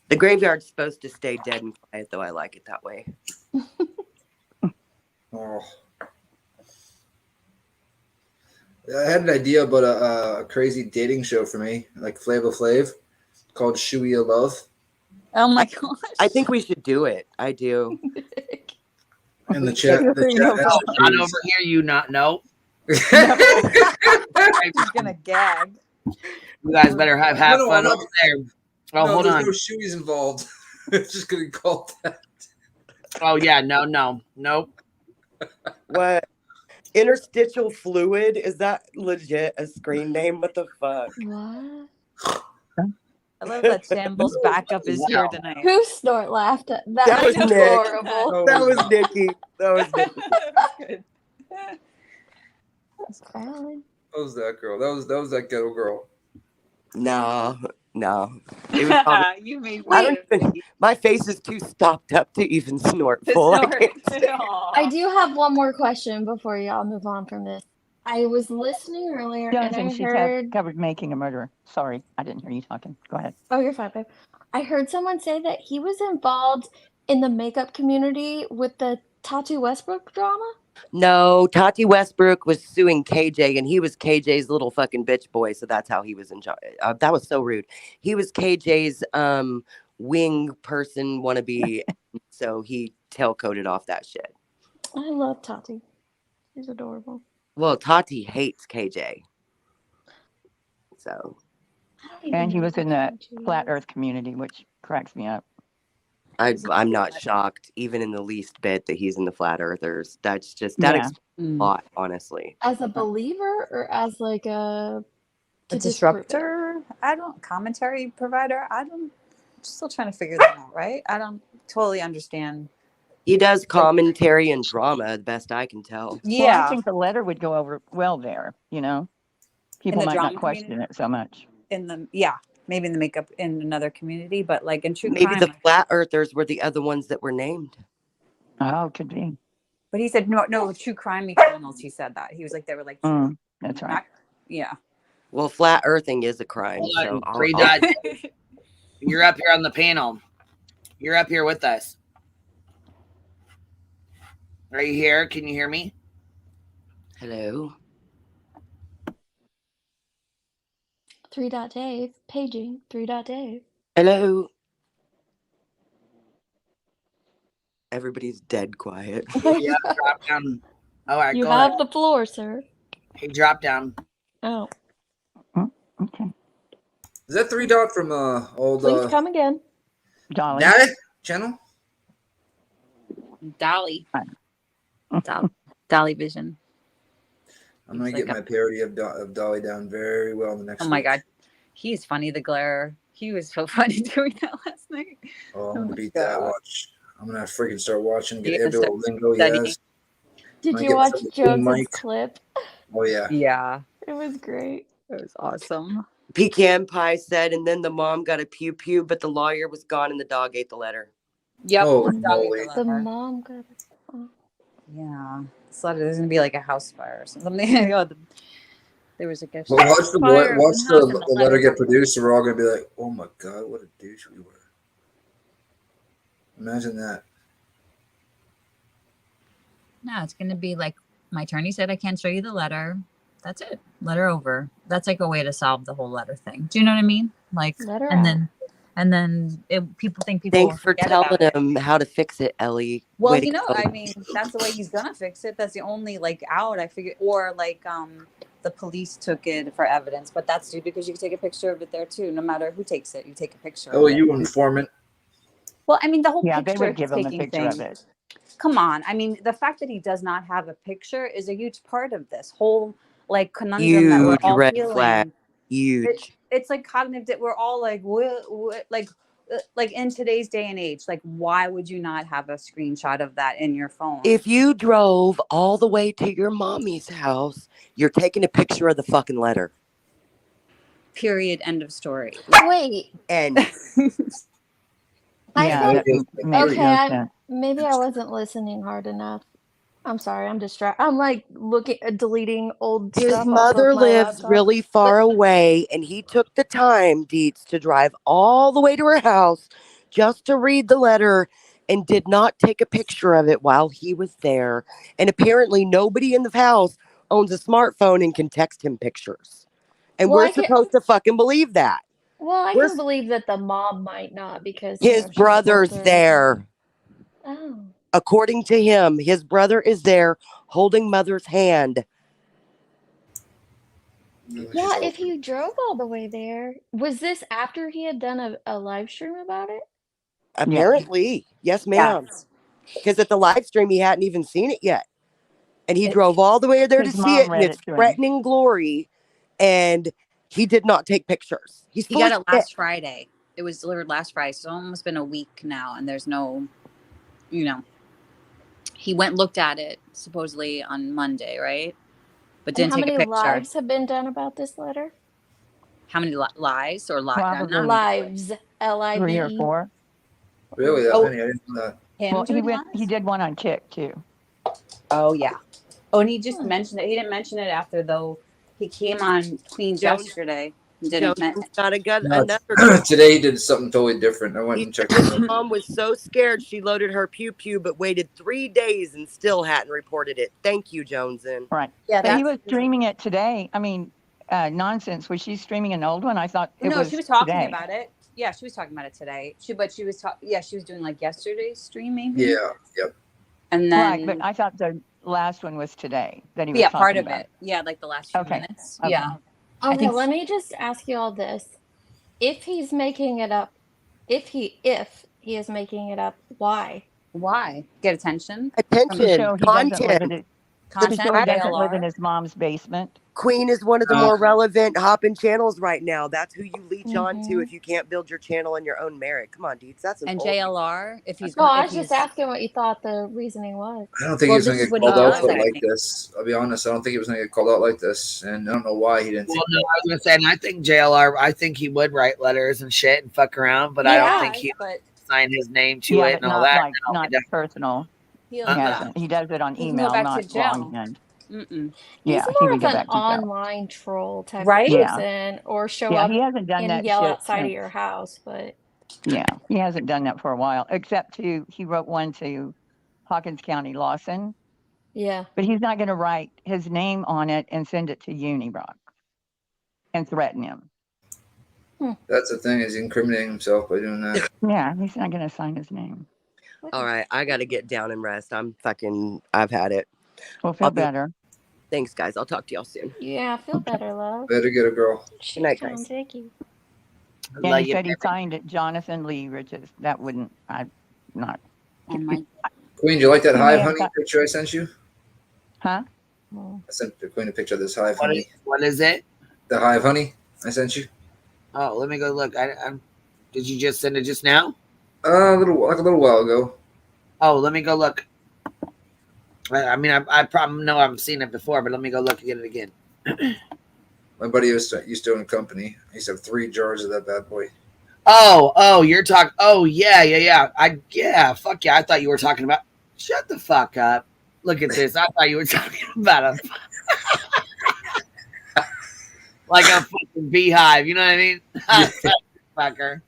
The graveyard's supposed to stay dead and quiet, though I like it that way. Oh. I had an idea about a crazy dating show for me, like Flavor Flav, called Shoey of Love. Oh my gosh. I think we should do it. I do. In the chat. Not over here, you not know. He's gonna gag. You guys better have No, fun no, over there. Oh, no, hold there's on. no shoeys involved. It's just gonna be called that. Oh yeah, nope. What? Interstitial fluid? Is that legit a screen name? What the fuck? What? I love that Shambles backup is here tonight. Who snort laughed at that? That was Nick. Horrible. That was Nikki. That was Nikki. Good. That's valid. That was that girl. That was that ghetto girl. No. It was probably, You made I don't even, my face is too stopped up to even snort full. I do have one more question before y'all move on from this. I was listening earlier and I Jonathan, she's heard. covered making a murderer. Sorry, I didn't hear you talking. Go ahead. Oh, you're fine, babe. I heard someone say that he was involved in the makeup community with the Tati Westbrook drama. No, Tati Westbrook was suing KJ, and he was KJ's little fucking bitch boy. So that's how he was in charge. That was so rude. He was KJ's wing person wannabe, so he tailcoated off that shit. I love Tati. She's adorable. Well, Tati hates KJ. So. And he was in the flat Earth community, which cracks me up. I'm not shocked, even in the least bit, that he's in the flat earthers. That's just explains a lot, honestly. As a believer or as like a disruptor? Commentary provider? I'm still trying to figure that out, right? I don't totally understand. He does commentary and drama, the best I can tell. Yeah. Well, I think the letter would go over well there, People might not question it so much. Maybe in the makeup in another community, but like in true maybe crime, the flat earthers were the other ones that were named. Oh, could be. But he said no true crime channels. He said that he was like they were like that's right. Yeah. Well, flat earthing is a crime. So You're up here on the panel. You're up here with us. Are you here? Can you hear me? Hello. 3. Dave paging 3. Dave. Hello. Everybody's dead quiet. Yeah, drop down. All right, you go have ahead. the floor, sir. Hey, drop down. Oh. Okay. Is that 3 Dot from old? Please come again. Dolly. Daddy channel. Dolly. Dolly Vision. I'm gonna get my parody of Dolly down very well in the next. Oh my god, he's funny. The glare. He was so funny doing that last night. Oh, I'm gonna beat that. Watch. I'm gonna freaking start watching. Get every little lingo he has. Did you watch Jones' clip? Oh yeah. Yeah. It was great. It was awesome. Pecan Pie said, and then the mom got a pew pew, but the lawyer was gone and the dog ate the letter. Yep. The mom got it. Oh. Yeah. There's gonna be like a house fire or something. There was a gift. Well, watch the letter get produced, and we're all gonna be like, "Oh my god, what a douche we were." Imagine that. No, it's gonna be like my attorney said I can't show you the letter. That's it. Letter over. That's like a way to solve the whole letter thing. Do you know what I mean? Like, letter and then people think people. Thanks for telling him how to fix it, Ellie. Well, I mean, that's the way he's gonna fix it. That's the only out. I figured, or the police took it for evidence, but that's due because you can take a picture of it there too. No matter who takes it, you take a picture. Oh, you informant. Well, I mean, the whole they would give him a picture of it. Come on, I mean, the fact that he does not have a picture is a huge part of this whole conundrum that we're all red feeling. Flag. Huge. It's like cognitive that we're all in today's day and age, why would you not have a screenshot of that in your phone? If you drove all the way to your mommy's house, you're taking a picture of the fucking letter. Period. End of story. Wait. And maybe I wasn't listening hard enough. I'm sorry, I'm distracted. I'm deleting old stuff. His mother lives really far away, and he took the time, Dietz, to drive all the way to her house just to read the letter and did not take a picture of it while he was there. And apparently nobody in the house owns a smartphone and can text him pictures. And we're supposed to fucking believe that. Well, I can believe that the mom might not because his brother's there. Oh. According to him, his brother is there holding mother's hand. Yeah, if he drove all the way there, was this after he had done a live stream about it? Apparently, yes, ma'am. Because at the live stream, he hadn't even seen it yet. And he drove all the way there to see it in its threatening glory. And he did not take pictures. He got it last Friday. It was delivered last Friday, so it's almost been a week now, and there's no, he went and looked at it supposedly on Monday, right? But And didn't how take a many picture. lives have been done about this letter? How many lies or Probably lives? 3 Live. or 4. Really? That Oh. many? I didn't know that. Him Well, doing he did one on Chick too. Oh yeah. Oh, and he just mentioned it. He didn't mention it after though. He came on Queens Jones- yesterday. He didn't. Jones got No, another. today he did something totally different. I went and checked it His out. mom was so scared she loaded her pew, but waited 3 days and still hadn't reported it. Thank you, Joneson. Right. Yeah, but he was streaming it today. I mean, nonsense. Was she streaming an old one? I thought it was she was talking today. about it. Yeah, she was talking about it today. She was she was doing like yesterday's stream maybe. Yeah. Yep. And then Right, but I thought the last one was today that he was talking part of about. it. Yeah, like the last few minutes. Okay. Yeah. Okay, let me just ask you all this. If he's making it up, if he is making it up, why? Why? Get attention? To show he doesn't live in it. To Content show he doesn't live JLR. in his mom's basement. Queen is one of the more relevant hopping channels right now. That's who you leech on to if you can't build your channel in your own merit. Come on, dudes. That's And important. JLR, if he's No, I was just asking what you thought the reasoning was. I don't think he was going to get called out like this. I'll be honest. I don't think he was going to get called out like this, and I don't know why he didn't. Well, no, I was going to say, and I think JLR. I think he would write letters and shit and fuck around, but I don't think he would sign his name to it and all that. Like, not personal. He does it on He can email, go back not to jail. longhand. Mm-mm. Yeah, He's he more would of go an back to jail. online troll type Right? of Yeah. person, or show Yeah, up he hasn't done and that yell shit outside of since- your house. But Yeah, he hasn't done that for a while, except he wrote one to Hawkins County Lawson. yeah, But he's not going to write his name on it and send it to Unirock and threaten him. That's the thing, is incriminating himself by doing that. Yeah, he's not going to sign his name. All right, I got to get down and rest. I've had it. We'll feel better. Thanks, guys. I'll talk to y'all soon. yeah, feel better, love. Better get a girl. Good night, guys. Thank you. Yeah, he said he signed it, Jonathan Lee Riches. That wouldn't, I'm not. Queen, do you like that He may hive have honey got- picture I sent you? Huh? I sent the Queen a picture of this hive honey. What is it? The hive honey I sent you. Oh, let me go look. Did you just send it just now? A little while ago. Oh, let me go look. I mean, I probably know I've seen it before, but let me go look and get it again. My buddy used to own a company. He used to have 3 jars of that bad boy. Oh, you're talking. Oh, yeah. Fuck yeah. I thought you were talking about. Shut the fuck up. Look at this. I thought you were talking about a like a fucking beehive. You know what I mean? Fucker.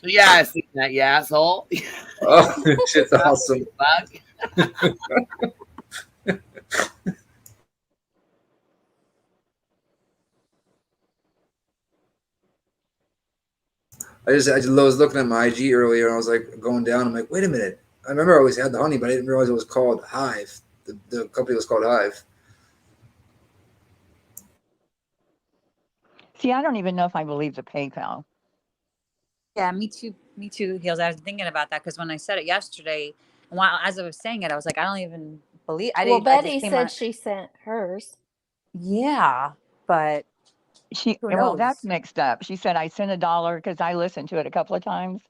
Yeah, I seen that. You asshole. Oh, shit's awesome. Fuck. I was looking at my IG earlier and I was like going down. I'm like, wait a minute. I remember I always had the honey, but I didn't realize it was called Hive. The company was called Hive. See, I don't even know if I believe the PayPal. Yeah, me too. Me too, Heels. I was thinking about that because when I said it yesterday, while as I was saying it, I was like, I don't even believe. Well, Betty said she sent hers. Yeah, but Well, that's mixed up. She said I sent $1 because I listened to it a couple of times,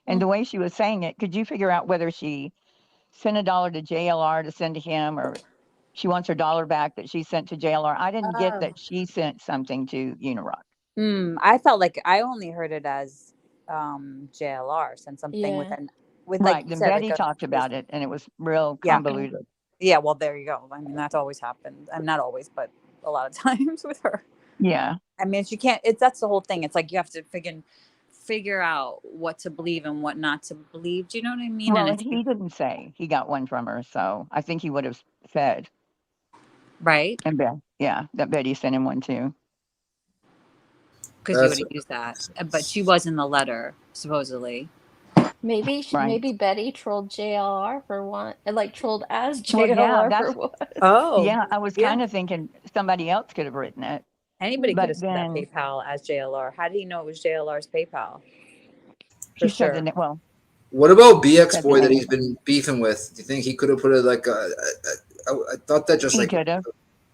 and the way she was saying it, could you figure out whether she sent $1 to JLR to send to him, or she wants her $1 back that she sent to JLR? I didn't get that she sent something to Unirock. I felt like I only heard it as JLR sent something with right. like you Then said, Betty like talked about it, and it was real Yeah. convoluted. Yeah, well, there you go. I mean, that's always happened. I'm not always, but a lot of times with her. Yeah. I mean, you can't. That's the whole thing. It's like you have to figure out what to believe and what not to believe. Do you know what I mean? Well, And he didn't say he got one from her, so I think he would have said. Right. And that Betty sent him one too. Because you would have used that, but she was in the letter supposedly. Maybe Right. maybe Betty trolled JLR for one, like trolled as Well, JLR yeah, for one. Yeah, I was kind of thinking somebody else could have written it. Anybody But could have sent that then- PayPal as JLR. How did he know it was JLR's PayPal? She For sure. said that, well, What about BX Said Boy the that name. he's been beefing with? Do you think he could have put it like I thought that just he like could have.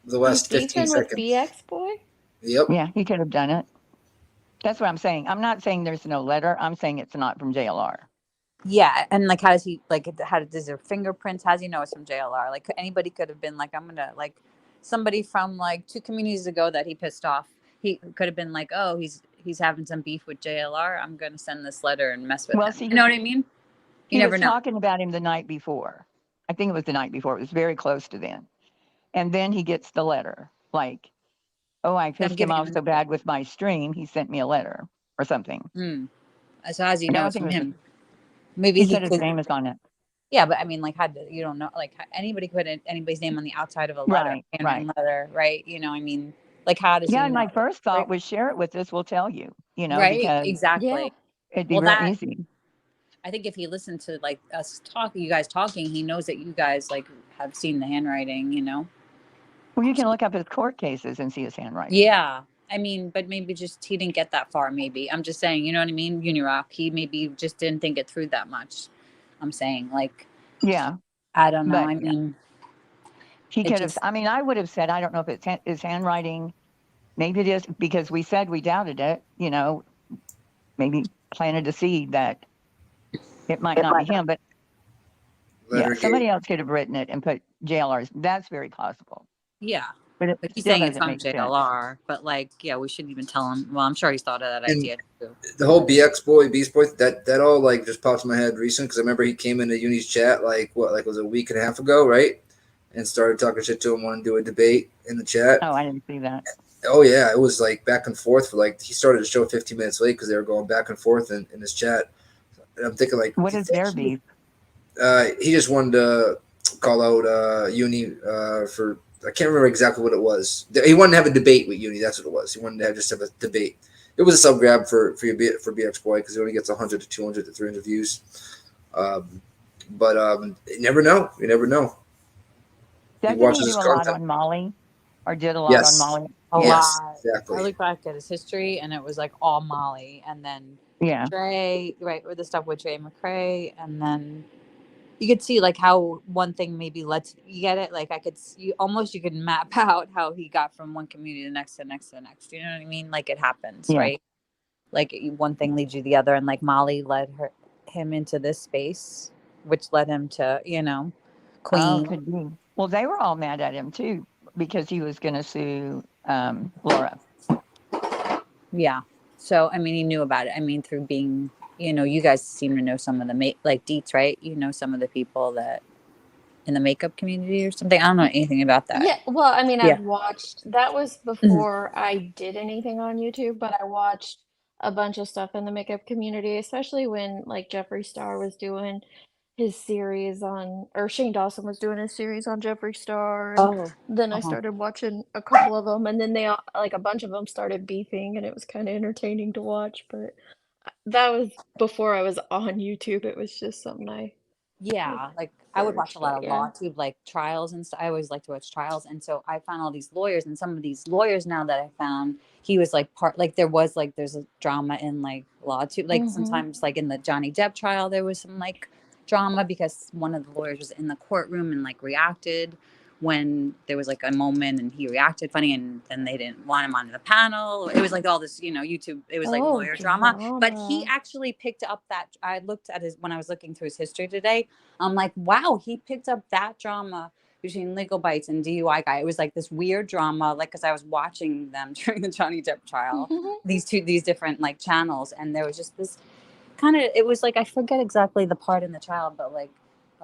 the last 15 Beefing with seconds. BX Boy? Yep. Yeah, he could have done it. That's what I'm saying. I'm not saying there's no letter. I'm saying it's not from JLR. Yeah, and like, how does he like? Does there fingerprints? How does he know it's from JLR? Like, anybody could have been like, I'm gonna like somebody from like 2 communities ago that he pissed off. He could have been like, oh, he's having some beef with JLR. I'm gonna send this letter and mess with Well, him. see, You know what I mean? You he never was know. talking about him the night before. I think it was the night before. It was very close to then. And then he gets the letter. Like, oh, I pissed him off so bad with my stream. He sent me a letter or something. So how does he And I know don't it's think from it was him? Maybe he he said his could. name is on it. Yeah, but I mean, like, you don't know, like, anybody could put anybody's name on the outside of a letter, handwritten letter, right? You know, I mean, like, how does Yeah, he and know? my first thought was share it with us. We'll tell you, Right? because Exactly. it'd be Well, real that easy. I think if he listened to like us talk, you guys talking, he knows that you guys like have seen the handwriting, you know? Well, you can look up his court cases and see his handwriting. Yeah. I mean, but maybe just he didn't get that far, maybe. I'm just saying, you know what I mean? Unirock, he maybe just didn't think it through that much. I'm saying, like, Yeah. I don't know. But I mean, he it could have, just, I mean, I would have said, I don't know if it's his handwriting. Maybe it is, because we said we doubted it, maybe planted a seed that it might not be him, but yeah, somebody else could have written it and put JLR's. That's very possible. yeah. But it He's still saying it's doesn't from make sense. JLR, but like, yeah, we shouldn't even tell him. Well, I'm sure he's thought of that And idea too. the whole Beast Boy, that all like just pops in my head recent because I remember he came into Uni's chat like was it a week and a half ago, right? And started talking shit to him, wanting to do a debate in the chat. Oh, I didn't see that. Oh yeah, it was like back and forth for like he started the show 15 minutes late because they were going back and forth in his chat. And I'm thinking like, what is their beef? He just wanted to call out Uni for. I can't remember exactly what it was. He wanted to have a debate with Uni. That's what it was. He wanted to just have a debate. It was a sub grab for BX Boy because he only gets 100 to 200 to 300 views. But you never know. You never know. Doesn't he do a lot on Molly, or did a lot on Molly? A lot. Exactly. I look back at his history, and it was like all Molly, and then Trey, right, with the stuff with Trey McCrae, and then you could see like how one thing maybe lets you get it. Like you could map out how he got from one community to the next to the next to the next. You know what I mean? Like it happens, right? Like one thing leads you to the other, and like Molly led him into this space, which led him to Queen. Oh, could be. Well, they were all mad at him too because he was going to sue Laura. Yeah. So I mean, he knew about it. I mean, through being. You guys seem to know some of the deets, right? Some of the people that in the makeup community or something. I don't know anything about that. Yeah, well, I mean, I've watched. That was before I did anything on YouTube, but I watched a bunch of stuff in the makeup community, especially when like Jeffree Star was doing his series on, or Shane Dawson was doing his series on Jeffree Star. And then I started watching a couple of them, and then they like a bunch of them started beefing, and it was kind of entertaining to watch. But that was before I was on YouTube. It was just something I I would watch a lot of law tube, like trials and stuff. I always like to watch trials, and so I found all these lawyers, and some of these lawyers now that I found, he was like there's a drama in like law tube, like sometimes like in the Johnny Depp trial there was some like drama because one of the lawyers was in the courtroom and like reacted when there was like a moment and he reacted funny, and then they didn't want him on the panel. It was like all this, YouTube, it was like lawyer drama. But he actually picked up that, I looked at when I was looking through his history today, I'm like, wow, he picked up that drama between Legal Bites and DUI Guy. It was like this weird drama, like, because I was watching them during the Johnny Depp trial, these different like channels, and there was just this kind of, it was like, I forget exactly the part in the trial, but like,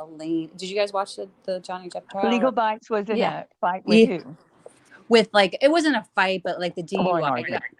Elaine, did you guys watch the Johnny Depp trial? Legal Bites was in a fight with who? With like, it wasn't a fight, but like the DUI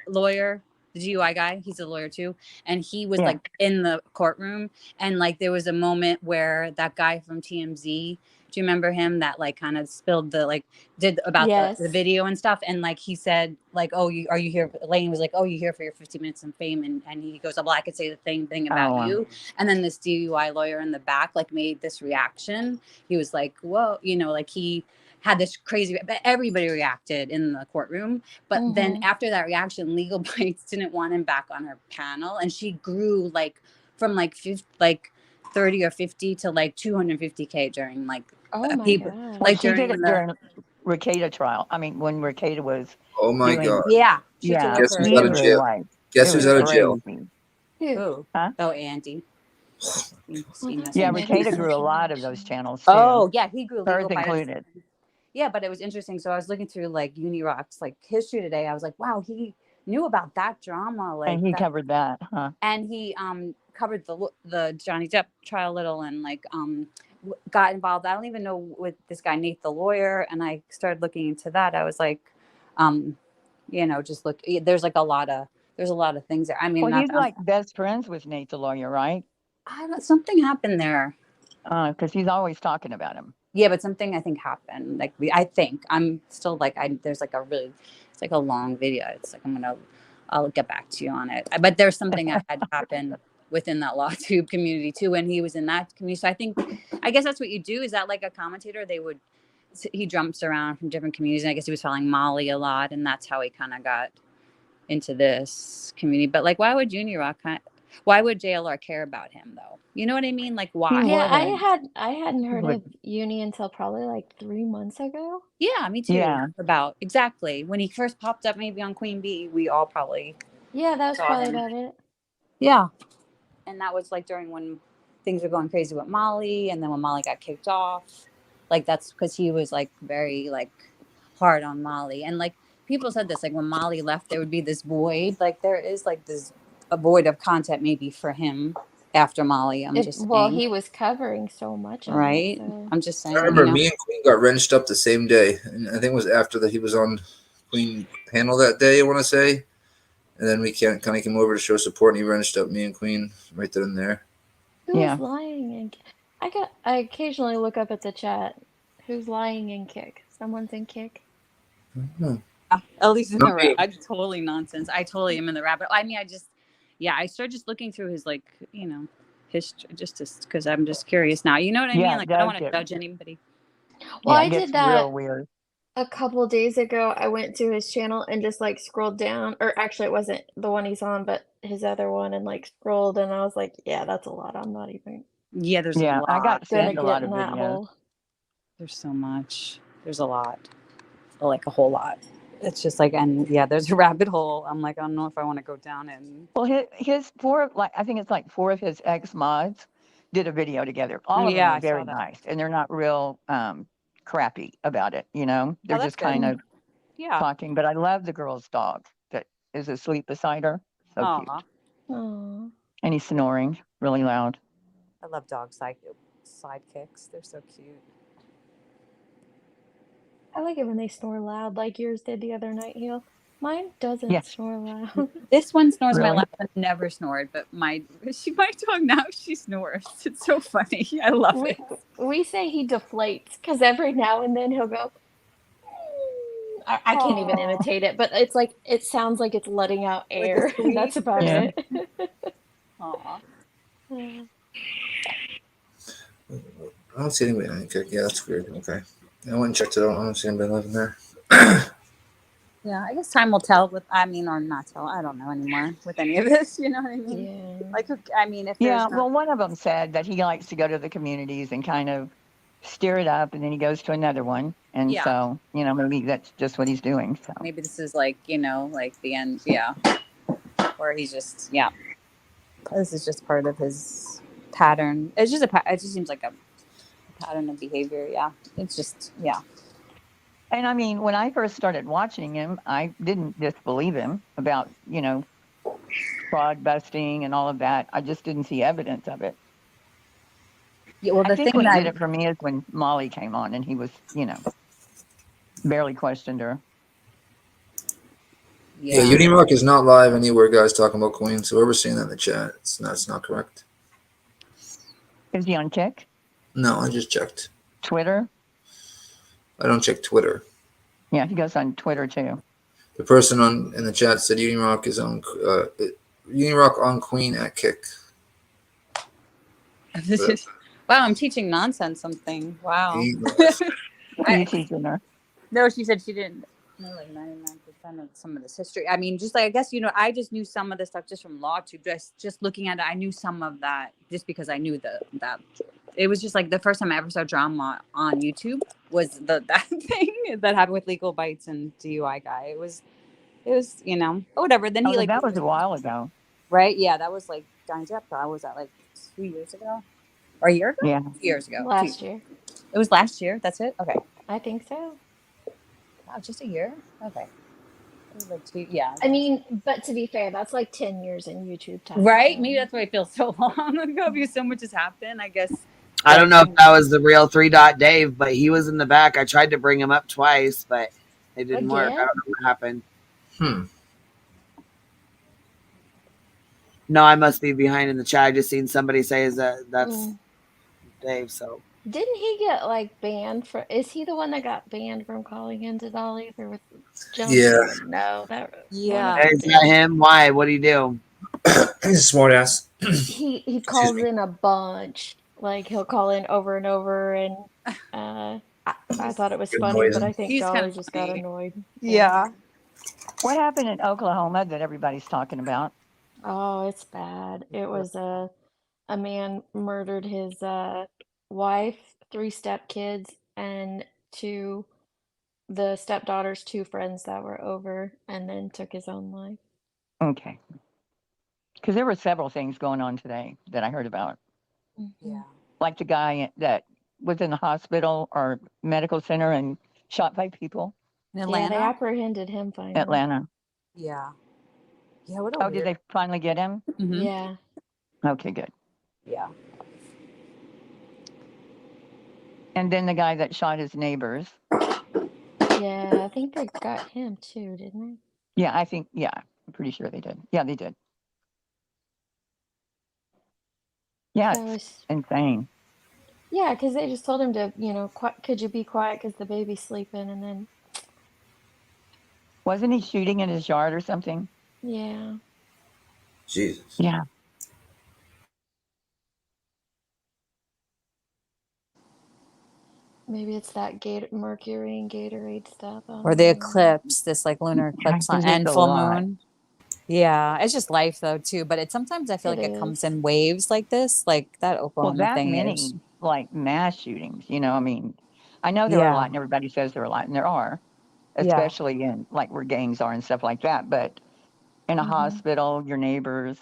lawyer, the DUI guy, he's a lawyer too, and he was like in the courtroom, and like there was a moment where that guy from TMZ, do you remember him, that like kind of spilled the like did about the video and stuff, and like he said like, oh, are you here? Elaine was like, oh, you here for your 50 minutes of fame, and he goes, oh, well, I could say the same thing about you. And then this DUI lawyer in the back like made this reaction. He was like, whoa, like he had this crazy, but everybody reacted in the courtroom. But then after that reaction, Legal Bites didn't want him back on her panel, and she grew like from like 30 or 50 to like 250K during like people. Like she did it during Rekieta trial. I mean, when Rekieta was God. Yeah. Guess who's out of jail? Guess who's out of jail? Who? Huh? Oh, Andy. Yeah, Ricada grew a lot of those channels too. Oh, yeah, he grew hers legal by included. Yeah, but it was interesting. So I was looking through like Unirock's like history today. I was like, wow, he knew about that drama. Like, And he that. covered that, huh? And he covered the Johnny Depp trial a little, and like got involved. I don't even know with this guy Nate the lawyer, and I started looking into that. I was like, just look. There's like a lot of things there. I mean, Well, he's like best friends with Nate the lawyer, right? Something happened there. Because he's always talking about him. Yeah, but something I think happened. Like I think I'm still like there's like it's like a long video. It's like I'll get back to you on it. But there's something that had happened within that LawTube community too when he was in that community. So I guess that's what you do. Is that like a commentator? He jumps around from different communities. And I guess he was following Molly a lot, and that's how he kind of got into this community. But like, why would why would JLR care about him though? You know what I mean? Like, why? Yeah, I hadn't heard of Uni until probably like 3 months ago. Yeah, me too. Yeah. Exactly when he first popped up, maybe on Queen Bee, we all probably that was saw probably him. about it. Yeah, and that was like during when things were going crazy with Molly, and then when Molly got kicked off, like that's because he was like very like hard on Molly, and like people said this, like when Molly left, there would be this void. Like there is like a void of content maybe for him after Molly. Well, he was covering so much of right? it, so. I'm just saying. I remember me and Queen got wrenched up the same day, and I think it was after that he was on Queen panel that day, I want to say, and then we kind of came over to show support, and he wrenched up me and Queen right then and there. Who's lying? I occasionally look up at the chat. Who's lying in Kick? Someone's in Kick. At least in the rabbit. I'm totally nonsense. I totally am in the rabbit. I mean, I started just looking through his like, history just because I'm just curious now. You know what I mean? Like I don't want to judge anybody. Well, I did that a couple days ago. I went to his channel and just like scrolled down, or actually it wasn't the one he's on, but his other one, and like scrolled, and I was like, yeah, that's a lot. I'm not even. Yeah, there's a lot. I got sent a lot of in that videos. hole. There's so much. There's a lot. Like a whole lot. It's just like, and yeah, there's a rabbit hole. I'm like, I don't know if I want to go down it. Well, his I think it's like 4 of his ex mods did a video together. All of them are very nice, and they're not real crappy about it. They're just kind of talking. But I love the girl's dog that is asleep beside her. So cute. Aww. And he's snoring really loud. I love dog sidekicks. They're so cute. I like it when they snore loud, like yours did the other night, Heel. Mine doesn't snore loud. This one snores. Really? My last one never snored, but my dog now she snores. It's so funny. I love it. We say he deflates because every now and then he'll go. I can't even imitate it, but it's like it sounds like it's letting out air. That's about it. Aww. I don't see anybody on Kick. Yeah, that's weird. Okay. I went and checked it out. I don't see anybody living there. Yeah, I guess time will tell or not tell. I don't know anymore with any of this. You know what I mean? Yeah. Like, I mean, if well, one of them said that he likes to go to the communities and kind of stir it up, and then he goes to another one. And so, maybe that's just what he's doing. So maybe this is like, like the end. Yeah. Or he's just, this is just part of his pattern. It's just it just seems like a pattern of behavior. Yeah. It's just, And I mean, when I first started watching him, I didn't disbelieve him about, fraud busting and all of that. I just didn't see evidence of it. Yeah, well, I think what did it for me is when Molly came on and he was, barely questioned her. Yeah, Unirock is not live anywhere, guys, talking about Queen. So whoever's seeing that in the chat, it's not correct. Is he on Kick? No, I just checked. Twitter? I don't check Twitter. Yeah, he goes on Twitter too. The person in the chat said Unirock is on Unirock on Queen at Kick. Wow, I'm teaching nonsense something. Wow. Are you teaching her? No, she said she didn't know like 99% of some of this history. I mean, just like, I guess, I just knew some of this stuff just from LawTube. Just looking at it, I knew some of that just because I knew that. It was just like the first time I ever saw drama on YouTube was that thing that happened with Legal Bites and DUI guy. it was, whatever. Then he like that was a while ago. Right? Yeah, that was like Johnny Depp. I was that like 2 years ago or a year ago? Yeah. 2 years ago. Last year. It was last year. That's it. Okay. I think so. Wow, just a year. Okay. It was like 2. Yeah. I mean, but to be fair, that's like 10 years in YouTube time. Right? So. Maybe that's why it feels so long ago because so much has happened. I guess. I don't know if that was the real 3 Dot Dave, but he was in the back. I tried to bring him up twice, but it didn't work. I don't know what happened. No, I must be behind in the chat. I just seen somebody say that's Dave. So didn't he get like banned from? Is he the one that got banned from calling into Dolly or with Jones? Yeah. No, that. Yeah. Is that him? Why? What did he do? He's a smart ass. He calls in a bunch. Like he'll call in over and over, and I thought it was funny, but I think Dolly just got annoyed. Yeah. What happened in Oklahoma that everybody's talking about? Oh, it's bad. It was a man murdered his wife, 3 stepkids, and the stepdaughter's 2 friends that were over, and then took his own life. Okay. Because there were several things going on today that I heard about. Yeah. Like the guy that was in the hospital or medical center and shot 5 people. In Atlanta? Yeah, they apprehended him finally. Atlanta. Yeah. Yeah. What a did they finally get him? Mm-hmm. Yeah. Okay, good. Yeah. And then the guy that shot his neighbors. Yeah, I think they got him too, didn't Yeah, I'm pretty sure they did. Yeah, they did. Yeah, it's insane. Yeah, because they just told him to, could you be quiet because the baby's sleeping, and then. Wasn't he shooting in his yard or something? Yeah. Jesus. Yeah. Maybe it's that Mercury and Gatorade stuff. Or the eclipse, this like lunar eclipse and full moon. Yeah, it's just life though too. But sometimes I feel like it comes in waves like this, like that Oklahoma thing. Many like mass shootings. I mean, I know there are a lot, and everybody says there are a lot, and there are, especially in like where gangs are and stuff like that. But in a hospital, your neighbors.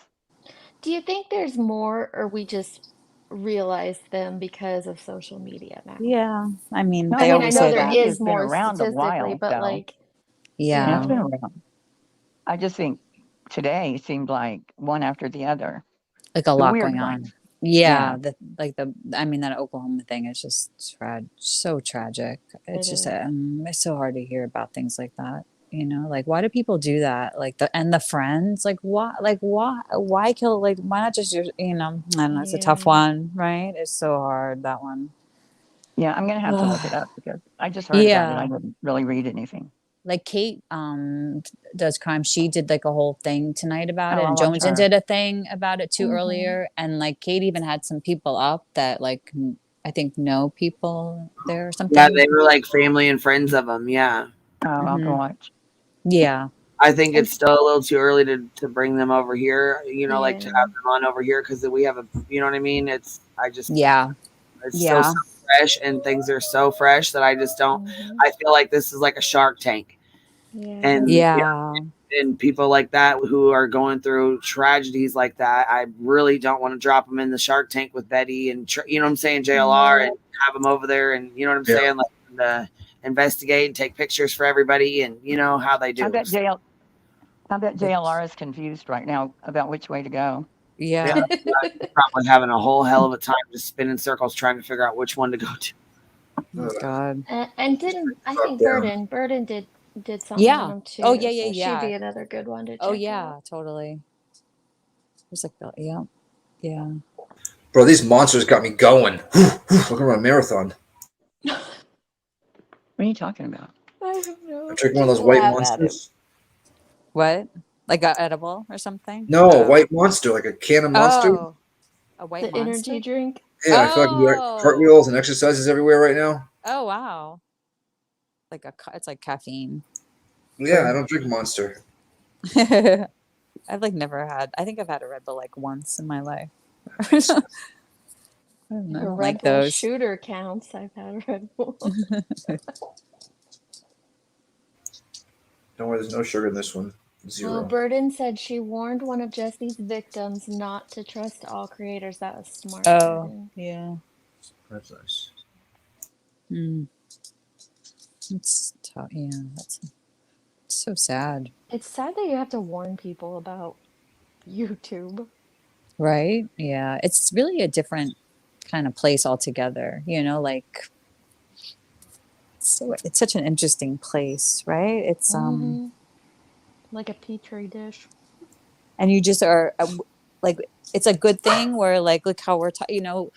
Do you think there's more, or we just realize them because of social media now? Yeah, I mean, I know there is more statistically, but like, yeah, it's been around. I just think today seemed like one after the other. Like a lot going on. Yeah, that Oklahoma thing is just so tragic. It's just it's so hard to hear about things like that. Like why do people do that? Like the friends, like why kill? Like why not just your? I don't know. It's a tough one, right? It's so hard, that one. Yeah, I'm gonna have to look it up because I just heard about it. I didn't really read anything. Like Kate does crime. She did like a whole thing tonight about it, and Joneson did a thing about it too earlier. And like Kate even had some people up that like I think know people there or something. Yeah, they were like family and friends of them. Yeah. Oh, I'll go watch. Yeah. I think it's still a little too early to bring them over here. Like to have them on over here because we have you know what I mean. It's so fresh, and things are so fresh that I just don't. I feel like this is like a Shark Tank, and and people like that who are going through tragedies like that. I really don't want to drop them in the Shark Tank with Betty and you know what I'm saying, JLR, and have them over there, and you know what I'm saying, like investigate and take pictures for everybody, and how they do. I bet JLR is confused right now about which way to go. Yeah. Probably having a whole hell of a time just spinning circles trying to figure out which one to go to. Oh, God. And didn't I think Burden did something on them too. Oh yeah. She'd be another good one to check. Oh yeah, totally. It's like yeah. Bro, these monsters got me going. Look at my marathon. What are you talking about? I don't know. I drinking one of those white monsters. What? Like an edible or something? No, white monster, like a can of monster. Oh, a white monster? Energy drink? Yeah, I feel like I'm doing cartwheels and exercises everywhere right now. Oh, wow. It's like caffeine. Yeah, I don't drink Monster. I've never had. I think I've had a Red Bull once in my life. I don't know. A Red like Bull those. shooter counts. I've had a Red Bull. Don't worry, there's no sugar in this one. Well, Zero. Burden said she warned one of Jesse's victims not to trust all creators. That was smart, Oh, Burden. yeah. That's nice. It's tough. Yeah, that's so sad. It's sad that you have to warn people about YouTube. Right? Yeah. It's really a different kind of place altogether, you know, like so it's such an interesting place, right? It's Like a petri dish. and you just are like it's a good thing where like look how we're you know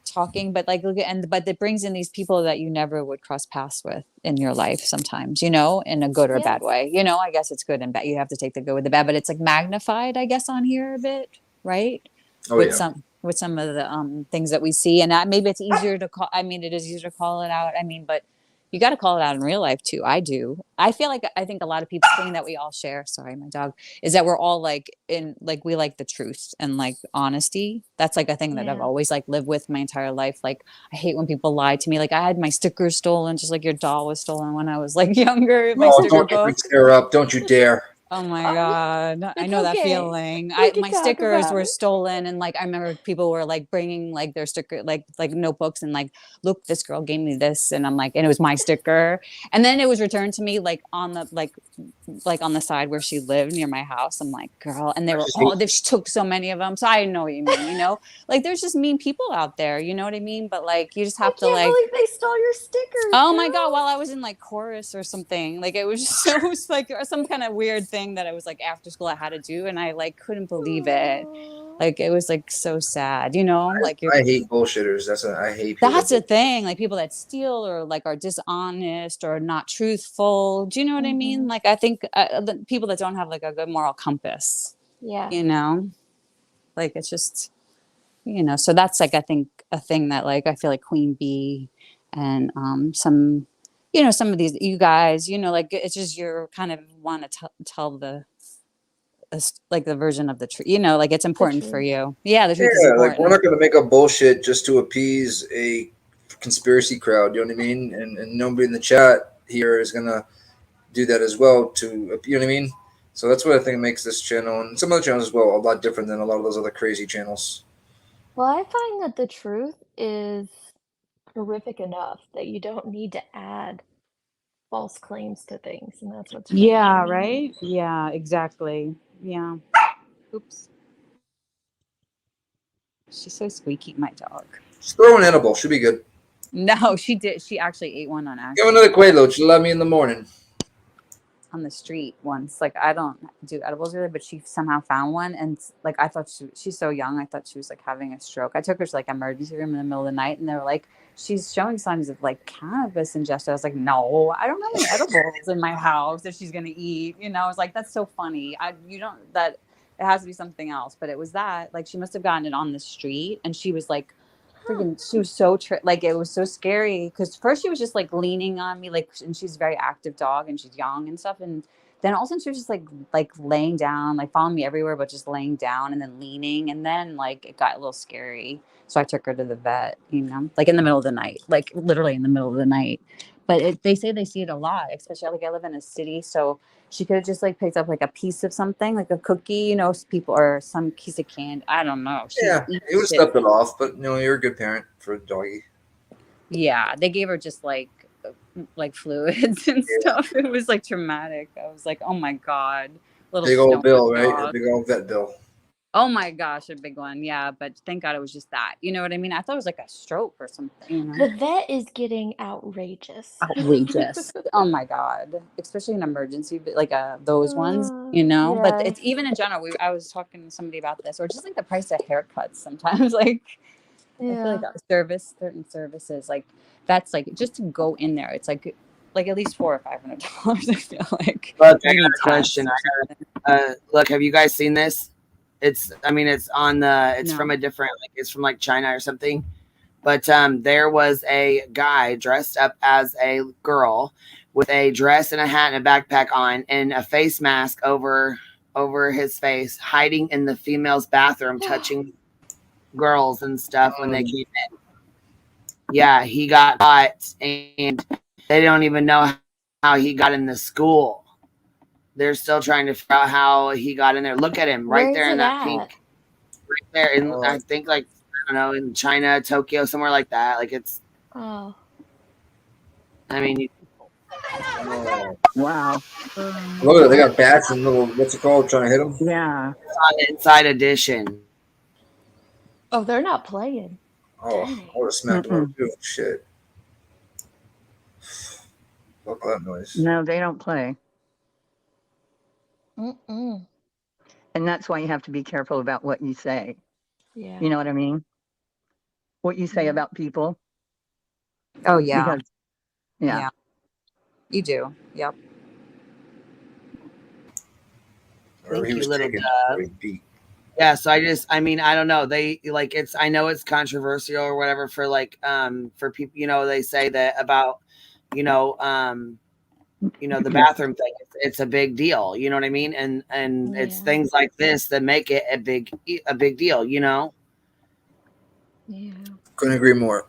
talking, but like look at but it brings in these people that you never would cross paths with in your life sometimes, you know, in a good or a bad way. You know, I guess it's good and bad. You have to take the good with the bad, but it's like magnified, I guess, on here a bit, right? Oh, with yeah. with some of the things that we see, and maybe it's easier to call. I mean, it is easier to call it out. I mean, but you got to call it out in real life too. I do. I feel like I think a lot of people thing that we all share. Sorry, my dog is that we're all like in like we like the truth and like honesty. That's like a thing that I've always like lived with my entire life. Like I hate when people lie to me. Like I had my stickers stolen, just like your doll was stolen when I was like younger. My sticker don't book. bring Sarah up. Don't you dare. Oh my God. I know that feeling. can My talk stickers about were it. stolen. And like, I remember people were like bringing like their sticker, like notebooks and like, look, this girl gave me this. And I'm like, and it was my sticker. And then it was returned to me like on the, like on the side where she lived near my house. I'm like, girl, and they were all, they took so many of them. So I know what you mean, you know, like there's just mean people out there, you know what I mean? But like, you just have to like, believe they stole your stickers. oh my God, while I was in like chorus or something, like it was just so, it was like some kind of weird thing that I was like after school I had to do. And I like, couldn't believe it. Like, it was like so sad, you know, like I hate bullshitters. I hate people. that's a thing. Like people that steal or like are dishonest or not truthful. Do you know what I mean? Like, I think the people that don't have like a good moral compass, you know, like it's just, you know, so that's like, I think a thing that like, I feel like Queen Bee and some, you know, some of these, you guys, you know, like it's just, you're kind of want to tell the, like the version of the truth, you know, like it's important for you. Yeah. The truth is important. Like we're not going to make up bullshit just to appease a conspiracy crowd. You know what I mean? And nobody in the chat here is going to do that as well to, you know what I mean? So that's what I think makes this channel and some other channels as well a lot different than a lot of those other crazy channels. Well, I find that the truth is horrific enough that you don't need to add false claims to things, and that's what's yeah, right? Yeah, exactly. Yeah. Oops. She's so squeaky, my dog. Just throw an edible. Should be good. No, she did. She actually ate one on accident. Give another Quaalude. She'll love me in the morning. On the street once. Like, I don't do edibles really, but she somehow found one. And like, I thought she's so young. I thought she was like having a stroke. I took her to like emergency room in the middle of the night and they were like, she's showing signs of like cannabis ingestion. I was like, no, I don't have any edibles in my house that she's going to eat. You know, I was like, that's so funny. It has to be something else. But it was that, like, she must have gotten it on the street and she was like, freaking, she was so like it was so scary because first she was just like leaning on me, like, and she's a very active dog and she's young and stuff, and then all of a sudden she was just like laying down, like following me everywhere, but just laying down and then leaning, and then like it got a little scary, so I took her to the vet, you know, like in the middle of the night, like literally in the middle of the night. But they say they see it a lot, especially like I live in a city, so she could have just like picked up like a piece of something, like a cookie, you know, people or some piece of candy. I don't know. Yeah, you would have stepped it off, but you know, you're a good parent for a doggy. Yeah, they gave her just like fluids and stuff. It was like traumatic. I was like, oh my God. Big old bill, right? A big old vet bill. Oh my gosh, a big one. Yeah, but thank God it was just that. You know what I mean? I thought it was like a stroke or something. You know? The vet is getting outrageous. Outrageous. Oh my God. Especially in emergency, like those ones, you know? Yeah. But it's even in general. I was talking to somebody about this, or just like the price of haircuts sometimes. Like, I feel like certain services, like that's like just to go in there. It's like at least $400 or $500. I feel like. Look, I got a question. Look, have you guys seen this? It's on the, it's from a different, like it's from like China or something. But there was a guy dressed up as a girl with a dress and a hat and a backpack on and a face mask over his face, hiding in the female's bathroom, touching girls and stuff when they came in. Yeah, he got caught and they don't even know how he got in the school. they're still trying to figure out how he got in there. Look at him right Where there is in it that at? pink, right there. In I think like I don't know, in China, Tokyo, somewhere like that. Like it's. Oh. I mean. Wow. Look at it, they got bats and little, what's it called, trying to hit them? Yeah. It's on Inside Edition. Oh, they're not playing. Oh, I would have smacked them up too. Shit. Fuck that noise. No, they don't play. Mm-mm. And that's why you have to be careful about what you say. Yeah. You know what I mean? What you say about people. Oh, yeah. Because, yeah. You do. Yep. Thank He you, was little taken, dove. Yeah, so I mean, I don't know. They like I know it's controversial or whatever for like for people, you know, they say that about, you know, the bathroom thing. It's a big deal, you know what I mean? And it's things like this that make it a big deal, you know? Yeah. Couldn't agree more.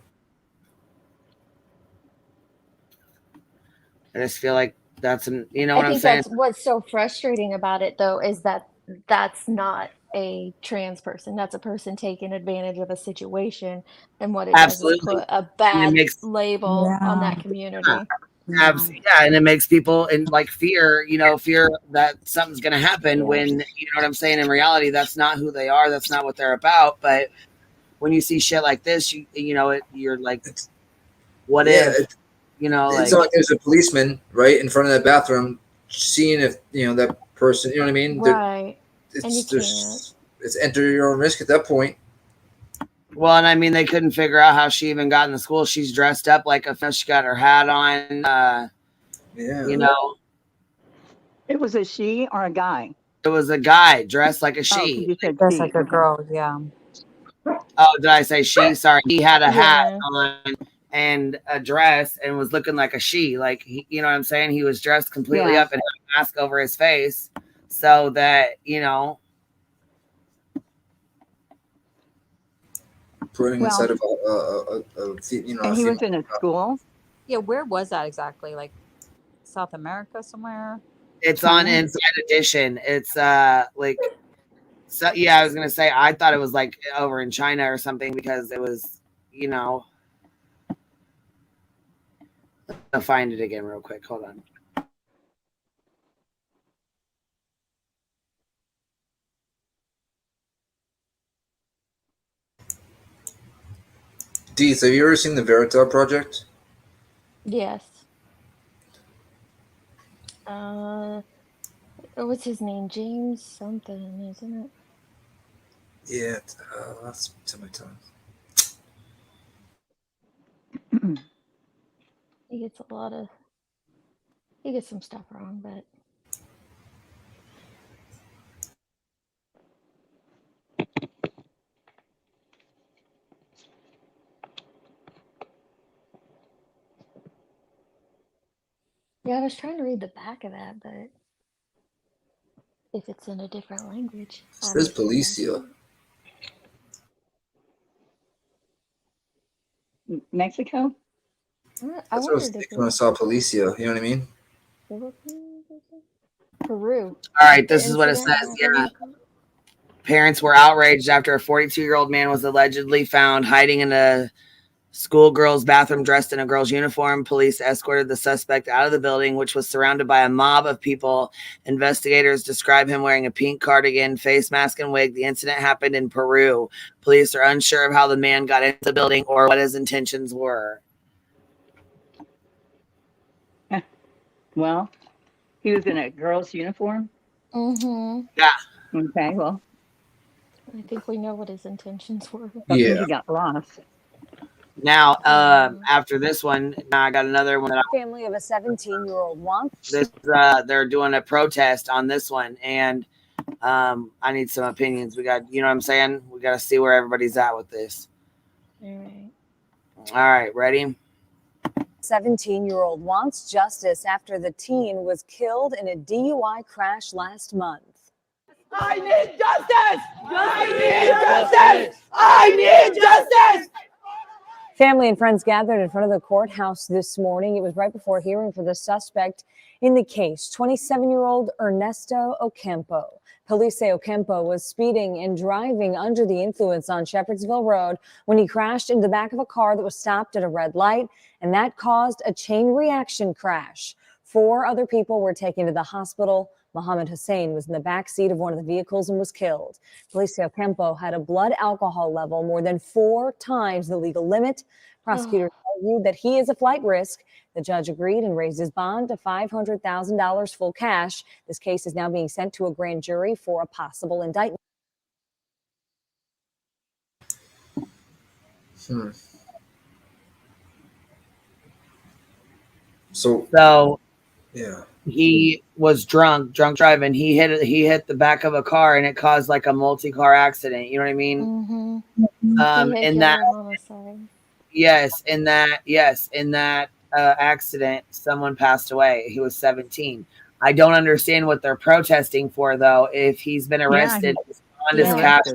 I just feel like that's you know I what I'm think saying? that's what's so frustrating about it, though, is that that's not a trans person. That's a person taking advantage of a situation, and what it does is Absolutely. put a And it bad makes label on that community. Yeah, and it makes people in like fear that something's going to happen when, you know what I'm saying? In reality, that's not who they are. That's not what they're about. But when you see shit like this, you're like, what if, you know, like, it's not like there's a policeman right in front of that bathroom seeing if, you know, that person, you know what I mean? Right. And you It's enter your own risk at that point. well, and I mean, they couldn't figure out how she even got in the school. She's dressed up like she got her hat on. You know, It was a she or a guy? it was a guy dressed like a she. Oh, 'cause you said That's she. like a Okay. girl, yeah. Oh, did I say she? Sorry. He had a hat Yeah. on and a dress and was looking like a she. Like, you know what I'm saying? He was dressed completely up and had a mask over his face so that, you know. Putting inside of a you know, And he was in a school? Yeah, where was that exactly? Like South America somewhere? It's on Inside Edition. It's like, so yeah, I was gonna say I thought it was like over in China or something because it was, you know. I'll find it again real quick. Hold on. Deeth, have you ever seen the Veritas Project? Yes. What's his name? James something, isn't it? Yeah, that's to my tongue. He gets some stuff wrong, but yeah, I was trying to read the back of that, but if it's in a different language, It says Policia. Mexico? That's what I was thinking when I saw Policia. You know what I mean? Peru. All right, this is what it says. Yeah. Parents were outraged after a 42-year-old man was allegedly found hiding in a schoolgirl's bathroom dressed in a girl's uniform. Police escorted the suspect out of the building, which was surrounded by a mob of people. Investigators describe him wearing a pink cardigan, face mask, and wig. The incident happened in Peru. Police are unsure of how the man got into the building or what his intentions were. Well, he was in a girl's uniform? Mm-hmm. Yeah. Okay, well. I think we know what his intentions were. Yeah. He got lost. Now, after this one, now I got another one. Family of a 17-year-old wants. They're doing a protest on this one, and I need some opinions. We got, you know what I'm saying? We got to see where everybody's at with this. All right. All right, ready? 17-year-old wants justice after the teen was killed in a DUI crash last month. I need justice! I need justice! I need justice! Family and friends gathered in front of the courthouse this morning. It was right before hearing for the suspect in the case, 27-year-old Ernesto Ocampo. Police say Ocampo was speeding and driving under the influence on Shepherdsville Road when he crashed into the back of a car that was stopped at a red light, and that caused a chain reaction crash. 4 other people were taken to the hospital. Mohammed Hussein was in the back seat of one of the vehicles and was killed. Police say Ocampo had a blood alcohol level more than 4 times the legal limit. Prosecutors argued that he is a flight risk. The judge agreed and raised his bond to $500,000 full cash. This case is now being sent to a grand jury for a possible indictment. So yeah, he was drunk driving. He hit the back of a car, and it caused like a multi-car accident. You know what I mean? In that accident, someone passed away. He was 17. I don't understand what they're protesting for, though. If he's been arrested, his bond is cashed,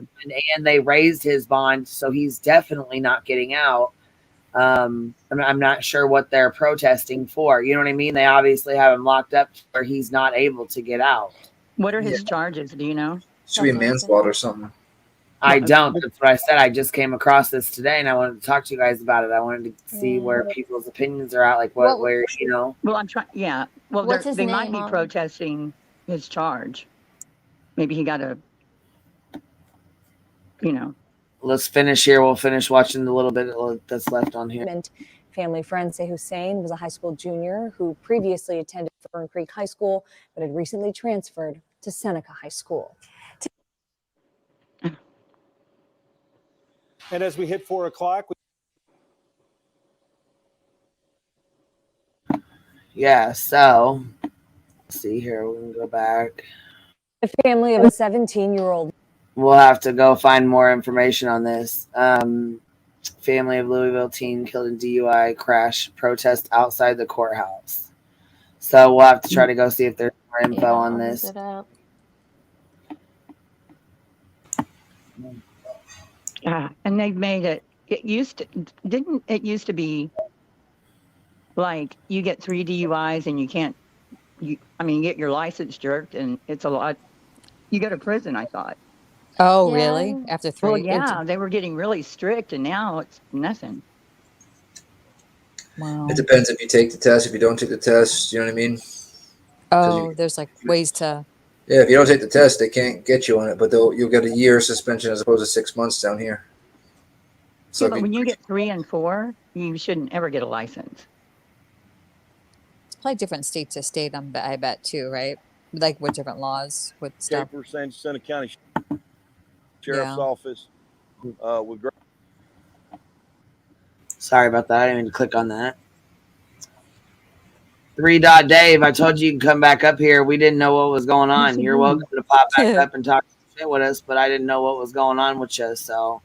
and they raised his bond, so he's definitely not getting out. I'm not sure what they're protesting for. You know what I mean? They obviously have him locked up where he's not able to get out. What are his charges? Do you know? Should be manslaughter or something. I don't. That's what I said. I just came across this today, and I wanted to talk to you guys about it. I wanted to see where people's opinions are at, like where you know. Well, I'm trying. Yeah. Well, they might be protesting his charge. Maybe he got a. Let's finish here. We'll finish watching the little bit that's left on here. Family friends say Hussein was a high school junior who previously attended Fern Creek High School, but had recently transferred to Seneca High School. And as we hit 4 o'clock. Yeah, so let's see here. We can go back. The family of a 17-year-old. We'll have to go find more information on this. Family of Louisville teen killed in DUI crash protest outside the courthouse. So we'll have to try to go see if there's more info on this. And they've made it. It used to be like you get 3 DUIs and you can't. You get your license jerked, and it's a lot. You go to prison, I thought. Oh, really? After 3? Well, yeah, they were getting really strict, and now it's nothing. Wow. It depends if you take the test. If you don't take the test, you know what I mean? Oh, there's like ways to. Yeah, if you don't take the test, they can't get you on it, but you'll get a year suspension as opposed to 6 months down here. So but when you get 3 and 4, you shouldn't ever get a license. It's probably different state to state, I bet, too, right? Like with different laws with stuff. 8% Seneca County Sheriff's Office. Sorry about that. I didn't even click on that. 3 Dave, I told you can come back up here. We didn't know what was going on. You're welcome to pop back up and talk shit with us, but I didn't know what was going on with you. So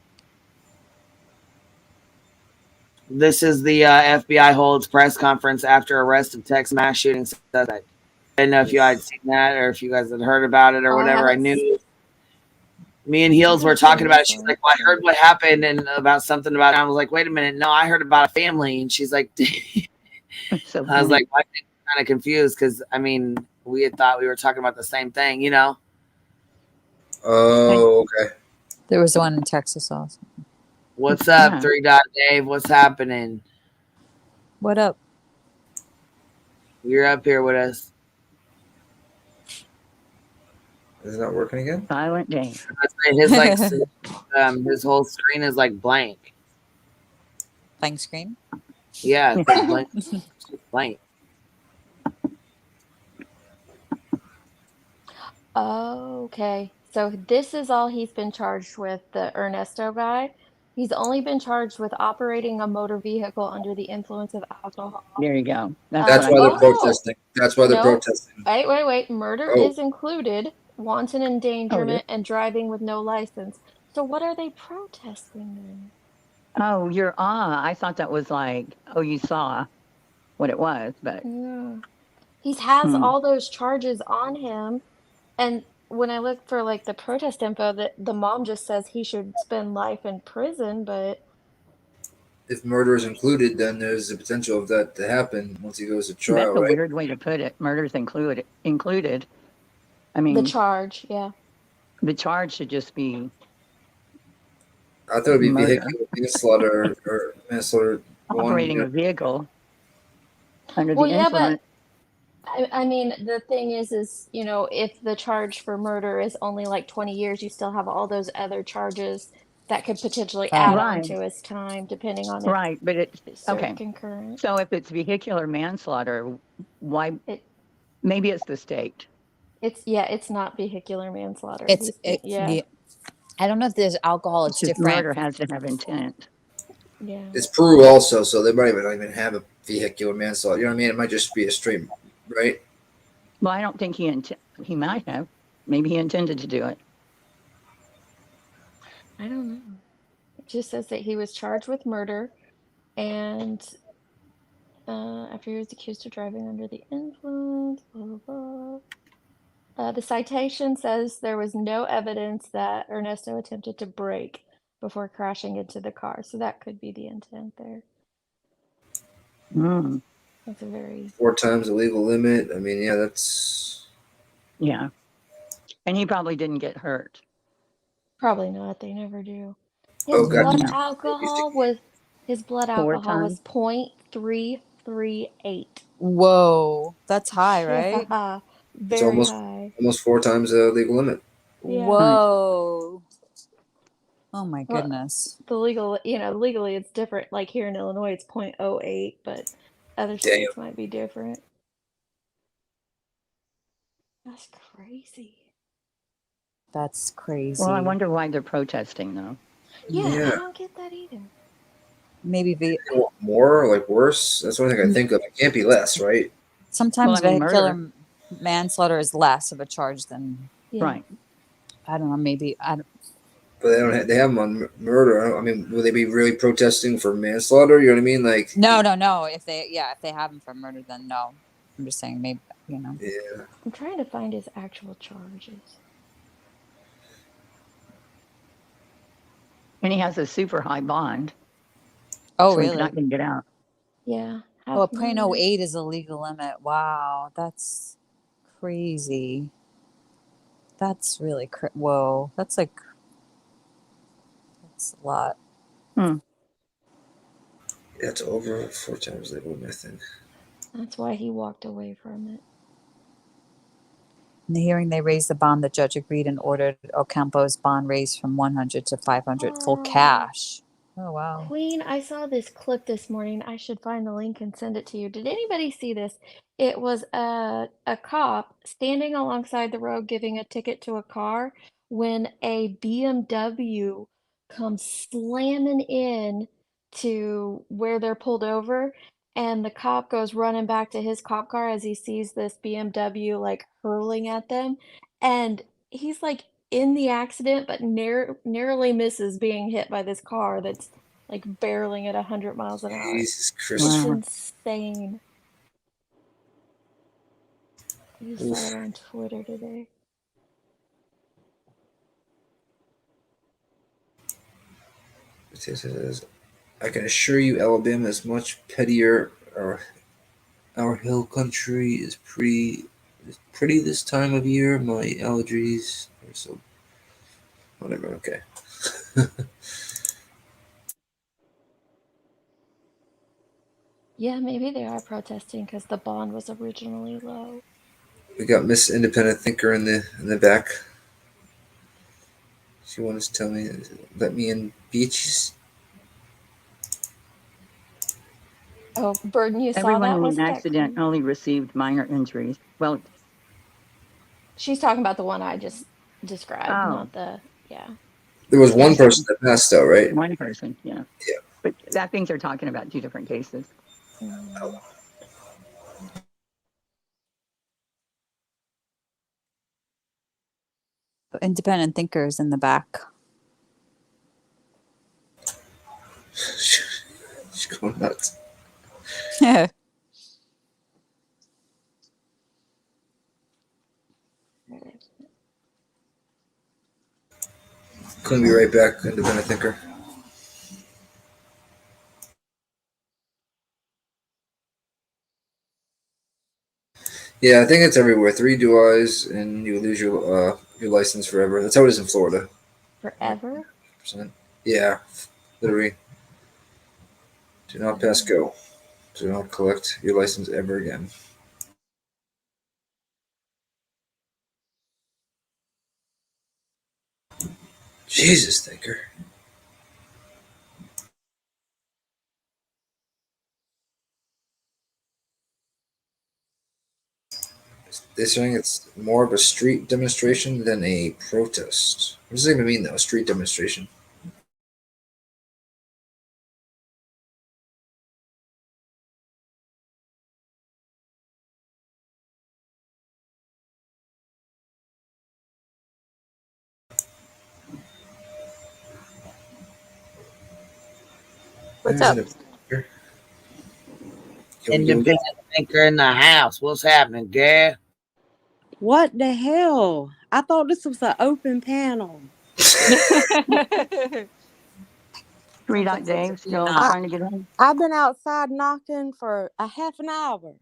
this is the FBI holds press conference after arrest of Texas mass shooting suspect. I didn't know if you had seen that or if you guys had heard about it or whatever. I knew. Me and Heels were talking about it. She's like, well, I heard what happened and about something about it. I was like, wait a minute. No, I heard about a family. And she's like, so I was like, I'm kind of confused because, we had thought we were talking about the same thing, you know? Oh, okay. There was one in Texas also. What's up, 3 Dave? What's happening? What up? You're up here with us. Is it not working again? Silent day. His whole screen is like blank. Blank screen? Yeah, it's like blank. It's just blank. Okay. So this is all he's been charged with, the Ernesto guy. He's only been charged with operating a motor vehicle under the influence of alcohol. There you go. That's why they're protesting. That's why they're protesting. Wait. Murder is included. Wanton endangerment and driving with no license. So what are they protesting then? Oh, I thought that was like, you saw what it was, but yeah. He has all those charges on him, and when I look for like the protest info, that the mom just says he should spend life in prison, but if murder is included, then there's the potential of that to happen once he goes to trial, That's a right? weird way to put it. Murder's included. I mean, The charge, yeah. the charge should just be I thought it'd be murder. vehicular manslaughter or manslaughter. Operating a vehicle under Well, the yeah, but influence. I mean, the thing is, you know, if the charge for murder is only like 20 years, you still have all those other charges that could potentially add on Right. to his time, depending on if Right, but it's served okay. concurrent. So if it's vehicular manslaughter, why? Maybe it's the state. It's not vehicular manslaughter. Yeah. I don't know if there's alcohol. It's Just different. murder has to have intent. Yeah. It's Peru also, so they might not even have a vehicular manslaughter. You know what I mean? It might just be a straight, right? Well, I don't think he might have. Maybe he intended to do it. I don't know. It just says that he was charged with murder, and after he was accused of driving under the influence, blah, blah, blah. The citation says there was no evidence that Ernesto attempted to brake before crashing into the car, so that could be the intent there. Mm. That's a very 4 times the legal limit. I mean, yeah, that's. Yeah. And he probably didn't get hurt. probably not. They never do. Oh, God. Blood alcohol was 4 times. 0.338. Whoa, that's high, right? Yeah, It's very high. almost 4 times the legal limit. Yeah. Whoa. Oh my Well, goodness. legally it's different. Like here in Illinois, it's 0.08, but other states might be different. That's crazy. That's crazy. Well, I wonder why they're protesting, though. Yeah, I don't get that either. Maybe More or like worse? That's the only thing I think of. It can't be less, right? sometimes Well, I mean, vehicular manslaughter is less of a charge than Right. I don't know. Maybe I don't. But they don't. They have them on murder. I mean, will they be really protesting for manslaughter? You know what I mean? Like, No. If they have him for murder, then no. I'm just saying maybe yeah. I'm trying to find his actual charges. And he has a super high bond. Oh, so really? He's not going to get out. Yeah. Oh, 0.08 is a legal limit. Wow, that's crazy. That's really whoa. That's a lot. Hmm. Yeah, it's over 4 times legal limit, I think. That's why he walked away from it. In the hearing, they raised the bond. The judge agreed and ordered Ocampo's bond raised from 100 to 500 full cash. Oh, wow. Queen, I saw this clip this morning. I should find the link and send it to you. Did anybody see this? It was a cop standing alongside the road giving a ticket to a car when a BMW comes slamming in to where they're pulled over, and the cop goes running back to his cop car as he sees this BMW like hurling at them, and he's like in the accident, but narrowly misses being hit by this car that's like barreling at 100 miles an hour. Jesus It's Christ. insane. I just saw it on Twitter today. It says, I can assure you, Alabama is much pettier. Our hill country is pretty this time of year. My allergies are so. Whatever. Okay. Yeah, maybe they are protesting because the bond was originally low. We got Miss Independent Thinker in the back. She wanted to tell me, let me in beaches. Oh, Burden, you saw Everyone that? in Was an that accident Queen? only received minor injuries. Well, She's talking about the one I just described, Oh. not the, yeah. There was one person that passed, though, right? One person, yeah. Yeah. But I think they're talking about 2 different cases. Independent thinkers in the back. She's going nuts. Yeah. Gonna be right back, Independent Thinker. Yeah, I think it's everywhere. 3 DUIs and you lose your license forever. That's how it is in Florida. Forever? Yeah, literally. Do not pass go. Do not collect your license ever again. Jesus, thinker. They're saying it's more of a street demonstration than a protest. What does it even mean, though? A street demonstration? What's up? Independent thinker in the house. What's happening, girl? What the hell? I thought this was an open panel. Three Dot Dave still trying to get in. I've been outside knocking for a half an hour.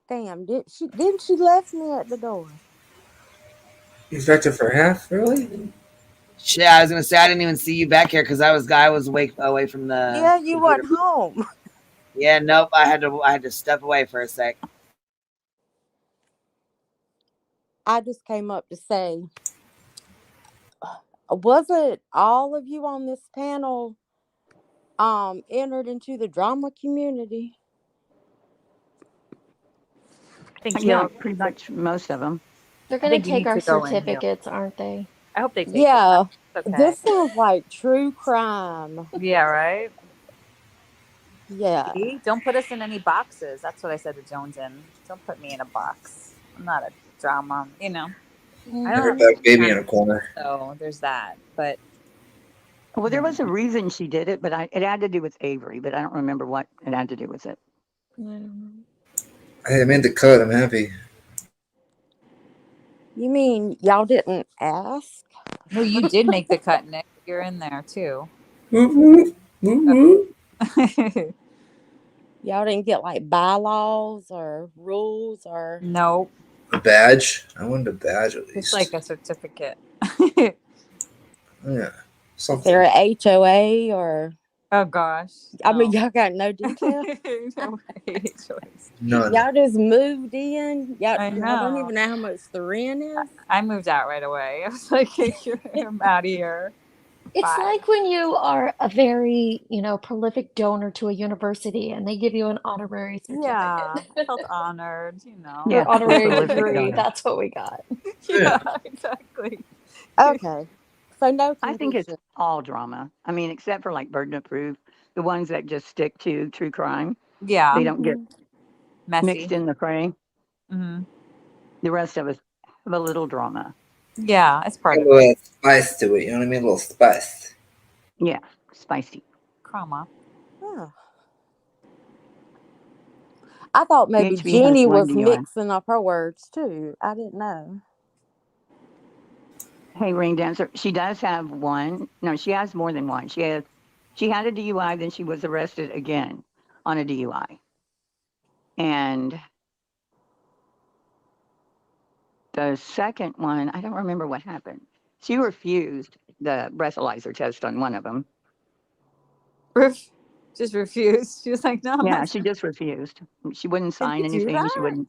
Damn, didn't she left me at the door? You back there for half, really? Shit, I was gonna say I didn't even see you back here because I was away from the. Yeah, you weren't home. Yeah, nope. I had to step away for a sec. I just came up to say, wasn't all of you on this panel entered into the drama community? I think yeah, pretty much most of them. They're going to take our certificates, aren't they? I hope they take Yeah, it. Okay. this sounds like true crime. Yeah, right? Yeah. See? Don't put us in any boxes. That's what I said to Jones in. Don't put me in a box. I'm not a drama, I don't Her back baby in a corner. So there's that. But well, there was a reason she did it, but it had to do with Avery, but I don't remember what it had to do with it. Hey, I made the cut. I'm happy. You mean y'all didn't ask? No, you did make the cut, Nick. You're in there too. Y'all didn't get like bylaws or rules or nope. A badge? I wanted a badge at least. It's like a certificate. Yeah. Is there a HOA or? Oh gosh. I mean, y'all got no details. None. Y'all just moved in. Y'all don't know. even know how much the rent is. I moved out right away. I was like, I'm out of here. It's like when you are a very, prolific donor to a university and they give you an honorary certificate. Yeah, I felt honored, Yeah, honorary degree. That's what we got. Yeah, exactly. Okay. So no, I think it's all drama. I mean, except for like burden of proof, the ones that just stick to true crime. Yeah. They don't get messy. Mixed in the fray. Mm-hmm. The rest of us have a little drama. Yeah, it's part of a little spice to it. You know what I mean? A little spice. Yeah, spicy. Drama. Oh. I thought maybe PHB Jeannie has one was DUI. mixing up her words too. I didn't know. Hey, Ring Dancer, she does have one. No, she has more than one. She had a DUI, then she was arrested again on a DUI. And the second one, I don't remember what happened. She refused the breathalyzer test on one of them. Just refused. She was like, no. Yeah, she just refused. She wouldn't sign anything. She wouldn't.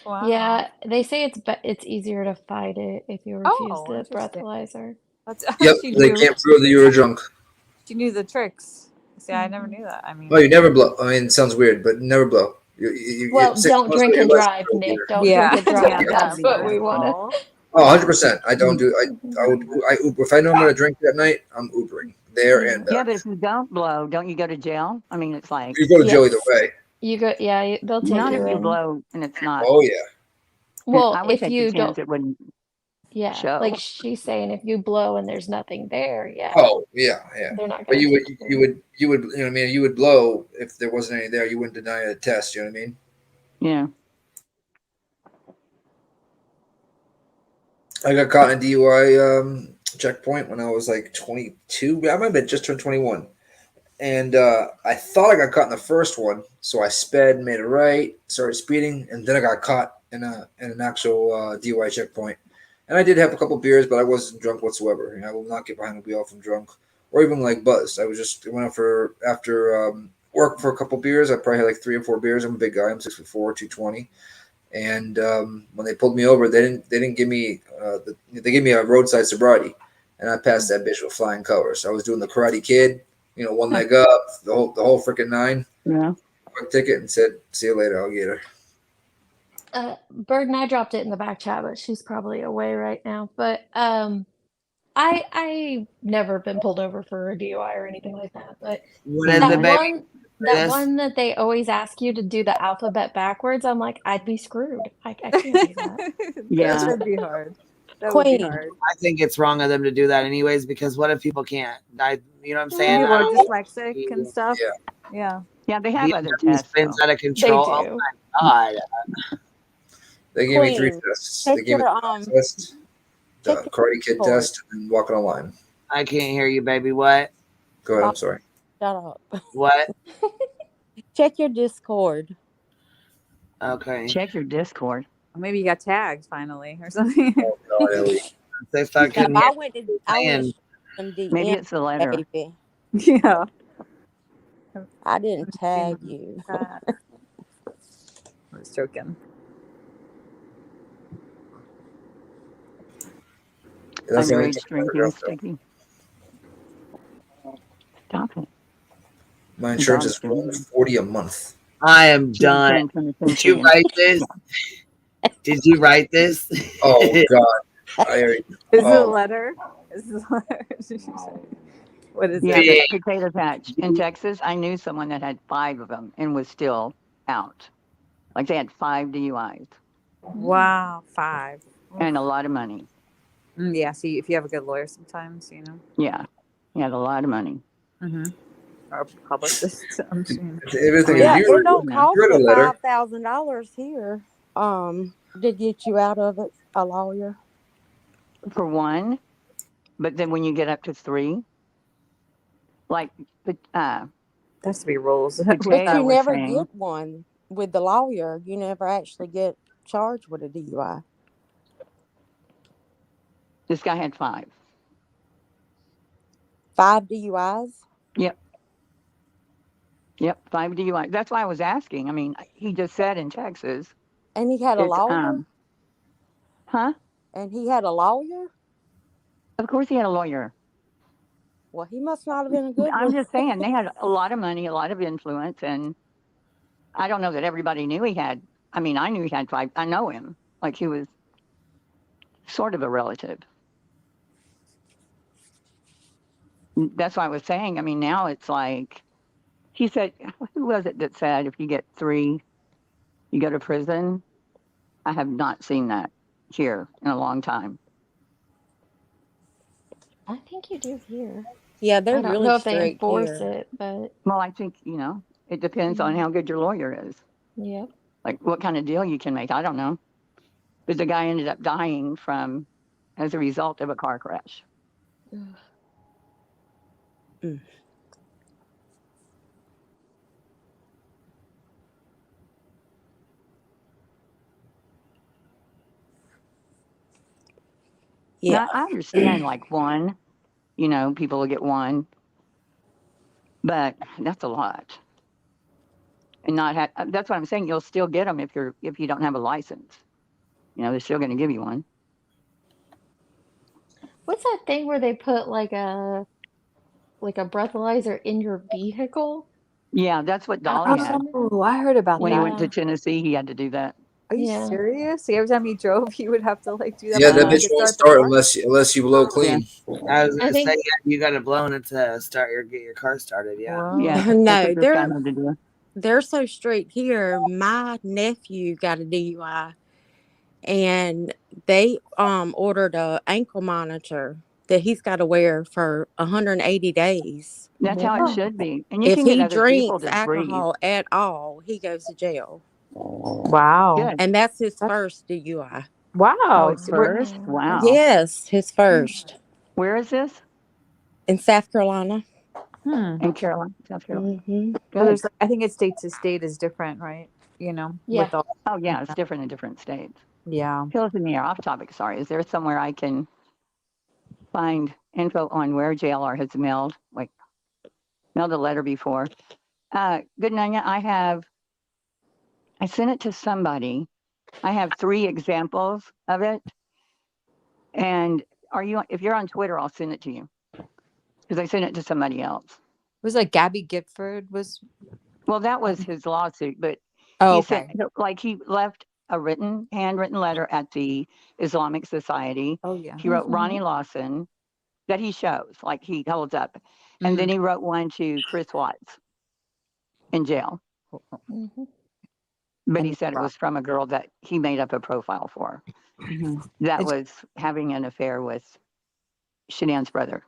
Wow. Yeah, they say it's easier to fight it if you refuse the breathalyzer. Yep, they can't prove that you were drunk. She knew the tricks. See, I never knew that. I mean, Oh, you never blow. I mean, it sounds weird, but never blow. Well, don't drink and drive, Nick. Don't drink and drive. That's what we want to. Oh, 100%. I don't do. I Uber. If I know I'm going to drink that night, I'm Ubering there and back. Yeah, but if you don't blow, don't you go to jail? I mean, it's like You go to jail either way. You go. Yeah, they'll take not you if you in. blow and it's not. Oh yeah. Well, I would if take you the chance don't, it wouldn't. yeah, show. like she's saying, if you blow and there's nothing there, yeah. Oh yeah, yeah. They're not. But you would, you would, you know what I mean? You would blow if there wasn't any there. You wouldn't deny a test. You know what I mean? Yeah. I got caught in a DUI checkpoint when I was like 22. I might have just turned 21. And I thought I got caught in the first one, so I sped, made a right, started speeding, and then I got caught in an actual DUI checkpoint. And I did have a couple beers, but I wasn't drunk whatsoever. You know, I will not get behind the wheel if I'm drunk or even like buzzed. I went out after work for a couple beers. I probably had like 3 or 4 beers. I'm a big guy. I'm 6'4", 220. And when they pulled me over, they didn't give me they gave me a roadside sobriety, and I passed that bitch with flying colors. I was doing the Karate Kid, you know, one leg up, the whole freaking 9. Yeah. Quick ticket and said, "See you later, alligator." Bird and I dropped it in the back chat, but she's probably away right now. But I never been pulled over for a DUI or anything like that. But that one that they always ask you to do the alphabet backwards, I'm like, I'd be screwed. I can't do that. That would be hard. That would be hard. I think it's wrong of them to do that anyways, because what if people can't? You know what I'm saying? People are dyslexic and stuff. Yeah. Yeah, they have other These tests. spins out of control. They do. Oh my god. They gave me 3 tests. They gave me the test, the Karate Kid test, and walking online. I can't hear you, baby. What? Go ahead. I'm sorry. Shut up. What? Check your Discord. Okay. Check your Discord. Or maybe you got tagged finally or something. Oh, God, Ellie. They fucking. I went to DM, Maybe it's the letter. baby. Yeah. I didn't tag you. I was joking. Underage drinking, sticky. Stop it. My insurance is $40 a month. I am done. Did you write this? Did you write this? Oh God! Is it a letter? Is it a letter? What is Yeah, it? the potato patch in Texas. I knew someone that had 5 of them and was still out. Like they had 5 DUIs. Wow, 5. And a lot of money. Yeah, see, if you have a good lawyer sometimes, you know. Yeah, he had a lot of money. Mm-hmm. Or publicist. I'm assuming. Yeah, it don't cost you $5,000 here. To get you out of it, a lawyer. For one, but then when you get up to 3, like there has to be rules. But you never get one with the lawyer. You never actually get charged with a DUI. This guy had 5. 5 DUIs? Yep. Yep, 5 DUIs. That's why I was asking. I mean, he just said in Texas. And he had a lawyer? Huh? And he had a lawyer? Of course he had a lawyer. Well, he must not have been a good one. I'm just saying, they had a lot of money, a lot of influence, and I don't know that everybody knew he had. I mean, I knew he had 5. I know him. Like, he was sort of a relative. That's why I was saying, I mean, now it's like, he said, who was it that said if you get 3, you go to prison? I have not seen that here in a long time. I think you do here. Yeah, they're I don't really know if they strict enforce here. it, but Well, I think, it depends on how good your lawyer is. Yep. Like what kind of deal you can make. I don't know. But the guy ended up dying as a result of a car crash. Mm. Yeah. Now, I understand like 1, people will get 1, but that's a lot. And that's what I'm saying. You'll still get them if you don't have a license. They're still going to give you 1. What's that thing where they put like a breathalyzer in your vehicle? Yeah, that's what Dolly had. Oh, I heard about when that. he went to Tennessee, he had to do that. Are you serious? See, every time he drove, he would have to do that. Yeah, that bitch won't start unless you blow clean. I was gonna say, you got to blow in it to get your car started. Yeah. Yeah. No, they're so strict here. My nephew got a DUI, and they ordered a ankle monitor that he's got to wear for 180 days. That's how it should be. And you if can get he other people drinks to alcohol at all, he goes to jail. Wow. Good. And that's his first DUI. Wow. First? Wow. Yes, his first. Where is this? In South Carolina. in Carolina, South Carolina. So Good. there's, like, I think it's state to state is different, right? You know, with all. Oh yeah, it's different in different states. Yeah. Pills in the air. Off topic. Sorry. Is there somewhere I can find info on where JLR has mailed a letter before? Good night. I sent it to somebody. I have 3 examples of it. And if you're on Twitter, I'll send it to you. Because I sent it to somebody else. It was like Gabby Gifford was. Well, that was his lawsuit, but Oh, he said, okay. he left a handwritten letter at the Islamic Society. Oh, yeah. He wrote Ronnie Lawson that he shows, like he holds up. And then he wrote one to Chris Watts in jail. But he said it was from a girl that he made up a profile for. That was having an affair with Shanann's brother,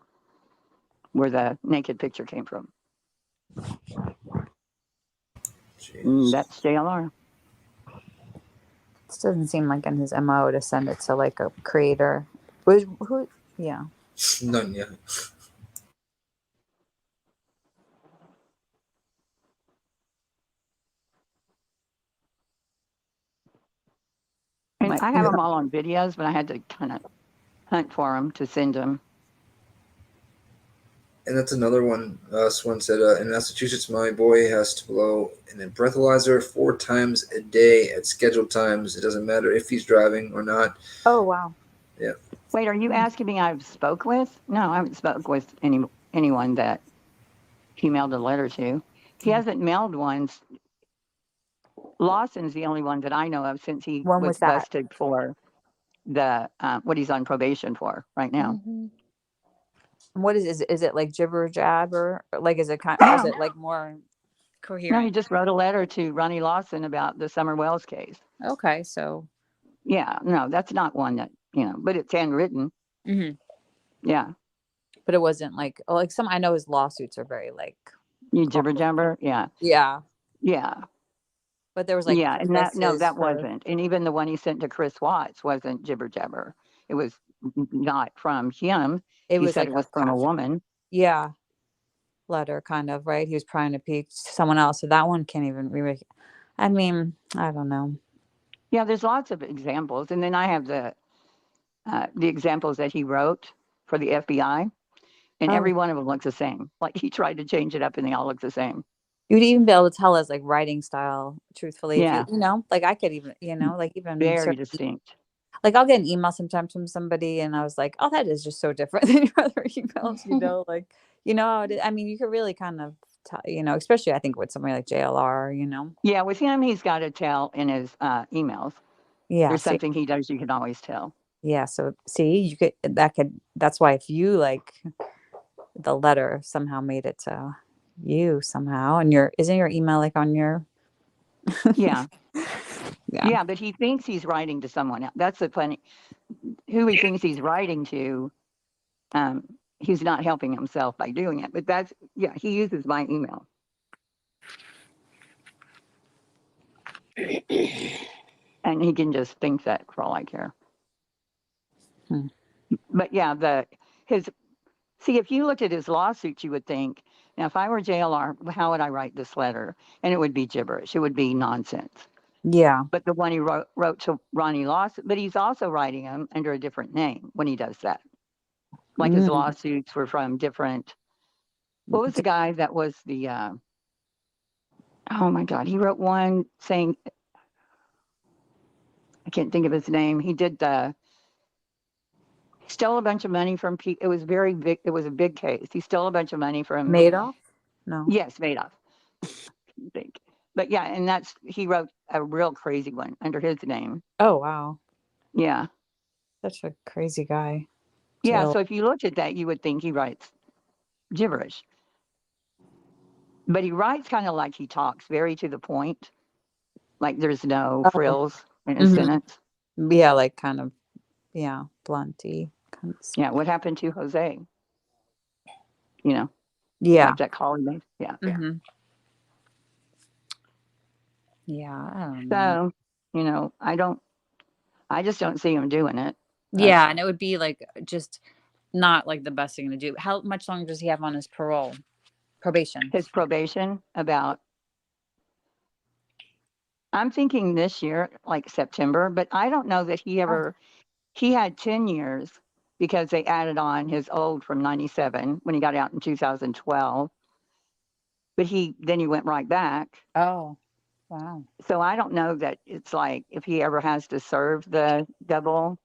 where the naked picture came from. That's JLR. This doesn't seem like in his MO to send it to like a creator. Who? Yeah. None yet. And I have them all on videos, but I had to kind of hunt for them to send them. And that's another one. Someone said, in Massachusetts, my boy has to blow an breathalyzer 4 times a day at scheduled times. It doesn't matter if he's driving or not. Oh, wow. Yeah. Wait, are you asking me I've spoke with? No, I haven't spoke with anyone that he mailed a letter to. He hasn't mailed one. Lawson's the only one that I know of since he was busted for the what he's on probation for right now. What is it like jibber jabber? Like is it is it like more coherent? No, he just wrote a letter to Ronnie Lawson about the Summer Wells case. Okay, so yeah, no, that's not one that but it's handwritten. Yeah, but it wasn't like some. I know his lawsuits are very like you jibber jabber. Yeah, yeah. But there was like and that wasn't, and even the one he sent to Chris Watts wasn't jibber jabber. It was not from him. It was it was from a woman. Yeah, letter kind of right. He was trying to pique someone else, so that one can't even be. I mean, I don't know. Yeah, there's lots of examples, and then I have the examples that he wrote for the FBI, and every one of them looks the same. Like he tried to change it up, and they all look the same. You'd even be able to tell us like writing style, truthfully. Yeah. If you like I could even, like even very distinct. Like I'll get an email sometimes from somebody and I was like, oh, that is just so different than your other emails, I mean, you could really kind of tell, especially I think with somebody like JLR, Yeah, with him, he's got to tell in his emails. Yeah. There's something he does, you can always tell. Yeah. So see, that's why if you the letter somehow made it to you somehow and isn't your email like on your yeah but he thinks he's writing to someone else. That's the funny who he thinks he's writing to. He's not helping himself by doing it, but he uses my email. And he can just think that for all I care. But yeah, if you looked at his lawsuits, you would think, now, if I were JLR, how would I write this letter? And it would be gibberish. It would be nonsense. Yeah. But the one he wrote to Ronnie Lawson, but he's also writing them under a different name when he does that. Like his lawsuits were from different. What was the guy that was the? Oh my God, he wrote one saying. I can't think of his name. He did stole a bunch of money from people. It was very big. It was a big case. He stole a bunch of money from Madoff. No. Yes, Madoff. I think. But yeah, and he wrote a real crazy one under his name. Oh wow. Yeah. Such a crazy guy. Yeah. So if you looked at that, you would think he writes gibberish. But he writes kind of like he talks, very to the point. Like there's no frills in his sentence. Yeah, like kind of, blunty. Kind of yeah, what happened to Jose? Yeah. Like that call he made. Yeah. Yeah, I don't know. So, I just don't see him doing it. Yeah, and it would be like just not like the best thing to do. How much longer does he have on his parole? Probation. His probation about. I'm thinking this year, like September, but I don't know that he ever. He had 10 years because they added on his old from 97 when he got out in 2012. But then he went right back. Oh, wow. So I don't know that it's like if he ever has to serve the double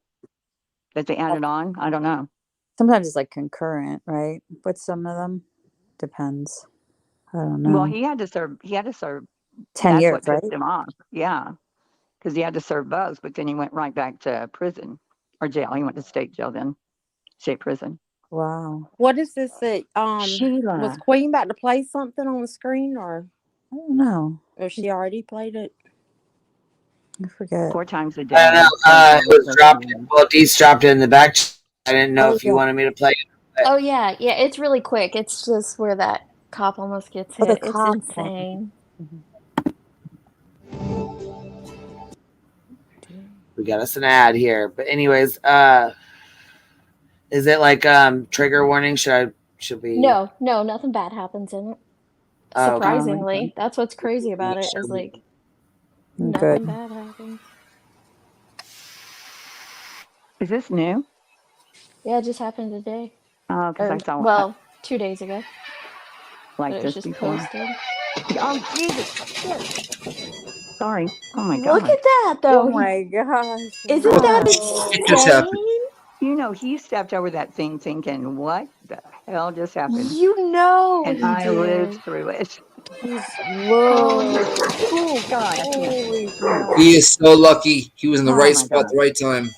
that they added on. I don't know. Sometimes it's like concurrent, right? With some of them, depends. I don't know. Well, he had to serve. 10 That's years, what right? pissed him off. Yeah, because he had to serve both, but then he went right back to prison or jail. He went to state jail then, state prison. Wow. What is this that Sheila. was Queen about to play something on the screen, or I don't know. or she already played it? I forget. 4 times a day. I don't know. It was dropped. Well, Dee's dropped it in the back. I didn't know if you wanted me to play it. Oh yeah, it's really quick. It's just where that cop almost gets Oh, the hit. It's cop. insane. We got us an ad here, but anyways, is it like trigger warning? Should we? No, nothing bad happens in it. Oh, okay. Surprisingly, that's what's crazy about it is like nothing bad happens. Is this new? Yeah, it just happened today. Oh, because I saw. Well, 2 days ago. Like But it this was just before. posted. Oh Jesus! Shit. Sorry. Oh my God. Look at that though. Oh my gosh. Isn't that It just happened. insane? You know, he stepped over that thing thinking, what the hell just happened? You know And he I did. lived through it. Oh God. I can't. Holy crap. He is so lucky. He was in the Oh right my spot at God. the right time.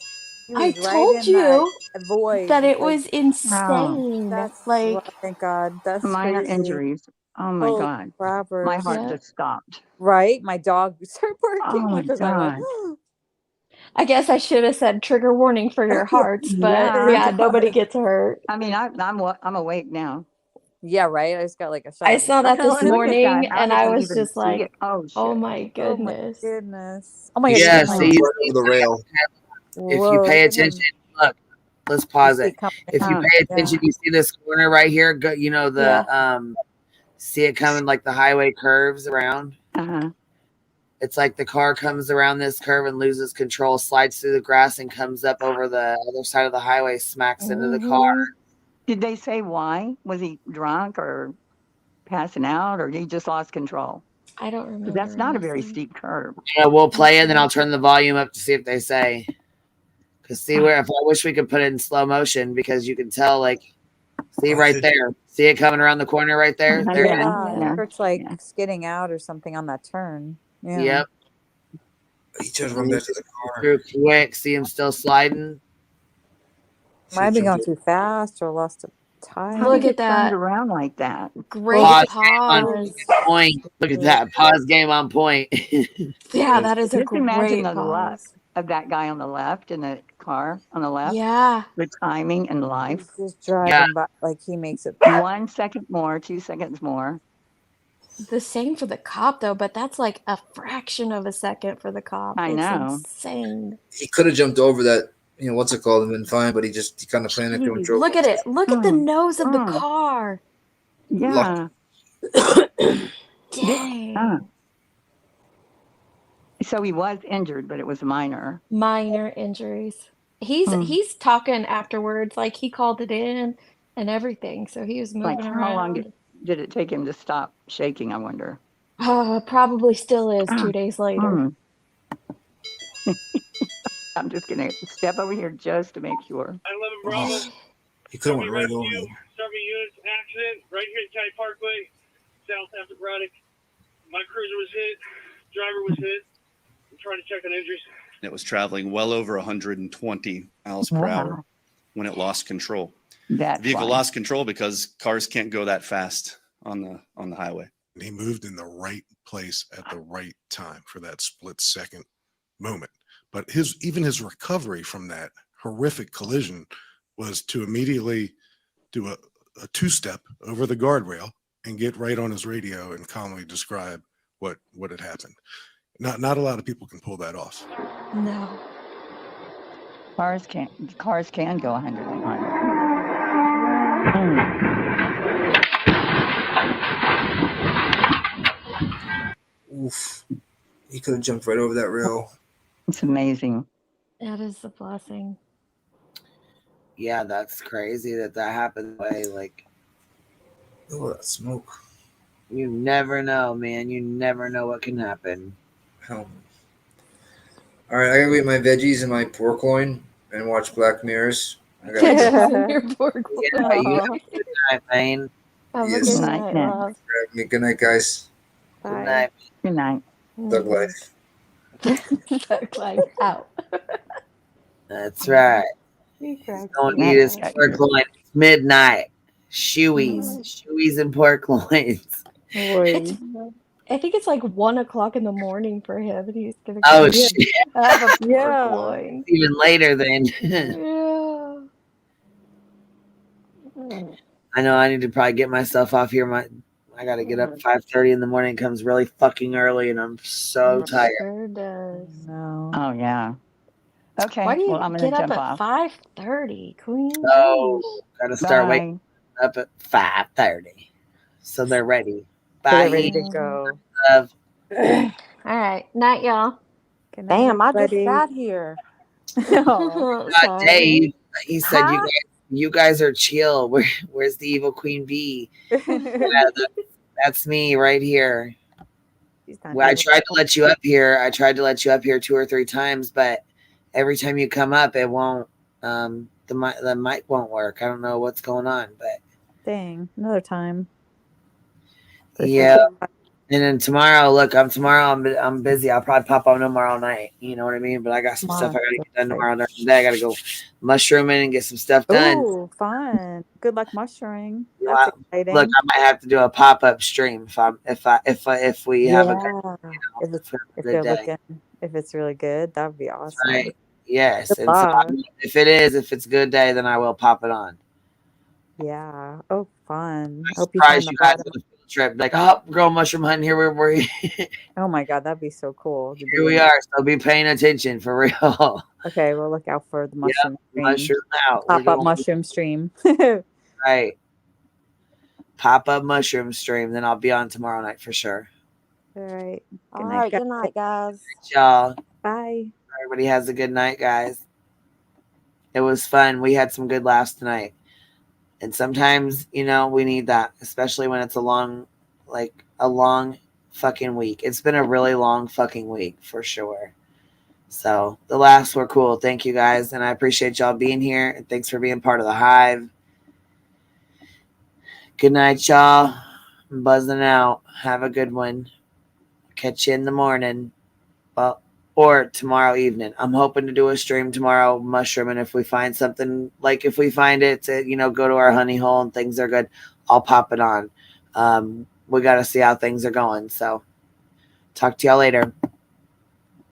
He I was right told in that you void. that it like, was insane. That's Like, thank God. That's Minor crazy. injuries. Oh my Holy God. crappers. My heart Yeah. just stopped. Right? My dog started Oh barking my because I went, God. I guess I should have said trigger warning for your hearts, but yeah, nobody gets hurt. I mean, I'm awake now. yeah, right? I just got like a shot I of saw that this Look at that. morning How and did I we was even just see like, it? Oh shit. oh my oh my goodness. goodness. Oh my Yeah, goodness. see, Over the rail. if you pay attention, look. Let's pause it. If you pay attention, you see this corner right here. Go, you know see it coming like the highway curves around. It's like the car comes around this curve and loses control, slides through the grass, and comes up over the other side of the highway, smacks into the car. Did they say why? Was he drunk or passing out, or he just lost control? I don't remember. That's not a very steep curve. Yeah, we'll play it, and then I'll turn the volume up to see if they say. Because see where, if I wish we could put it in slow motion, because you can tell, like, see right there. See it coming around the corner right there? There it is. Yeah, it's like skidding out or something on that turn. Yeah. Yep. He just run back to the car. Through quick. See him still sliding. Might be going too fast or lost a tire. How Look did at it turn that. around like that? Great Pause pause. game on point. Look at that. Pause game on point. Yeah, that is a Just imagine great the luck pause. of that guy on the left in the car on the left. Yeah. The timing and life. He's just driving by like he makes it. 1 second more, 2 seconds more. The same for the cop though, but that's like a fraction of a second for the cop. I know. It's insane. He could have jumped over that, what's it called, and been fine, but he kind of panicked and drove. Look at it. Look at the nose of the car. Yeah. Dang. So he was injured, but it was minor. Minor injuries. He's talking afterwards, like he called it in and everything. So he was moving Like, around. how long did it take him to stop shaking, I wonder? Probably still is 2 days later. I'm just going to step over here just to make sure. 11 Bravo. He could have went right over him. Serving units, accident right here at County Parkway, south after Braddock. My cruiser was hit. Driver was hit. I'm trying to check on injuries. It was traveling well over 120 miles per hour when it lost control. That vehicle lost control because cars can't go that fast on the highway. He moved in the right place at the right time for that split second moment. But even his recovery from that horrific collision was to immediately do a two-step over the guardrail and get right on his radio and calmly describe what had happened. Not a lot of people can pull that off. No. Cars can go 100 and 100. Oof. He could have jumped right over that rail. It's amazing. That is a blessing. Yeah, that's crazy that happened. Like, oh, that smoke. You never know, man. You never know what can happen. Hell. All right, I gotta eat my veggies and my pork loin and watch Black Mirrors. I gotta Your pork loin. Yeah, you have a good night, man. Have Yes. a good Night, night, Nick. love. Good night, guys. Bye. Good night. Good night. Thug life. Thug life out. That's right. He cracks Don't me eat his up. pork loin. It's midnight. Shoeys and pork loins. It's, I think it's like 1 o'clock in the morning for him, and he's gonna Oh go shit! have a pork loin. Even later then. Yeah. I know I need to probably get myself off here. I got to get up 5:30 in the morning. It comes really fucking early, and I'm so tired. Sure does. No. Oh yeah. Okay. Why do you well, I'm gonna get up jump at off. 5:30, Queen? Oh, got to start Bye. waking up at 5:30, so they're ready. So Bye. they're ready to go. Love. All right, night, y'all. Good night, Damn, I just everybody. got here. Oh. Dave, he said Huh? you guys are chill. Where's the evil queen bee? That's me right here. Well, I tried to let you up here. I tried to let you up here 2 or 3 times, but every time you come up, it won't. The mic won't work. I don't know what's going on, but Dang, another time. yeah. And then tomorrow, look, I'm busy. I'll probably pop on tomorrow night. You know what I mean? But I got some stuff I gotta get done tomorrow during the day. I gotta go mushrooming and get some stuff done. Ooh, fun. Good luck mushrooming. You That's know, exciting. look, I might have to do a pop-up stream if we have a good, if good day. If it's really good, that would be awesome. Right. Yes. Good And so luck. if it's a good day, then I will pop it on. Yeah. Oh, fun. I Hope you find surprise the you guys bottom. with a field trip. Like, oh, girl mushroom hunting, here we're Oh my God, that'd be so cool. to here be we in- are. So be paying attention for real. Okay, we'll look out for the mushroom stream. Mushroom out. We're Pop up doing- mushroom stream. Right. Pop up mushroom stream. Then I'll be on tomorrow night for sure. All right. All right, good night, guys. Y'all. Bye. Everybody has a good night, guys. It was fun. We had some good laughs tonight. And sometimes, we need that, especially when it's a long fucking week. It's been a really long fucking week for sure. So the laughs were cool. Thank you guys. And I appreciate y'all being here. And thanks for being part of the hive. Good night, y'all. I'm buzzing out. Have a good one. Catch you in the morning. Well, or tomorrow evening. I'm hoping to do a stream tomorrow, mushroom, and if we find something, like if we find it to, go to our honey hole and things are good, I'll pop it on. We got to see how things are going. So talk to y'all later.